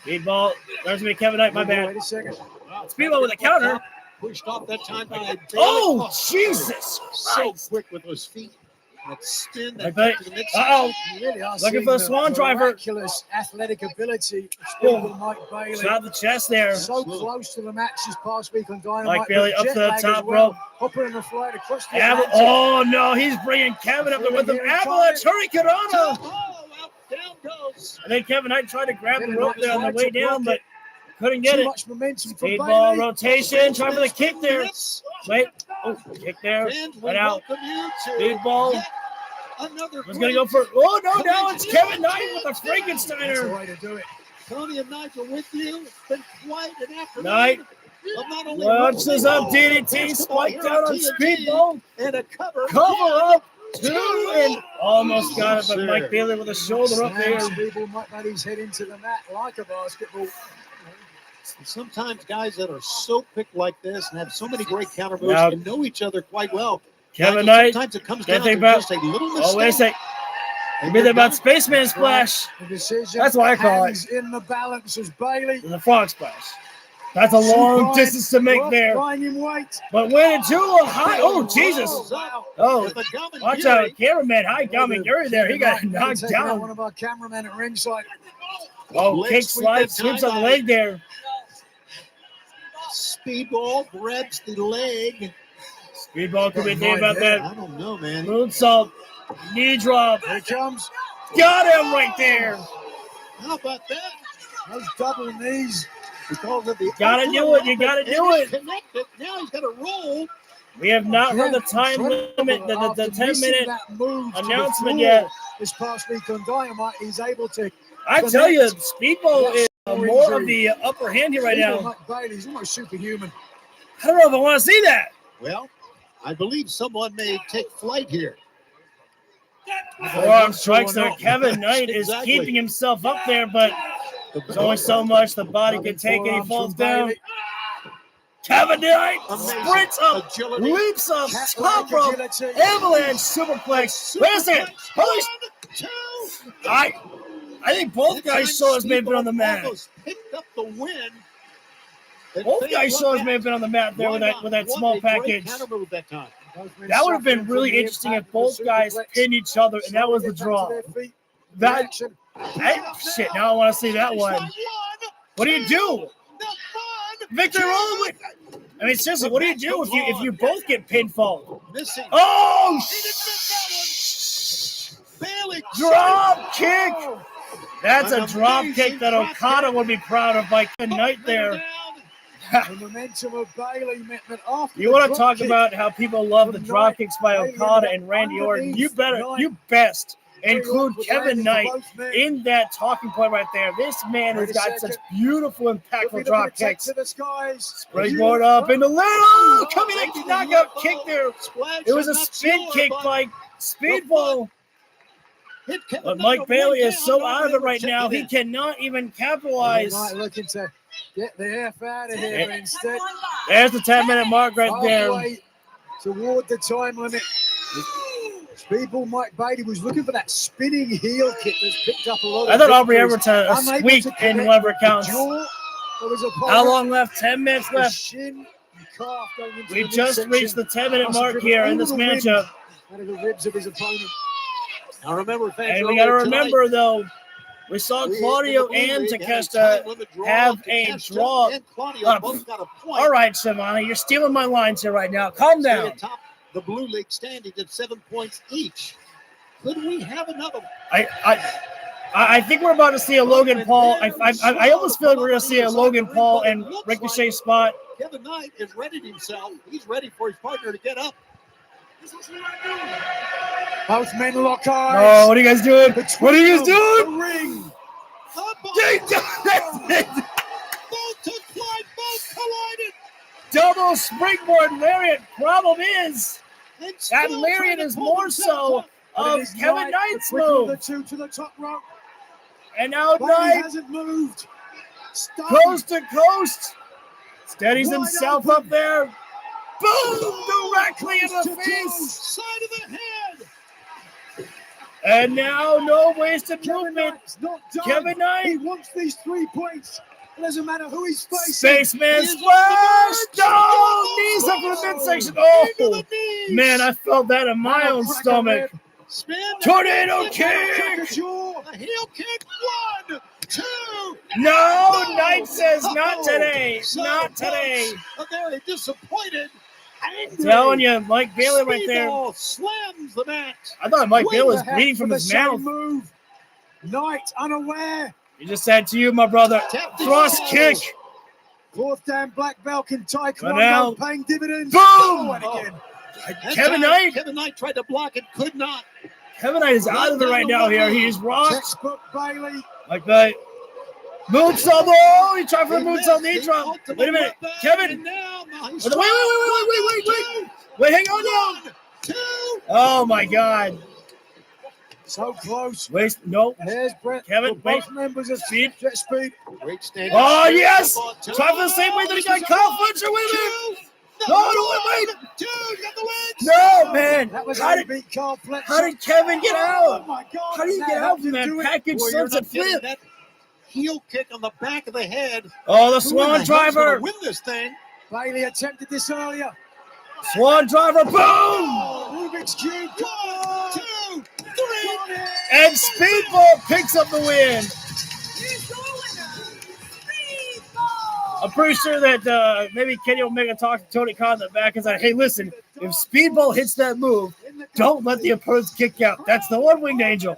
Speedball, there's me, Kevin Knight, my bad. Speedball with a counter. Pushed off that time by Bailey. Oh, Jesus So Christ. quick with those feet. That spin. That Okay. to the mid- Uh-oh. You really are Looking seeing for a the swan driver. miraculous athletic ability of Speedball Mike Bailey. Shot the chest there. So close to the match this past week on Dynamite. Mike Bailey up to the top rope. Hopper in the flight across the Ab- Atlantic. oh, no, he's bringing Kevin up there with him. Avalanche Hurricane. Down goes. I think Kevin Knight tried to grab the rope there on the way down, but couldn't get Too it. much momentum for Speedball Bailey. rotation, trying for the kick there. Wait, oh, kick there. Right out. Speedball was going to go for. Oh, no, now it's Kevin Knight with a That's the Frankensteiner. way to do it. Tony and Nigel with you. It's been quite an afternoon. Knight of not only launches up wrestling, DDT, basketball spike here down on TNT, Speedball. and a cover. Cover up. Two and almost got it, but Sir. Mike Bailey with a shoulder up there. Speedball Mike Bailey's head into the mat like a basketball. Sometimes guys that are so quick like this and have so many great counter moves Now- and know each other quite well. Kevin Nigel, Knight. Sometimes it comes Can't down think to about. just a little mistake. Oh, wait a sec. You made that about Spaceman Splash. The decision. That's what I call it. hangs in the balance as Bailey. The Frog Splash. That's a long distance to make there. Lying in wait. But went into a high. Oh, Jesus. Oh, watch out. Cameraman, high Gamaguri there. He got knocked Taking out one down. of our cameramen at ringside. Oh, Leg kick sweep slide, that sweeps time on the by. leg there. Speedball grabs the leg. Speedball could be thinking about I that. don't know, man. Moonsault, knee drop. Here it comes. Got him right there. How about that? Those double knees. Because of the Gotta do it. You gotta do it. Connected. Now he's got to roll. We have not heard the time limit, the 10-minute announcement yet. This past week on Dynamite, he's able to. I tell you, Speedball is more of the upper hand here right Speedball now. Mike Bailey, he's almost superhuman. I don't know if I want to see that. Well, I believe someone may take flight here. Forearm strikes there. Kevin Knight is Exactly. keeping himself up there, but there's only so much the body can take, and he falls down. Kevin Knight sprints up, leaps up, top rope, avalanche superplex. Wait a second. Holy I think both guys' shoulders may have been on the mat. Picked up the win. Both guys' shoulders may have been on the mat there with that small package. That would have been really interesting if both guys pinned each other, and that was the draw. Shit, now I want to see that one. What do you do? Victory roll. I mean, seriously, what do you do if you both get pinfall? Oh, drop kick. That's a drop kick that Okada would be proud of by Kevin Knight there. The momentum of Bailey meant that after You want to talk about how people love the drop kicks by Okada and Randy Orton? You best include Kevin Knight in that talking point right there. This man has got such beautiful, impactful drop kicks. Springboard up in the little coming in knockout kick there. It was a spin kick by Speedball. Hit Kevin But Knight Mike with Bailey one is hand. so Right out of there it right with now. check it He in. cannot even Kevin capitalize. Knight looking to get the F out of here, but instead There's the 10-minute mark right there. halfway toward the time limit. Speedball Mike Bailey was looking for that spinning heel kick that's picked up a lot I of thought Aubrey victories. Edwards had a Unable squeak to in connect whatever the counts. jaw of his opponent. How long left? 10 minutes The left. shin and calf going into We the just midsection. reached the 10-minute Must have mark driven here in all this the wind matchup. out of the ribs of his opponent. Now remember, fans, And we got to earlier tonight, remember, though, we saw we Claudio in the blue and league had a Takeshita time limit draw. have a Takeshita draw. and Claudio both got a point. All right, Shivani, you're stealing my lines here right now. Calm Stay down. atop the blue league standing at 7 points each. Could we have another one? I think we're about to see a Logan Paul. I almost feel like we're going to see a Logan Paul and Ricochet spot. Kevin Knight has readied himself. He's ready for his partner to get up. Both men lock eyes. Oh, what are you guys doing? What are you guys doing? The ring. Both took flight. Both collided. Double springboard lariat. Problem is, that lariat is more so of Kevin Knight's move. The two to the top rope. And now Bailey Knight hasn't moved. coast to coast. Steadies himself up there. Boom! Directly in the face. Side of the head. And now no wasted movement. Kevin Knight. He wants these 3 points. It doesn't matter who he's facing. Spaceman splash! No! Knees up in the midsection. Oh, man, I felt that in my own stomach. Tornado kick! A heel kick. 1, 2. No, Knight says not today. Not today. Very disappointed. Telling you, Mike Bailey right there. Speedball slams the mat. I thought Mike Bailey was Ahead bleeding for from the his same mouth. Move. Knight unaware. He just said to you, my brother, thrust kick. Fourth dan black belt in But now- Taekwondo paying dividends. Boom! Oh, and again. Kevin Knight. Kevin Knight tried to block it, could not. Kevin Knight is out of it right now here. He's rocked. Textbook Bailey. Like that. Moonsault. Oh, he tried for the moonsault knee drop. Wait a minute. Kevin. Wait, hang on now. 2. Oh, my God. So close. Wait, no. There's Brett. Kevin, Both members of JetSpeed. Great stand. Oh, yes. Try for the same way that he got Kyle Fletcher. Wait a minute. No, wait. Dude, got the legs. No, man. That was How did Carl Fletcher. How did Kevin get out? Oh my God. How do you get out from that package Well, you're sunset not getting flip? that heel kick on the back of the head. Oh, the Who in Swan hell's gonna driver. Win this thing. Bailey attempted this earlier. Swan driver. Boom. Rubik's Cube. 1, 2, 3. And Speedball picks up the win. I'm pretty sure that maybe Kenny Omega talked to Tony Khan in the back and said, hey, listen, if Speedball hits that move, don't let the opponents kick out. That's the one-winged angel.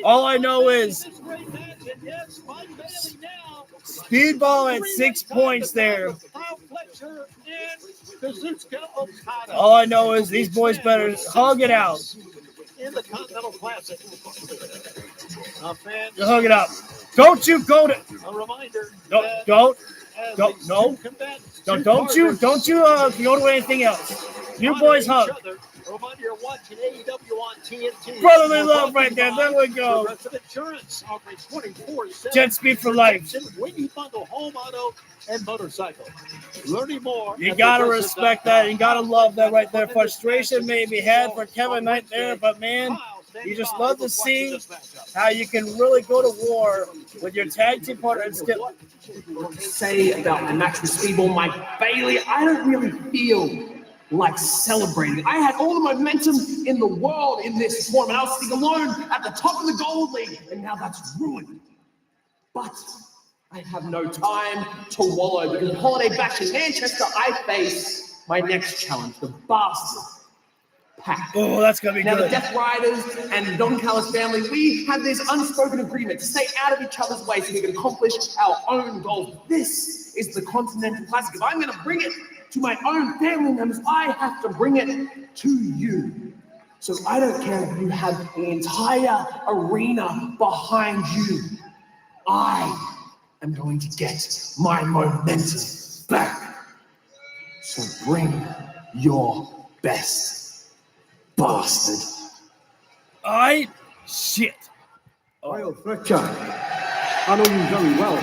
All I know is Speedball at 6 points there. All I know is these boys better hug it out. In the Continental Classic. You hug it up. Don't you go to. A reminder. Don't no. Don't you go to anything else. You boys hug. A reminder, you're watching AEW on TNT. Brotherly love right there. There we go. Progressive Insurance offering 24/7 JetSpeed for life. when you bundle home, auto, and motorcycle. Learning more. You gotta respect that. You gotta love that right there. Frustration may be had for Kevin Knight there, but man, you just love to see how you can really go to war with your tag team partner and still. Say about my match with Speedball Mike Bailey, I don't really feel like celebrating. I had all the momentum in the world in this tournament. I was sitting alone at the top of the Gold League, and now that's ruined. But I have no time to wallow because the holiday bash in Manchester, I face my next challenge, the Bastard Pack. Oh, that's gonna be now, good. The Death Riders and Don Callis family, we have this unspoken agreement to stay out of each other's way so we can accomplish our own goals. This is the Continental Classic. If I'm going to bring it to my own family members, I have to bring it to you. So I don't care if you have the entire arena behind you. I am going to get my momentum back. So bring your best. bastard. Shit. Kyle Fletcher, I know you very well.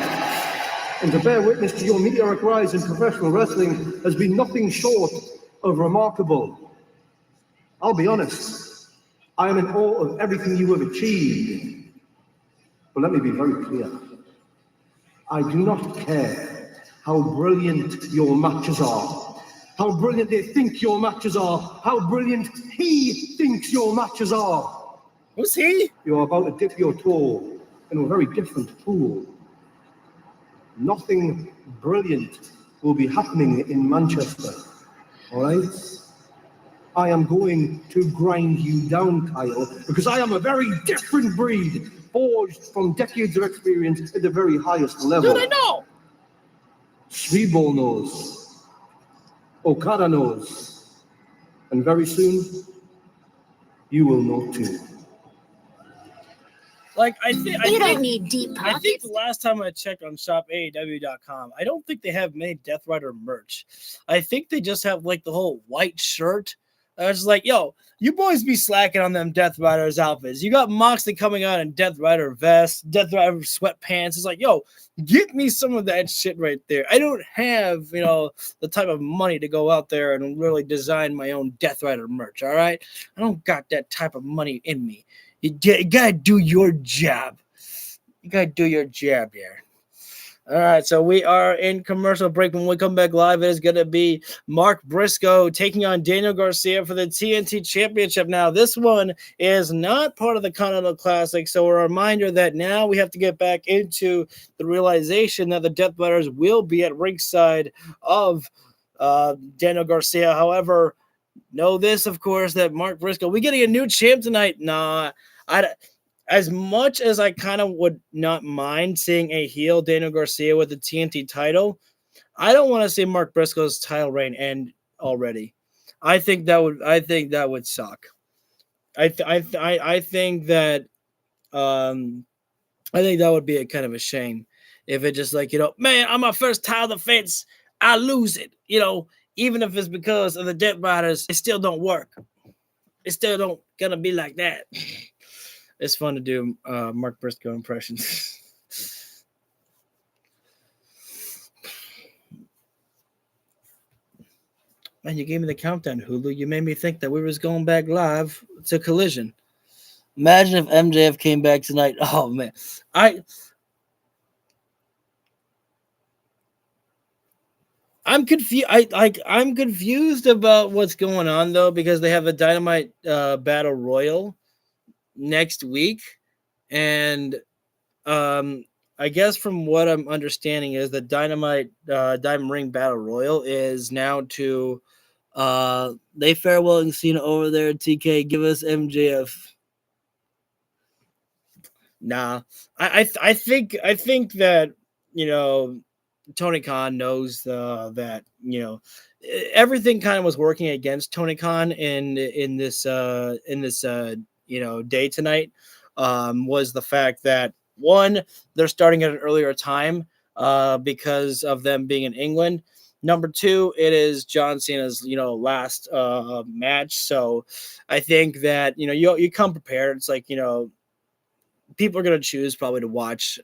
And to bear witness to your meteoric rise in professional wrestling has been nothing short of remarkable. I'll be honest, I am in awe of everything you have achieved. But let me be very clear. I do not care how brilliant your matches are, how brilliant they think your matches are, how brilliant he thinks your matches are. Who's he? You're about to dip your toe in a very different pool. Nothing brilliant will be happening in Manchester, all right? I am going to grind you down, Kyle, because I am a very different breed, forged from decades of experience at the very highest level. Dude, I know! Speedball knows. Okada knows. And very soon, you will know too. Like, I think need deep I think the last time I checked on shopaew.com, I don't think they have many Death Rider merch. I think they just have like the whole white shirt. I was like, yo, you boys be slacking on them Death Riders outfits. You got Moxley coming out in Death Rider vest, Death Rider sweatpants. It's like, yo, get me some of that shit right there. I don't have, the type of money to go out there and really design my own Death Rider merch, all right? I don't got that type of money in me. You gotta do your job. You gotta do your job here. All right, so we are in commercial break. When we come back live, it is going to be Mark Briscoe taking on Daniel Garcia for the TNT Championship. Now, this one is not part of the Continental Classic, so a reminder that now we have to get back into the realization that the Death Riders will be at ringside of Daniel Garcia. However, know this, of course, that Mark Briscoe, we getting a new champ tonight? Nah, as much as I kind of would not mind seeing a heel Daniel Garcia with the TNT title, I don't want to see Mark Briscoe's title reign end already. I think that would suck. I think that would be a kind of a shame if it just like, man, on my first title defense, I lose it. Even if it's because of the Death Riders, it still don't work. It still don't gonna be like that. It's fun to do Mark Briscoe impressions. Man, you gave me the countdown, Hulu. You made me think that we was going back live to Collision. Imagine if MJF came back tonight. Oh man, I'm confused. I'm confused about what's going on though, because they have a Dynamite Battle Royal next week, and I guess from what I'm understanding is the Dynamite Diamond Ring Battle Royal is now to they farewelling Cena over there. TK, give us MJF. Nah, I think that Tony Khan knows that everything kind of was working against Tony Khan in this day tonight was the fact that one, they're starting at an earlier time because of them being in England. Number two, it is John Cena's last match, so I think that you come prepared. It's like people are gonna choose probably to watch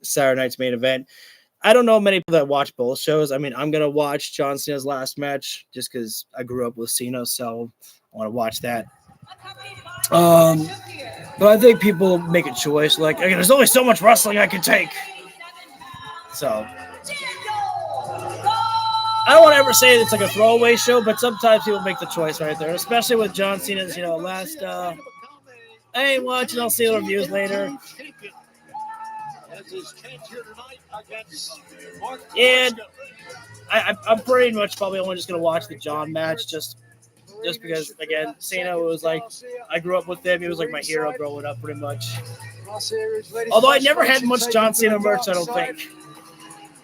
Saturday night's main event. I don't know many people that watch both shows. I mean, I'm gonna watch John Cena's last match just because I grew up with Cena, so I want to watch that. But I think people make a choice. Like, there's only so much wrestling I can take. So I don't want to ever say it's like a throwaway show, but sometimes people make the choice right there, especially with John Cena's, last. I ain't watching. I'll see the reviews later. And I'm pretty much probably only just gonna watch the John match just because, again, Cena was like, I grew up with him. He was like my hero growing up, pretty much. Although I never had much John Cena merch, I don't think.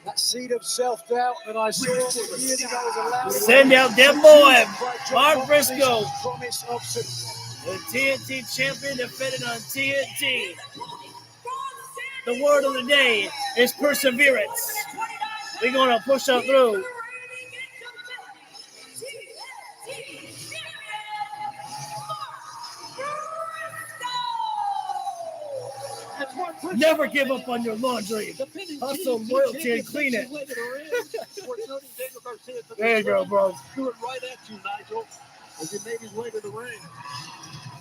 That seed of self-doubt that I saw years ago was allowed. Send out that boy, Mark Briscoe, the TNT champion, defending on TNT. The word of the day is perseverance. We're going to push on through. Never give up on your laundry. Hustle, loyalty, and clean it. There you go, bro. Threw it right at you, Nigel, as he made his way to the ring.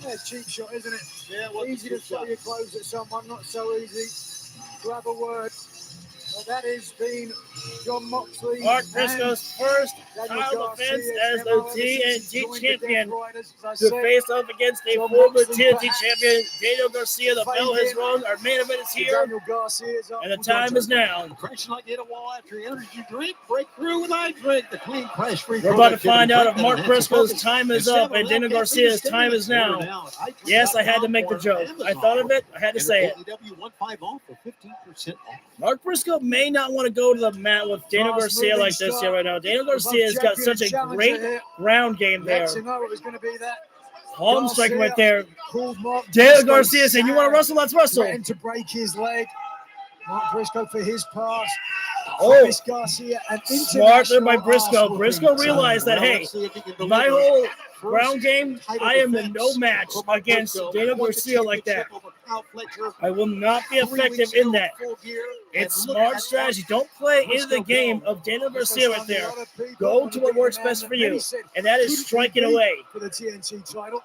Yeah, cheap shot, isn't it? Yeah, it was a Easy to cheap throw shot. your clothes at someone, not so easy to have a word. Well, that has been John Moxley. Mark Briscoe's first title defense as the TNT champion to face off against a former TNT champion, Daniel Garcia. The bell has rung. Our main event is here, and the time is now. Crashing like you hit a wall after your energy drink. Break through with I drink. The clean, crash-free. We're about to find out if Mark Briscoe's time is up and Daniel Garcia's time is now. Yes, I had to make the joke. I thought of it. I had to say it. AEW 1-5 off for 15% off. Mark Briscoe may not want to go to the mat with Daniel Garcia like this here right now. Daniel Garcia has got such a great ground game there. Palm striking right there. Daniel Garcia saying, "You want to wrestle? Let's wrestle." Threatened to break his leg. Mark Briscoe for his pass. Oh, Garcia, smart there by Briscoe. Briscoe realized that, hey, my whole ground game, I am in no match against Daniel Garcia like that. I will not be effective in that. It's smart strategy. Don't play into the game of Daniel Garcia right there. Go to what works best for you, and that is striking away. For the TNT title.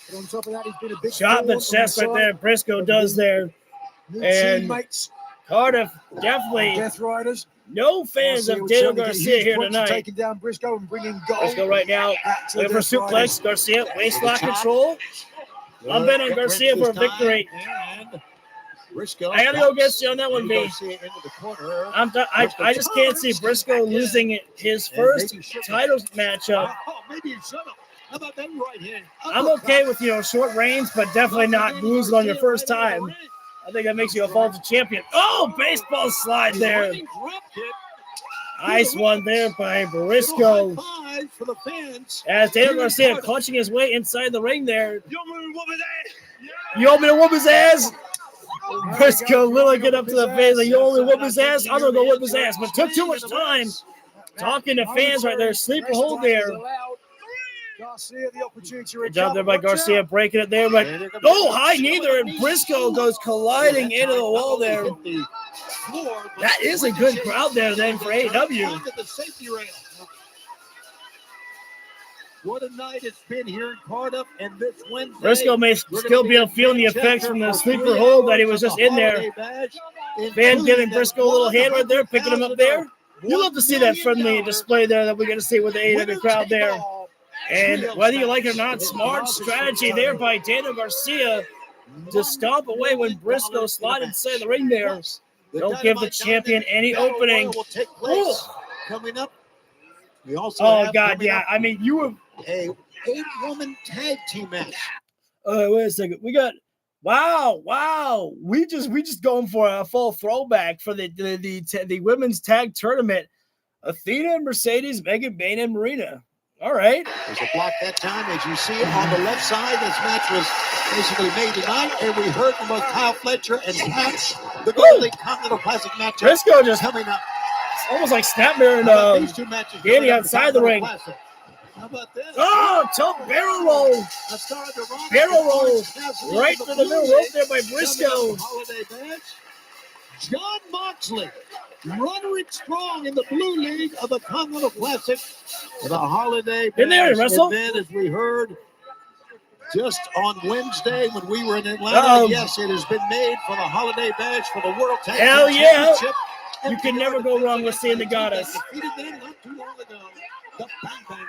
But on top of that, he's been a big Shot in the chest right there. Briscoe does there. And Cardiff definitely Death Riders. no fans of Daniel Garcia here tonight. Taking down Briscoe and bringing gold. Briscoe right now. Looking for suplex. Garcia, waist lock control. I'm betting on Garcia for a victory. I gotta go against you on that one, B. I just can't see Briscoe losing his first title matchup. Maybe you should have. How about that right hand? I'm okay with, short range, but definitely not losing on your first time. I think that makes you a vaulted champion. Oh, baseball slide there. Nice one there by Briscoe. As Daniel Garcia clutching his way inside the ring there. You want me to whoop his ass? Briscoe literally get up to the face like, you only whoop his ass? I'm going to go whoop his ass. But took too much time talking to fans right there. Sleeper hold there. Garcia, the opportunity. Good job there by Garcia breaking it there. But high knee there, and Briscoe goes colliding into the wall there. That is a good crowd there then for AEW. What a night it's been here in Cardiff, and this Wednesday. Briscoe may still be feeling the effects from the sleeper hold that he was just in there. Fan giving Briscoe a little hand right there, picking him up there. You love to see that friendly display there that we're going to see with the AEW crowd there. And whether you like it or not, smart strategy there by Daniel Garcia to stomp away when Briscoe slid inside the ring there. Don't give the champion any opening. Coming up, we also oh, God, yeah. I mean, you were a 8-woman tag team match. Wait a second. We got wow. We just going for a full throwback for the women's tag tournament. Athena and Mercedes, Megan Bain and Marina. All right. There's a block that time, as you see it on the left side. This match was basically made tonight, and we heard from both Kyle Fletcher and Patch, the Golden Continental Classic match. Briscoe just coming up. It's almost like Snapmare and Danny outside the ring. How about this? Oh, tough barrel roll. Barrel roll right for the middle rope there by Briscoe. John Moxley, Roderick Strong in the Blue League of the Continental Classic for the holiday Didn't they already wrestle? And then, as we heard just on Wednesday when we were in Atlanta, yes, it has been made for the holiday match for the World Tag Hell Team yeah. Championship. You can never go wrong with seeing the goddess.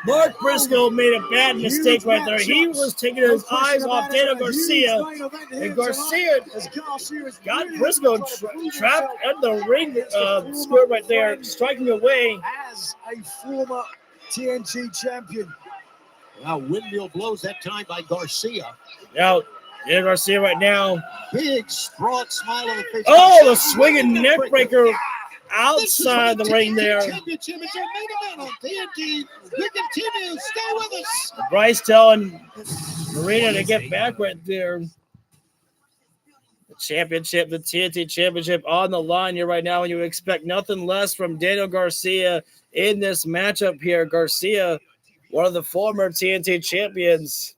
Mark Briscoe made a bad mistake right there. He was taking his eyes off Daniel Garcia, and Garcia got Briscoe trapped at the ring square right there, striking away. As a former TNT champion. Wow, windmill blows that time by Garcia. Now, Daniel Garcia right now. Big, broad smile on the face. Oh, the swinging neck breaker outside the ring there. Championship is our main event on TNT. We continue. Stay with us. Bryce telling Marina to get back right there. The championship, the TNT championship on the line here right now, and you expect nothing less from Daniel Garcia in this matchup here. Garcia, one of the former TNT champions.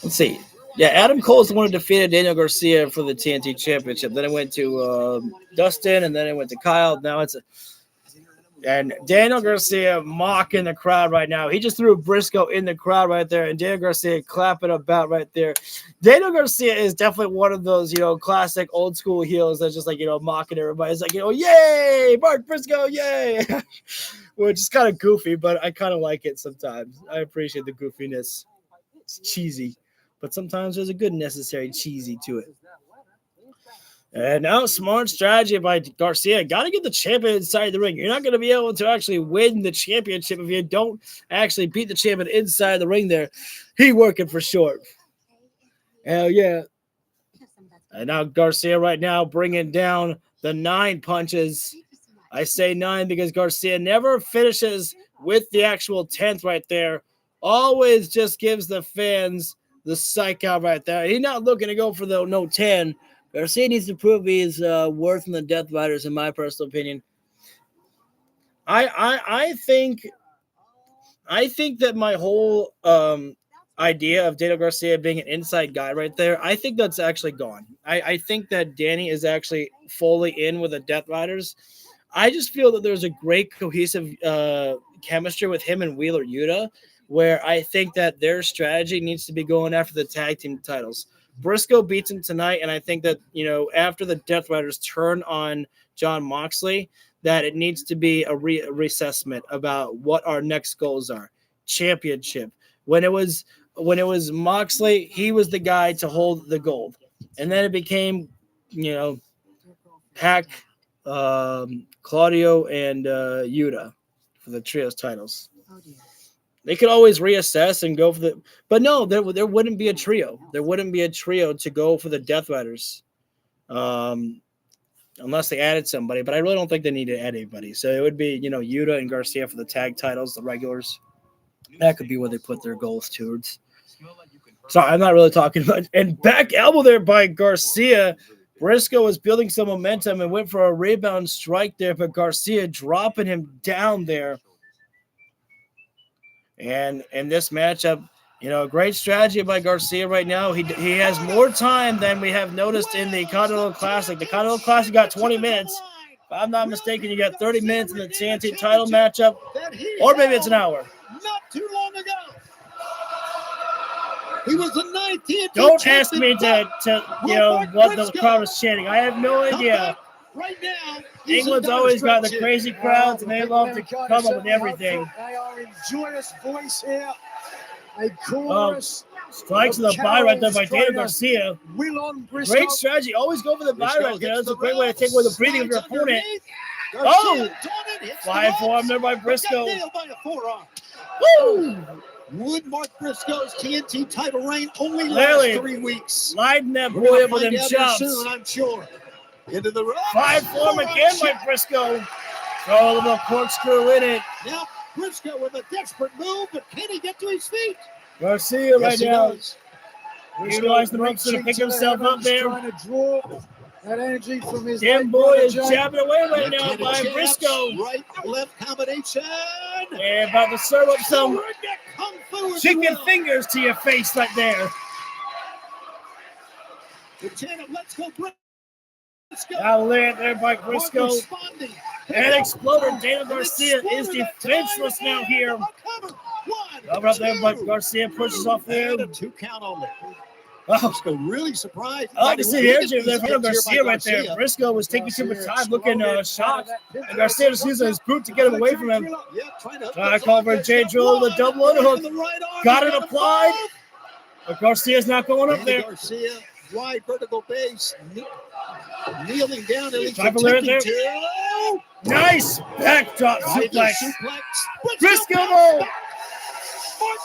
Let's see. Yeah, Adam Cole's the one who defeated Daniel Garcia for the TNT Championship. Then it went to Dustin, and then it went to Kyle. Now it's and Daniel Garcia mocking the crowd right now. He just threw Briscoe in the crowd right there, and Daniel Garcia clapping about right there. Daniel Garcia is definitely one of those, classic old school heels that's just like, mocking everybody. It's like, yay, Mark Briscoe, yay. Which is kind of goofy, but I kind of like it sometimes. I appreciate the goofiness. It's cheesy, but sometimes there's a good necessary cheesy to it. And now, smart strategy by Garcia. Got to get the champion inside the ring. You're not going to be able to actually win the championship if you don't actually beat the champion inside the ring there. He working for short. Hell yeah. And now Garcia right now bringing down the 9 punches. I say 9 because Garcia never finishes with the actual 10th right there. Always just gives the fans the psych out right there. He's not looking to go for the no 10. Garcia needs to prove his worth in the Death Riders, in my personal opinion. I think that my whole idea of Daniel Garcia being an inside guy right there, I think that's actually gone. I think that Danny is actually fully in with the Death Riders. I just feel that there's a great cohesive chemistry with him and Wheeler Yuta, where I think that their strategy needs to be going after the tag team titles. Briscoe beats him tonight, and I think that, after the Death Riders turn on Jon Moxley, that it needs to be a reassessment about what our next goals are. Championship. When it was Moxley, he was the guy to hold the gold. And then it became, Pac, Claudio, and Yuta for the trios titles. They could always reassess and go for the, but no, there wouldn't be a trio. There wouldn't be a trio to go for the Death Riders, unless they added somebody. But I really don't think they need to add anybody. So it would be, Yuta and Garcia for the tag titles, the regulars. That could be where they put their goals towards. Sorry, I'm not really talking about. And back elbow there by Garcia. Briscoe was building some momentum and went for a rebound strike there, but Garcia dropping him down there. And in this matchup, great strategy by Garcia right now. He has more time than we have noticed in the Continental Classic. The Continental Classic got 20 minutes. If I'm not mistaken, you got 30 minutes in the TNT title matchup, or maybe it's an hour. Not too long ago. He was the 9th TNT Don't ask me to what the crowd was chanting. I have no idea. Right now, England's always got the crazy crowds, and they love to come up with everything. They are in joyous voice here. A chorus. Strikes to the bye right there by Daniel Garcia. Briscoe. Great strategy. Always go for the bye right there. That's a great way to take away the breathing of your opponent. Oh! 5-4 there by Briscoe. Woo! Would Mark Briscoe's TNT title reign only last 3 weeks? Lighten that boy up with them chops. Soon, I'm sure. Into the 5-4 again by Briscoe. Throw a little corkscrew in it. Now Briscoe with a desperate move, but can he get to his feet? Garcia right now. Utilize the ropes to pick himself up there. Trying to draw that energy from his Damn boy is jabbing away right now by Briscoe. Right, left combination. Yeah, about to serve up some chicken fingers to your face right there. Let's go, Briscoe. Now laid there by Briscoe. And exploder Daniel Garcia is defenseless now here. Over up there by Garcia pushes off there. 2 count only. Oh, Briscoe really surprised. I like to see the energy of that Garcia right there. Briscoe was taking too much time, looking shocked. And Garcia just using his boot to get him away from him. Trying to call for a J-Drill with a double underhook. Got it applied. But Garcia's not going up there. Garcia, wide vertical base. Kneeling down. Nice backdrop suplex. Briscoe.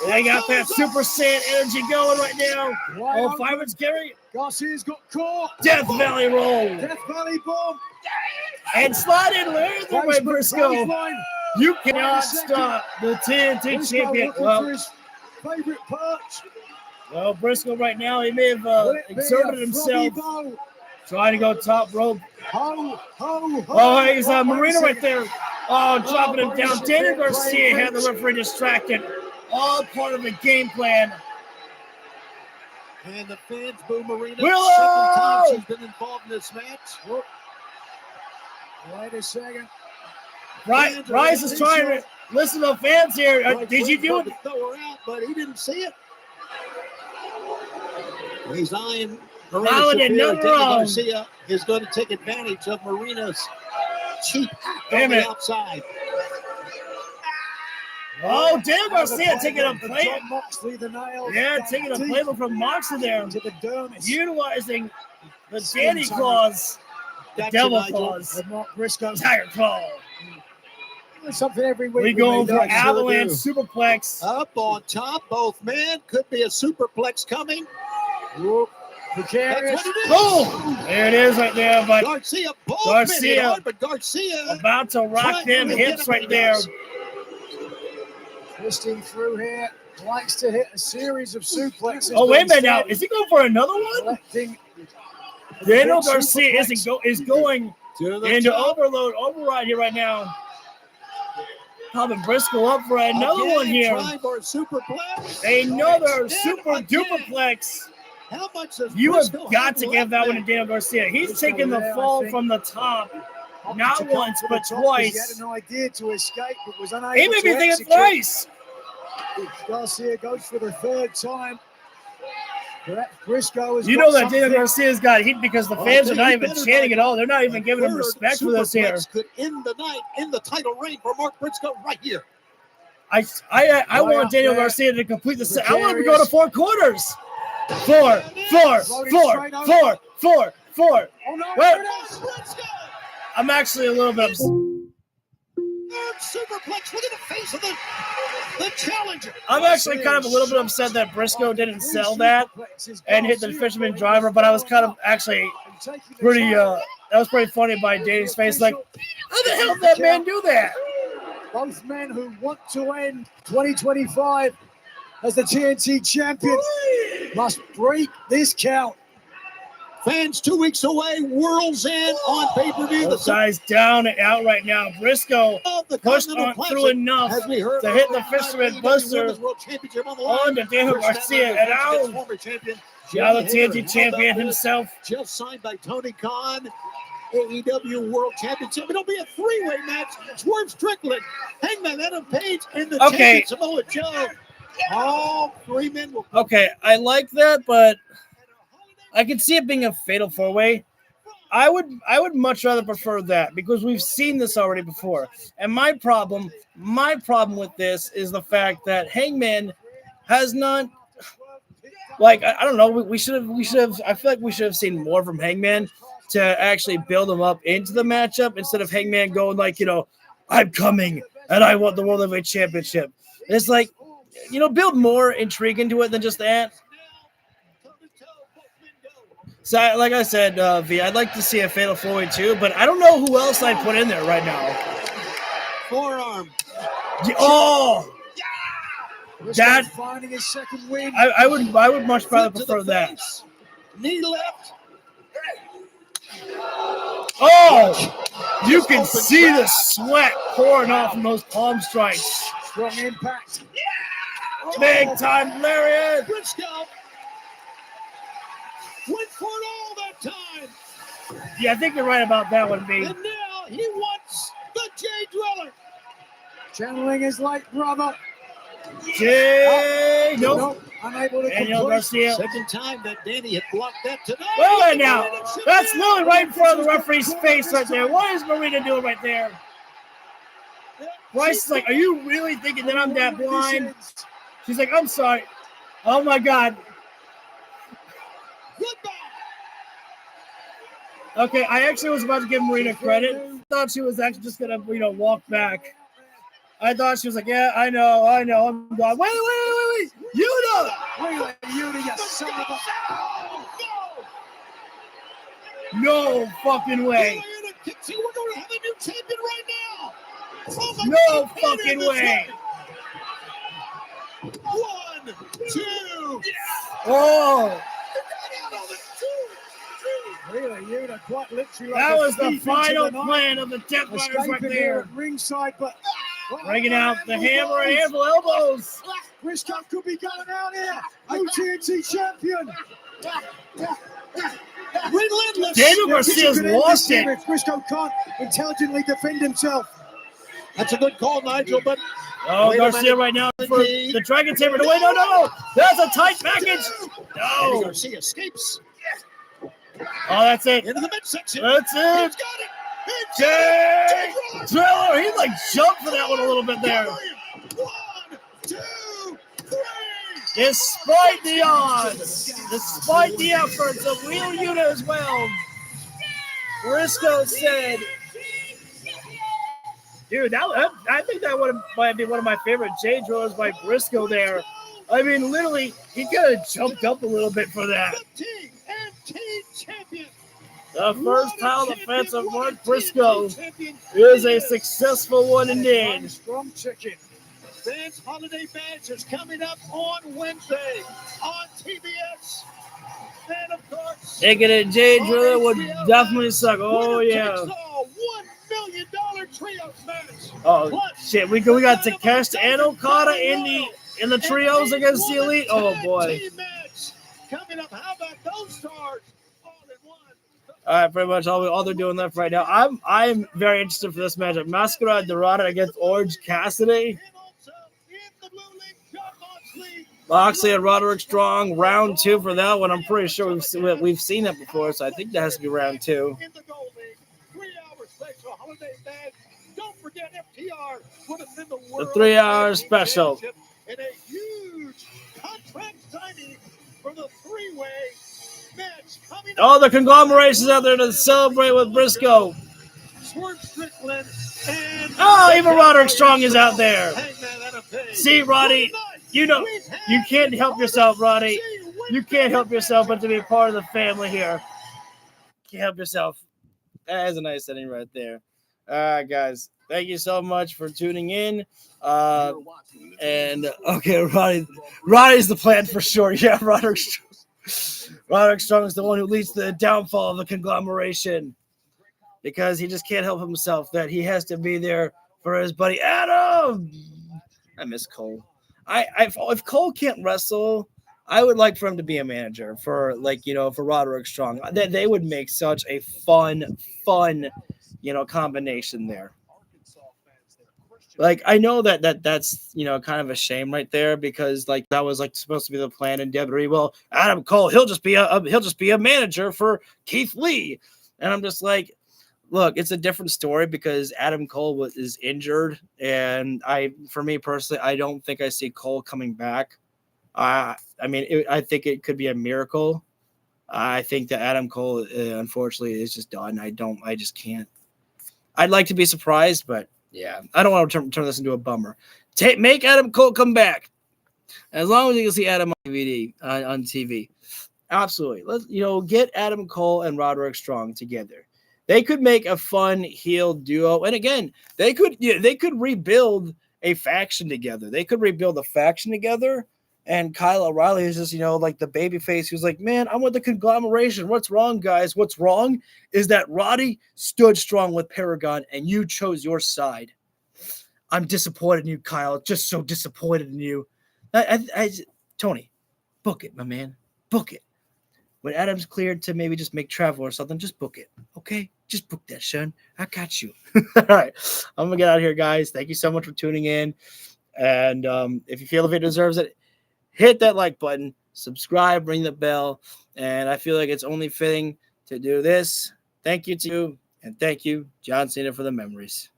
They got that Super Saiyan energy going right now. Oh, Fireman's Gary. Garcia's got caught. Death Valley roll. Death Valley bomb. And slide in there by Briscoe. You cannot stop the TNT champion. Favorite perch. Well, Briscoe right now, he may have exerted himself. Trying to go top rope. Oh, he's a Marina right there. Oh, dropping him down. Daniel Garcia had the referee distracted. All part of the game plan. And the fans boo Marina. Willow! Second time she's been involved in this match. Whoop. Wait a second. Bryce is trying to listen to the fans here. Did you do it? To throw her out, but he didn't see it. He's eyeing Marina Followed Shafir. another Daniel round. Garcia is going to take advantage of Marina's cheap act Wait a on the minute. outside. Oh, Daniel Garcia taking a play. John Moxley, the nails. Yeah, taking a playbook from Moxley there. To the dermis. Utilizing the Danny Claws. The Devil Claws. And Mark Briscoe. Tiger Claw. Something every week. We going for may die. Avalanche Superplex. Up on top, both men. Could be a superplex coming. Whoop. That's Precarious. what it is. Boom! There it is right there, but Garcia, both men hit hard, but Garcia about to rock trying them to hips get right him there. in Twisting through here. Likes to hit a series of suplexes. Oh, wait a but minute now. instead Is he going for another one? selecting Daniel the big Garcia superplex. is going To the into top. override here right now. Popping Briscoe up for another Again, one here. trying for a superplex. Another Extend super again. duperplex. How much does You have Briscoe got to have give that left one to Daniel Garcia. He's Briscoe taken the there, I fall think. from the top. Opted Not to come once, to the but top 'cause twice. He had an idea to escape, but was unable He may be to thinking execute. thrice. Garcia goes for the third time. Perhaps Briscoe has You got know that Daniel something. Garcia's got heat because the fans are not even chanting at all. They're not even giving him Third respect for this here. superplex could end the night in the title reign for Mark Briscoe right here. I Right want up Daniel there. Garcia to complete the set. I want him to go Precarious. to 4 quarters. 4. Loaded straight over. Oh no, Wait. there it is. I'm actually a little bit upset. Third superplex. Look at the face of the challenger. I'm actually kind of a little bit upset that Briscoe didn't sell that and hit the fisherman driver, but I was kind of actually pretty, that was pretty funny by Danny's face. Like, how the hell did that man do that? Both men who want to end 2025 as the TNT champion must break this count. Fans 2 weeks away, World's End on pay-per-view. Both guys down and out right now. Briscoe pushed on through enough as we heard to hit the fisherman buster World Championship on the on line. to Daniel First Garcia time and ever out. against former champion Now the Jimmy Hater. TNT How champion about this? himself. Just signed by Tony Khan. AEW World Championship. It'll be a 3-way match. Swerve Strickland, Hangman Adam Page, and the Okay. champion Samoa Joe. All 3 men will. Okay, I like that, but I can see it being a fatal 4-way. I would much rather prefer that because we've seen this already before. And my problem with this is the fact that Hangman has not, like, I don't know, we should have I feel like we should have seen more from Hangman to actually build him up into the matchup instead of Hangman going like, you know, I'm coming and I want the World Heavyweight Championship. It's like, you know, build more intrigue into it than just that. So, like I said, V, I'd like to see a Fatal 4-Way too, but I don't know who else I'd put in there right now. Forearm. Oh! That finding his second win. I would much rather prefer that. Knee left. Oh! You can see the sweat pouring off from those palm strikes. Strong impact. Big time lariat. Briscoe went for it all that time. Yeah, I think you're right about that one, B. And now he wants the Jay Driller. Channeling his late brother. Jay, nope. Unable to Daniel complete. Garcia. Second time that Danny had blocked that tonight. Well, right now, that's Lily right in front of the referee's face right there. What is Marina doing right there? Bryce is like, are you really thinking that I'm that blind? She's like, I'm sorry. Oh, my God. Okay, I actually was about to give Marina credit. I thought she was actually just going to, walk back. I thought she was like, yeah, I know, I'm gone. Wait. Yuta! Wait, Yuta, you son of a... No fucking way. See, we're going to have a new champion right now. No fucking way. 1, 2. Oh. Really, Yuta quite literally. That like was the thief final into the plan night. of the Death Riders right Escaping here there. at ringside, but Bringing out the hammer and handful elbows. Briscoe could be going out here. New TNT champion. Relentless. Daniel Garcia's lost it. If Briscoe can't intelligently defend himself. That's a good call, Nigel, but Oh, Garcia right now for the Dragon Tamer. No, wait, no. That's a tight package. No. Garcia escapes. Oh, that's it. Into the midsection. That's it. Jay Driller. He like jumped for that one a little bit there. 1, 2, 3. Despite the odds, despite the efforts of Real Yuta as well, Briscoe said, dude, I think that might be one of my favorite J drillers by Briscoe there. I mean, literally, he could have jumped up a little bit for that. The first title defense of Mark Briscoe is a successful one indeed. Strong chicken. Fans Holiday Badge is coming up on Wednesday on TBS. And of course, Taking it, J Driller would definitely suck. Oh, yeah. $1 million trios match. Oh, shit. We got Takeshita and Okada in the trios against the Elite. Oh, boy. Coming up, how about those stars? All right, pretty much all they're doing left right now. I'm very interested for this matchup. Masquerade Dorada against Orange Cassidy. Moxley and Roderick Strong, round 2 for that one. I'm pretty sure we've seen that before, so I think that has to be round 2. Don't forget FTR put us in the The 3-hour special. And a huge contract signing for the 3-way match coming All the conglomerations out there to celebrate with Briscoe. Swerve Strickland and Even Roderick Strong is out there. See, Roddy, you know, you can't help yourself, Roddy. You can't help yourself but to be a part of the family here. Can't help yourself. That is a nice setting right there. All right, guys. Thank you so much for tuning in. And okay, Roddy's the plan for sure. Yeah, Roderick Strong is the one who leads to the downfall of the conglomeration because he just can't help himself that he has to be there for his buddy Adam. I miss Cole. If Cole can't wrestle, I would like for him to be a manager for for Roderick Strong. They would make such a fun, combination there. Like, I know that's kind of a shame right there because that was supposed to be the plan in WWE. Well, Adam Cole, he'll just be a manager for Keith Lee, and I'm just like, look, it's a different story because Adam Cole is injured, and for me personally, I don't think I see Cole coming back. I think it could be a miracle. I think that Adam Cole, unfortunately, is just done. I just can't. I'd like to be surprised, but. Yeah, I don't want to turn this into a bummer. Make Adam Cole come back. As long as you can see Adam on DVD, on TV. Absolutely. Let's get Adam Cole and Roderick Strong together. They could make a fun heel duo. And again, they could rebuild a faction together. And Kyle O'Reilly is just, the baby face who's like, man, I'm with the conglomeration. What's wrong, guys? What's wrong is that Roddy stood strong with Paragon and you chose your side. I'm disappointed in you, Kyle. Just so disappointed in you. Tony, book it, my man. Book it. When Adam's cleared to maybe just make travel or something, just book it. Okay? Just book that, son. I got you. All right. I'm going to get out of here, guys. Thank you so much for tuning in. And if you feel it deserves it, hit that like button, subscribe, ring the bell, and I feel like it's only fitting to do this. Thank you to you, and thank you, John Cena, for the memories.